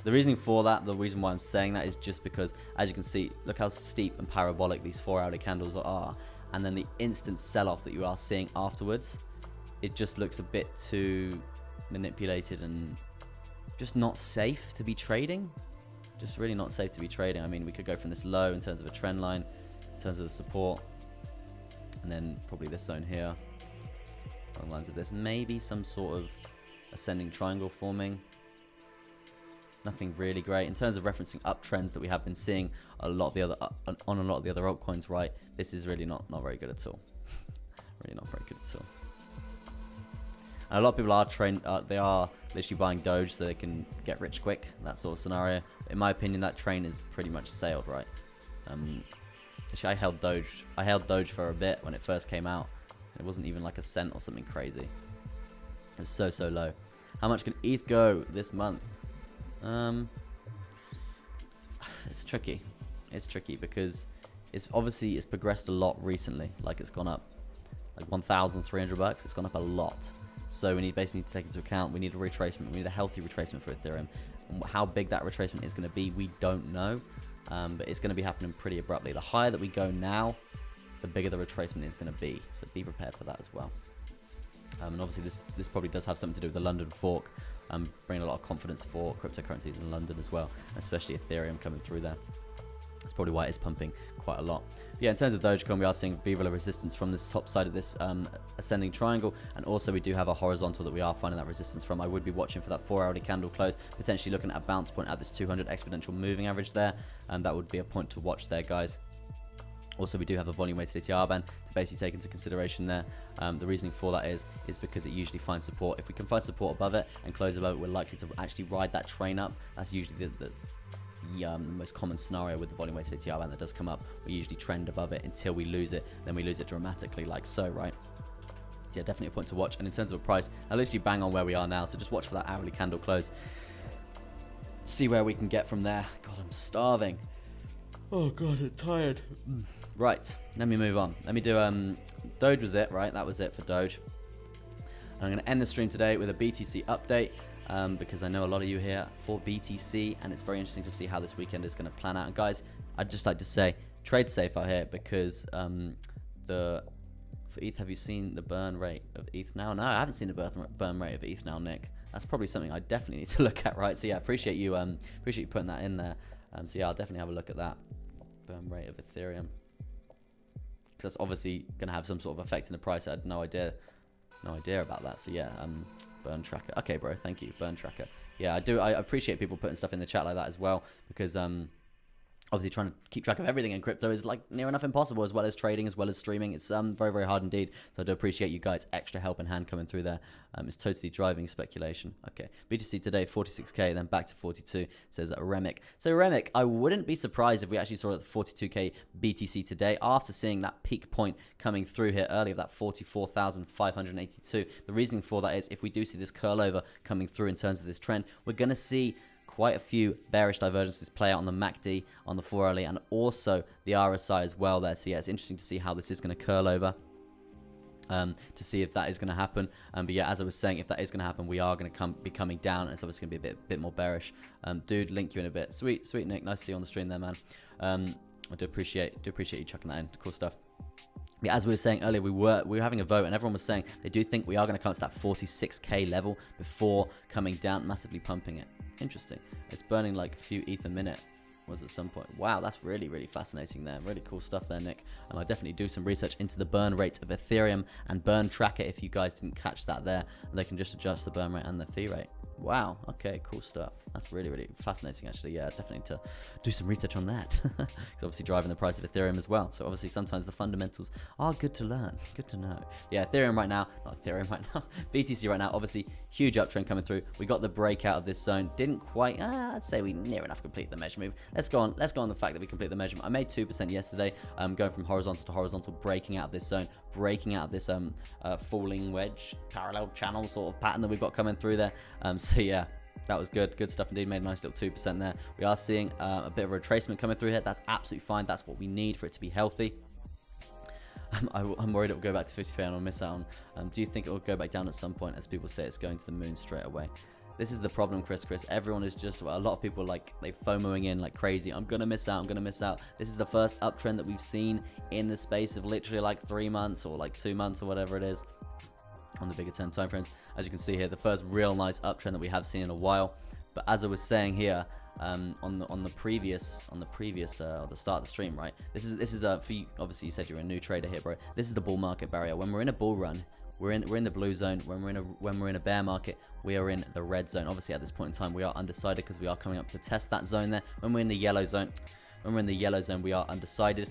Speaker 1: The reasoning for that, the reason why I'm saying that is just because, as you can see, look how steep and parabolic these 4 hourly candles are, and then the instant sell-off that you are seeing afterwards, it just looks a bit too manipulated and just not safe to be trading. Just really not safe to be trading. I mean, we could go from this low in terms of a trend line, in terms of the support, and then probably this zone here, along the lines of this, maybe some sort of ascending triangle forming. Nothing really great in terms of referencing uptrends that we have been seeing a lot of the other on a lot of the other altcoins, right? This is really not very good at all. Really not very good at all. And a lot of people they are literally buying Doge so they can get rich quick, that sort of scenario. In my opinion, that train is pretty much sailed, right? Actually, I held Doge for a bit when it first came out. It wasn't even like a cent or something crazy. It was so low. How much can ETH go this month? It's tricky. It's tricky because it's progressed a lot recently. Like it's gone up like 1,300 bucks. It's gone up a lot. So we basically need to take into account, we need a retracement. We need a healthy retracement for Ethereum. How big that retracement is going to be, we don't know, but it's going to be happening pretty abruptly. The higher that we go now, the bigger the retracement is going to be, so be prepared for that as well. And obviously this probably does have something to do with the London fork, bringing a lot of confidence for cryptocurrencies in London as well, especially Ethereum coming through there. That's probably why it is pumping quite a lot. But yeah, in terms of Dogecoin, we are seeing Viva resistance from this top side of this ascending triangle, and also we do have a horizontal that we are finding that resistance from. I would be watching for that 4-hourly candle close, potentially looking at a bounce point at this 200 exponential moving average there, and that would be a point to watch there, guys. Also, we do have a volume-weighted ATR band to basically take into consideration there. The reasoning for that is because it usually finds support. If we can find support above it and close above it, we're likely to actually ride that train up. That's usually the most common scenario with the volume-weighted ATR band that does come up. We usually trend above it until we lose it, then we lose it dramatically, like so, right? So yeah, definitely a point to watch. And in terms of a price, I'll literally bang on where we are now, so just watch for that hourly candle close. See where we can get from there. God, I'm starving. Oh God, I'm tired. Right, let me move on. Let me do, Doge was it, right? That was it for Doge. And I'm going to end the stream today with a BTC update, because I know a lot of you here for BTC, and it's very interesting to see how this weekend is going to plan out. And guys, I'd just like to say, trade safe out here, because for ETH, have you seen the burn rate of ETH now? No, I haven't seen the burn rate of ETH now, Nick. That's probably something I definitely need to look at, right? So yeah, appreciate you putting that in there. So yeah, I'll definitely have a look at that burn rate of Ethereum, because that's obviously going to have some sort of effect in the price. I had no idea about that. So yeah, burn tracker. Okay, bro, thank you, burn tracker. Yeah, I appreciate people putting stuff in the chat like that as well, because obviously trying to keep track of everything in crypto is like near enough impossible, as well as trading, as well as streaming. It's very, very hard indeed. So I do appreciate you guys extra help and hand coming through there. It's totally driving speculation. Okay, BTC today 46k, then back to 42, says Remick. So Remick, I wouldn't be surprised if we actually saw the 42k BTC today after seeing that peak point coming through here earlier of that 44,582. The reasoning for that is if we do see this curl over coming through in terms of this trend, we're going to see quite a few bearish divergences play out on the MACD, on the 4-hourly, and also the RSI as well there. So yeah, it's interesting to see how this is going to curl over, to see if that is going to happen. But yeah, as I was saying, if that is going to happen, we are going to be coming down, and it's obviously going to be a bit more bearish. Dude, link you in a bit. Sweet Nick, nice to see you on the stream there, man. I do appreciate you chucking that in. Cool stuff. Yeah, as we were saying earlier, we were having a vote, and everyone was saying they do think we are going to come to that 46k level before coming down, massively pumping it. Interesting. It's burning like a few ETH a minute was at some point. Wow, that's really, really fascinating there. Really cool stuff there, Nick. And I definitely do some research into the burn rate of Ethereum and burn tracker if you guys didn't catch that there. And they can just adjust the burn rate and the fee rate. Wow, okay, cool stuff. That's really, really fascinating, actually. Yeah, definitely to do some research on that. It's obviously driving the price of Ethereum as well. So obviously sometimes the fundamentals are good to learn, good to know. Yeah, Ethereum right now, not Ethereum right now, BTC right now, obviously huge uptrend coming through. We got the breakout of this zone. Didn't quite, I'd say we near enough complete the measure move. Let's go on the fact that we complete the measurement. I made 2% yesterday, going from horizontal to horizontal, breaking out of this zone, breaking out of this falling wedge, parallel channel sort of pattern that we've got coming through there. So yeah, that was good stuff indeed. Made a nice little 2% there. We are seeing a bit of a retracement coming through here. That's absolutely fine. That's what we need for it to be healthy. I'm worried it will go back to 50 and I'll miss out on. Do you think it will go back down at some point, as people say it's going to the moon straight away? This is the problem, Chris. Everyone is just, a lot of people like, they FOMOing in like crazy. I'm going to miss out. This is the first uptrend that we've seen in the space of literally like 3 months or like 2 months or whatever it is on the bigger term time frames. As you can see here, the first real nice uptrend that we have seen in a while. But as I was saying here, on the start of the stream, right? This is for you, obviously you said you're a new trader here, bro. This is the bull market barrier. When we're in a bull run, we're in the blue zone. When we're in a bear market, we are in the red zone. Obviously at this point in time, we are undecided because we are coming up to test that zone there. When we're in the yellow zone, we are undecided.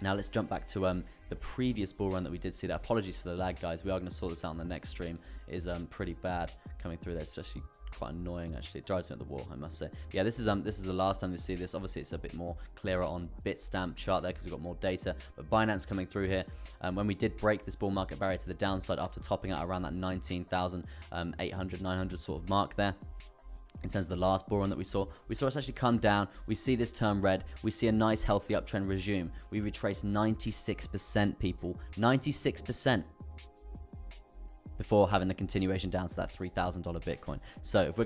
Speaker 1: Now let's jump back to the previous bull run that we did see. That, apologies for the lag, guys. We are going to sort this out in the next stream. It is pretty bad coming through there. It's actually quite annoying, actually. It drives me at the wall, I must say. Yeah, this is the last time we see this. Obviously it's a bit more clearer on Bitstamp chart there because we've got more data. But Binance coming through here, when we did break this bull market barrier to the downside after topping out around that 19,800 900 sort of mark there. In terms of the last bull run that we saw us actually come down. We see this turn red. We see a nice healthy uptrend resume. We retrace 96%, people. 96%. before having the continuation down to that $3,000 Bitcoin. So if we're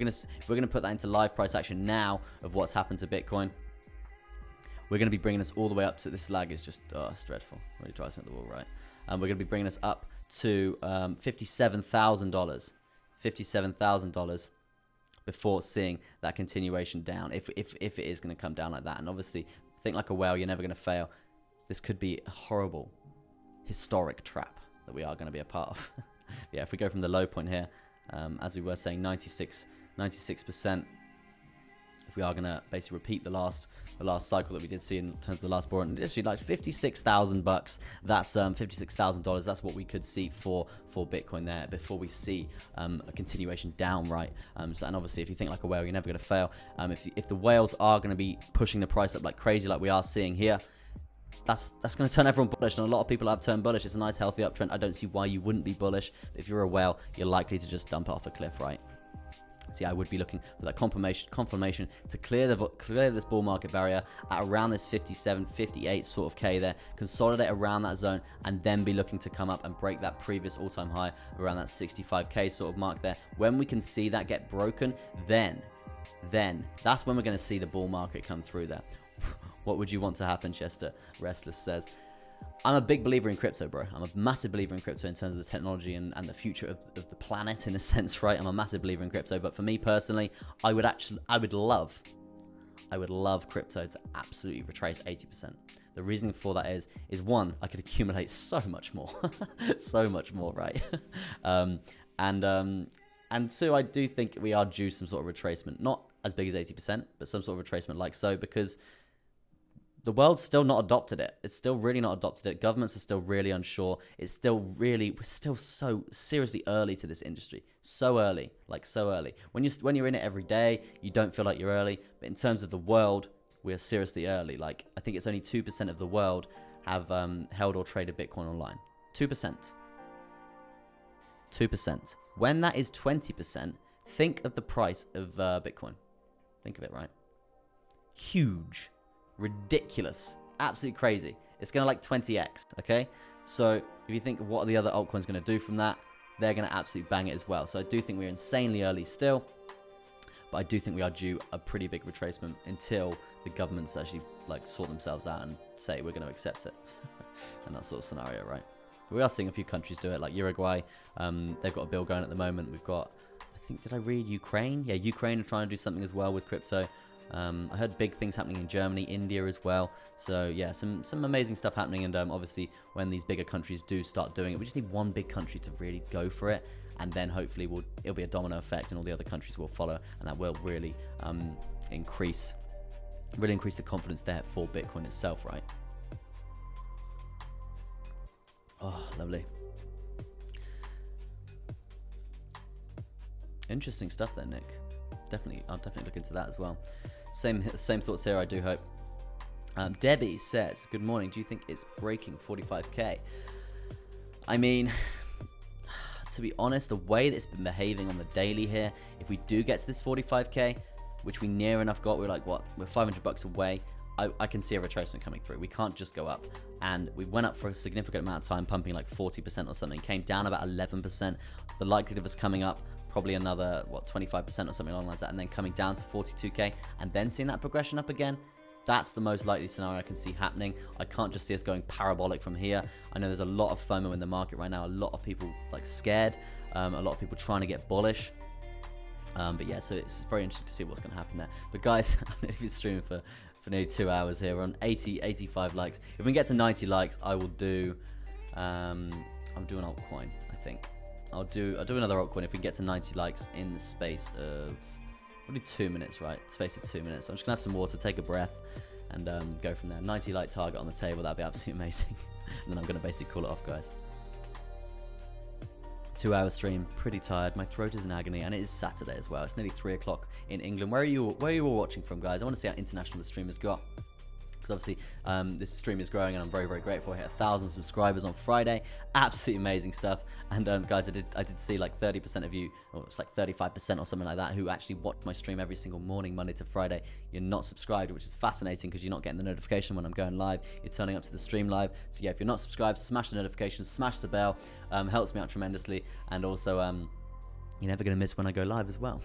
Speaker 1: gonna put that into live price action now of what's happened to Bitcoin, we're going to be bringing us all the way up to, this lag is just, oh, it's dreadful. Really drives me up the wall, right? We're going to be bringing us up to $57,000. $57,000 before seeing that continuation down, if it is going to come down like that. And obviously, think like a whale, you're never going to fail. This could be a horrible, historic trap that we are going to be a part of. Yeah, if we go from the low point here, as we were saying, 96%. If we are going to basically repeat the last cycle that we did see in terms of the last board, and literally like $56,000, that's $56,000. That's what we could see for Bitcoin there before we see a continuation down, right? And obviously, if you think like a whale, you're never going to fail. If the whales are going to be pushing the price up like crazy, like we are seeing here, that's going to turn everyone bullish, and a lot of people have turned bullish. It's a nice healthy uptrend. I don't see why you wouldn't be bullish. If you're a whale, you're likely to just dump it off a cliff, right? See, I would be looking for that confirmation to clear this bull market barrier at around this 57, 58 sort of K there, consolidate around that zone, and then be looking to come up and break that previous all-time high around that 65K sort of mark there. When we can see that get broken, then that's when we're going to see the bull market come through there. What would you want to happen, Chester? Restless says. I'm a big believer in crypto, bro. I'm a massive believer in crypto in terms of the technology and the future of the planet, in a sense, right? I'm a massive believer in crypto, but for me personally, I would love crypto to absolutely retrace 80%. The reasoning for that is one, I could accumulate so much more, so much more, right? And two, I do think we are due some sort of retracement, not as big as 80%, but some sort of retracement like so, because the world's still not adopted it. It's still really not adopted it. Governments are still really unsure. We're still so seriously early to this industry. So early, like so early. When you're in it every day, you don't feel like you're early. But in terms of the world, we're seriously early. Like, I think it's only 2% of the world have held or traded Bitcoin online. 2%. 2%. When that is 20%, think of the price of Bitcoin. Think of it, right? Huge. Ridiculous, absolutely crazy. It's gonna like 20x, okay? So if you think of what are the other altcoins gonna do from that, they're gonna absolutely bang it as well. So I do think we're insanely early still, but I do think we are due a pretty big retracement until the governments actually like sort themselves out and say we're gonna accept it. And that sort of scenario, right? We are seeing a few countries do it, like Uruguay. They've got a bill going at the moment. We've got, I think, did I read Ukraine? Yeah, Ukraine are trying to do something as well with crypto. I heard big things happening in Germany, India as well. So yeah, some amazing stuff happening. And obviously, when these bigger countries do start doing it, we just need one big country to really go for it, and then hopefully it'll be a domino effect, and all the other countries will follow, and that will really increase the confidence there for Bitcoin itself, right? Oh, lovely. Interesting stuff there, Nick. I'll definitely look into that as well. Same thoughts here, I do hope. Debbie says, good morning, do you think it's breaking 45K? I mean, to be honest, the way that it's been behaving on the daily here, if we do get to this 45K, which we near enough got, we're like, what? We're $500 away. I can see a retracement coming through. We can't just go up. And we went up for a significant amount of time, pumping like 40% or something, came down about 11%. The likelihood of us coming up probably another, 25% or something along like that, and then coming down to 42K, and then seeing that progression up again, that's the most likely scenario I can see happening. I can't just see us going parabolic from here. I know there's a lot of FOMO in the market right now, a lot of people like scared, a lot of people trying to get bullish. But yeah, so it's very interesting to see what's going to happen there. But guys, I'm going to be streaming for nearly 2 hours here. We're on 85 likes. If we can get to 90 likes, I will do, I'll do an altcoin, I think. I'll do another altcoin if we get to 90 likes in the space of probably 2 minutes, right? Space of 2 minutes. So I'm just gonna have some water, take a breath, and go from there. 90 like target on the table. That'd be absolutely amazing. And then I'm gonna basically call it off, guys. 2 hour stream, pretty tired. My throat is in agony, and it is Saturday as well. It's nearly 3 o'clock in England. Where are you all watching from, guys? I want to see how international the stream has got. because obviously this stream is growing and I'm very, very grateful. I hit 1,000 subscribers on Friday. Absolutely amazing stuff. And guys, I did see like 30% of you, or it's like 35% or something like that, who actually watch my stream every single morning, Monday to Friday. You're not subscribed, which is fascinating because you're not getting the notification when I'm going live. You're turning up to the stream live. So yeah, if you're not subscribed, smash the notification, smash the bell. Helps me out tremendously. And also, you're never going to miss when I go live as well.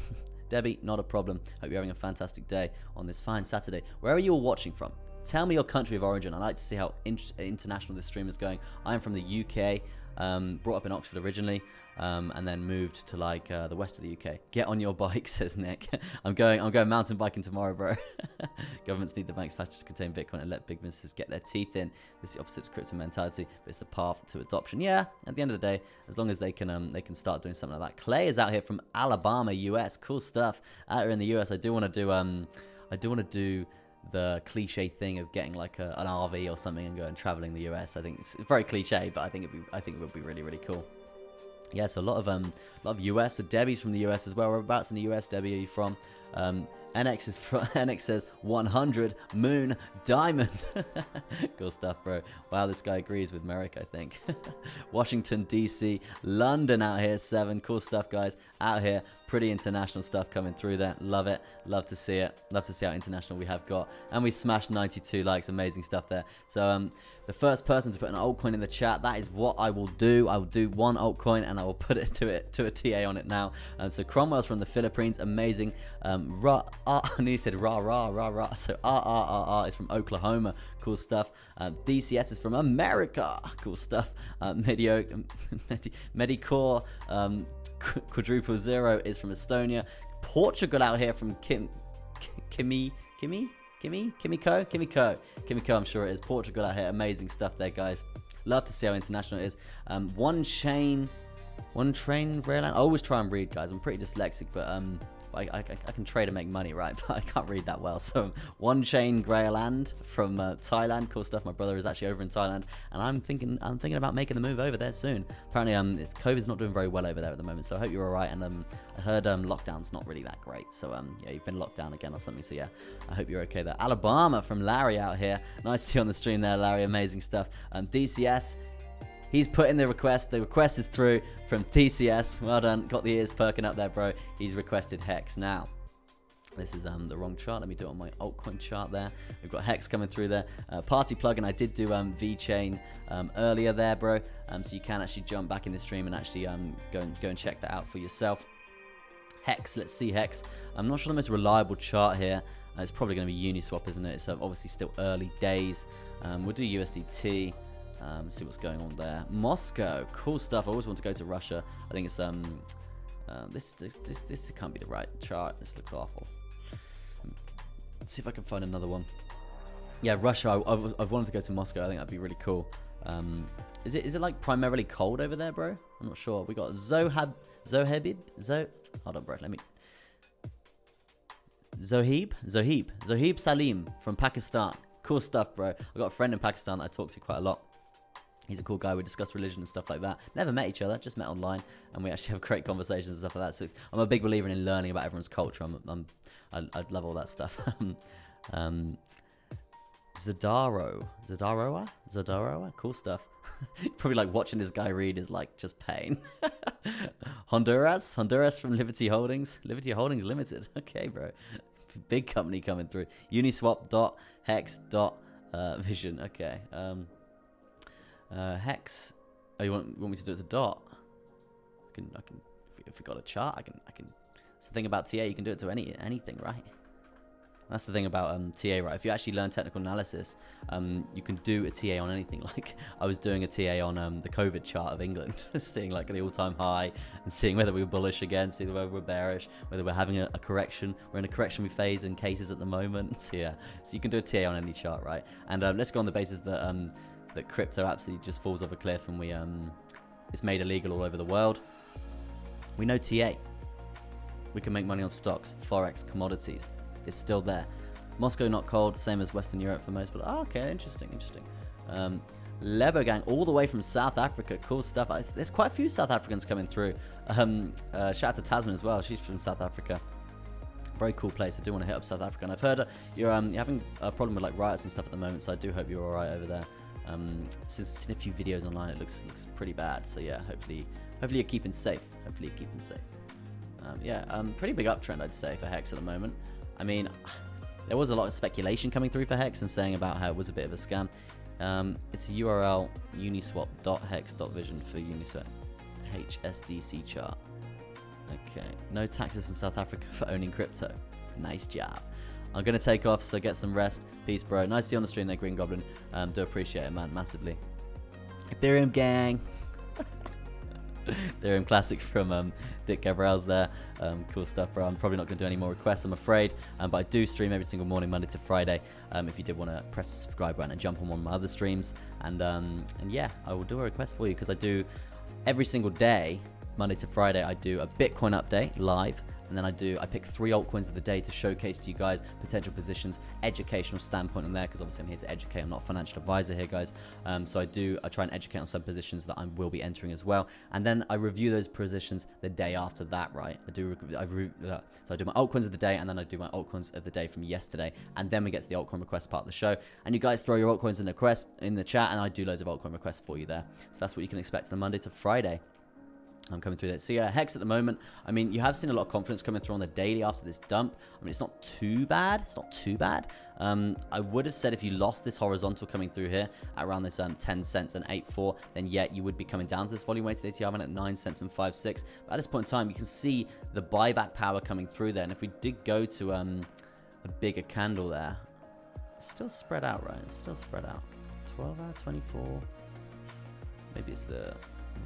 Speaker 1: Debbie, not a problem. Hope you're having a fantastic day on this fine Saturday. Where are you all watching from? Tell me your country of origin. I like to see how international this stream is going. I'm from the UK, brought up in Oxford originally, and then moved to like the west of the UK. Get on your bike, says Nick. I'm going mountain biking tomorrow, bro. Governments need the banks faster to contain Bitcoin and let big businesses get their teeth in. This is the opposite to crypto mentality, but it's the path to adoption. Yeah, at the end of the day, as long as they can start doing something like that. Clay is out here from Alabama, US. Cool stuff. Out here in the US, I do want to do the cliche thing of getting like an RV or something and going traveling the US. I think it's very cliche, but I think it would be really, really cool. Yeah, so a lot of US. So Debbie's from the US as well. Whereabouts in the US, Debbie, are you from? NX is from NX says 100 moon diamond. Cool stuff, bro. Wow, this guy agrees with Merrick, I think. Washington DC, London out here 7. Cool stuff, guys. Out here, pretty international stuff coming through there. Love it. Love to see it. Love to see how international we have got. And we smashed 92 likes. Amazing stuff there. So the first person to put an altcoin in the chat, that is what I will do. I will do one altcoin and I will put it to a TA on it now. So Cromwell's from the Philippines. Amazing. And he said rah rah rah rah. So RRRR is from Oklahoma. Cool stuff. DCS is from America. Cool stuff. Medicore quadruple zero is from Estonia. Portugal out here from Kimiko, I'm sure it is. Portugal out here. Amazing stuff there, guys. Love to see how international it is. One train Rayland. I always try and read, guys. I'm pretty dyslexic, but I can trade and make money, right? But I can't read that well. So One Chain Greyland from Thailand. Cool stuff. My brother is actually over in Thailand, and I'm thinking about making the move over there soon. Apparently, COVID's not doing very well over there at the moment. So I hope you're all right. And I heard lockdown's not really that great. So yeah, you've been locked down again or something. So yeah, I hope you're okay there. Alabama from Larry out here. Nice to see you on the stream there, Larry. Amazing stuff. DCS. He's put in the request. The request is through from TCS. Well done. Got the ears perking up there, bro. He's requested Hex. Now, this is the wrong chart. Let me do it on my altcoin chart there. We've got Hex coming through there. Party plugin. I did do VeChain earlier there, bro. So you can actually jump back in the stream and actually go and check that out for yourself. Hex. Let's see Hex. I'm not sure the most reliable chart here. It's probably going to be Uniswap, isn't it? It's obviously still early days. We'll do USDT. See what's going on there. Moscow, cool stuff. I always want to go to Russia. I think it's this can't be the right chart. This looks awful. Let's see if I can find another one. Yeah, Russia. I've wanted to go to Moscow. I think that'd be really cool. Is it like primarily cold over there, bro? I'm not sure. We got Zoheb. Hold on, bro. Let me. Zoheb Salim from Pakistan. Cool stuff, bro. I've got a friend in Pakistan that I talk to quite a lot. He's a cool guy. We discuss religion and stuff like that. Never met each other, just met online, and we actually have great conversations and stuff like that. So I'm a big believer in learning about everyone's culture. I love all that stuff. Zadaroa, cool stuff. Probably like watching this guy read is like just pain. Honduras from Liberty Holdings Limited. Okay, bro. Big company coming through. Uniswap.hex.vision. Okay. Hex. Oh, you want me to do it as a dot? I can. If we got a chart, I can. It's the thing about TA. You can do it to anything, right? That's the thing about TA, right? If you actually learn technical analysis, you can do a TA on anything. Like I was doing a TA on the COVID chart of England, seeing like the all-time high and seeing whether we were bullish again, seeing whether we're bearish, whether we're having a correction. We're in a correction phase in cases at the moment. So yeah, so you can do a TA on any chart, right? And let's go on the basis that that crypto absolutely just falls off a cliff and it's made illegal all over the world. We know TA. We can make money on stocks, forex, commodities. It's still there. Moscow not cold, same as Western Europe for most, but okay, interesting. Lebo Gang, all the way from South Africa, cool stuff. There's quite a few South Africans coming through. Shout out to Tasman as well, she's from South Africa. Very cool place. I do want to hit up South Africa, and I've heard you're having a problem with like riots and stuff at the moment, so I do hope you're all right over there. Since I've seen a few videos online, it looks pretty bad. So yeah, hopefully you're keeping safe. Pretty big uptrend, I'd say, for Hex at the moment. I mean, there was a lot of speculation coming through for Hex and saying about how it was a bit of a scam. It's a URL uniswap.hex.vision for Uniswap HSDC chart. Okay, no taxes in South Africa for owning crypto. Nice job. I'm going to take off, so get some rest. Peace, bro. Nice to see you on the stream there, Green Goblin. Do appreciate it, man, massively. Ethereum gang. Ethereum classic from Dick Gabriel's there. Cool stuff, bro. I'm probably not going to do any more requests, I'm afraid. But I do stream every single morning, Monday to Friday. If you did want to press the subscribe button and jump on one of my other streams. And yeah, I will do a request for you, because I do every single day, Monday to Friday, I do a Bitcoin update live. And then I pick 3 altcoins of the day to showcase to you guys potential positions, educational standpoint on there, because obviously I'm here to educate. I'm not a financial advisor here, guys. So I try and educate on some positions that I will be entering as well. And then I review those positions the day after that, right? So I do my altcoins of the day, and then I do my altcoins of the day from yesterday. And then we get to the altcoin request part of the show. And you guys throw your altcoins in the chat, and I do loads of altcoin requests for you there. So that's what you can expect on Monday to Friday. I'm coming through that. So yeah, Hex at the moment, I mean, you have seen a lot of confidence coming through on the daily after this dump. I mean, it's not too bad. I would have said if you lost this horizontal coming through here at around this 10 cents and 8.4, then yeah, you would be coming down to this volume weighted ATR at 9 cents and 5.6. But at this point in time, you can see the buyback power coming through there. And if we did go to a bigger candle there, it's still spread out, right? It's still spread out. 12 hour, 24. Maybe it's the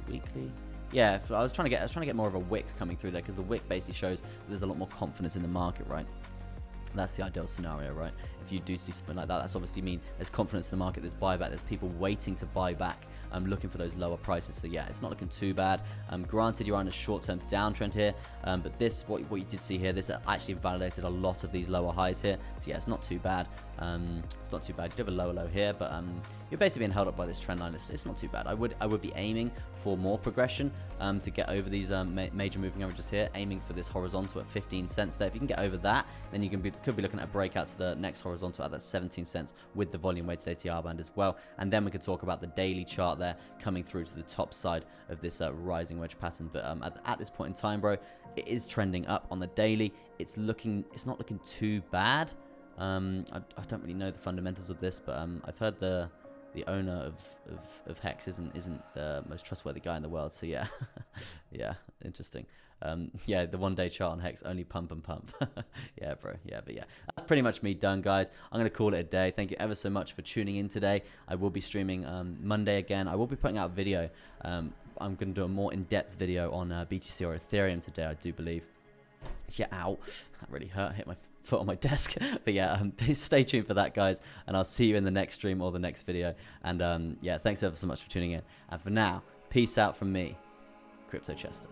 Speaker 1: weekly. Yeah, I was trying to get more of a wick coming through there, because the wick basically shows that there's a lot more confidence in the market, right? That's the ideal scenario, right? If you do see something like that, that's obviously mean there's confidence in the market, there's buyback, there's people waiting to buy back, looking for those lower prices. So yeah, it's not looking too bad. Granted, you're on a short-term downtrend here, but this, what you did see here, this actually validated a lot of these lower highs here. So yeah, it's not too bad. It's not too bad. You do have a lower low here, but you're basically being held up by this trend line. It's not too bad. I would be aiming for more progression to get over these major moving averages here, aiming for this horizontal at 15 cents there. If you can get over that, then you could be looking at a breakout to the next horizontal at that 17 cents with the volume weighted ATR band as well. And then we could talk about the daily chart there coming through to the top side of this rising wedge pattern. But at this point in time, bro, it is trending up on the daily. It's not looking too bad. I don't really know the fundamentals of this, but I've heard the owner of Hex isn't the most trustworthy guy in the world. So yeah, yeah, interesting. Yeah, the 1 day chart on Hex, only pump and pump. Yeah, bro. Yeah, but yeah, that's pretty much me done, guys. I'm going to call it a day. Thank you ever so much for tuning in today. I will be streaming Monday again. I will be putting out a video. I'm going to do a more in-depth video on BTC or Ethereum today, I do believe. Yeah, ow. That really hurt. Hit my foot on my desk. But yeah, stay tuned for that, guys. And I'll see you in the next stream or the next video. And yeah, thanks ever so much for tuning in. And for now, peace out from me, Crypto Chester.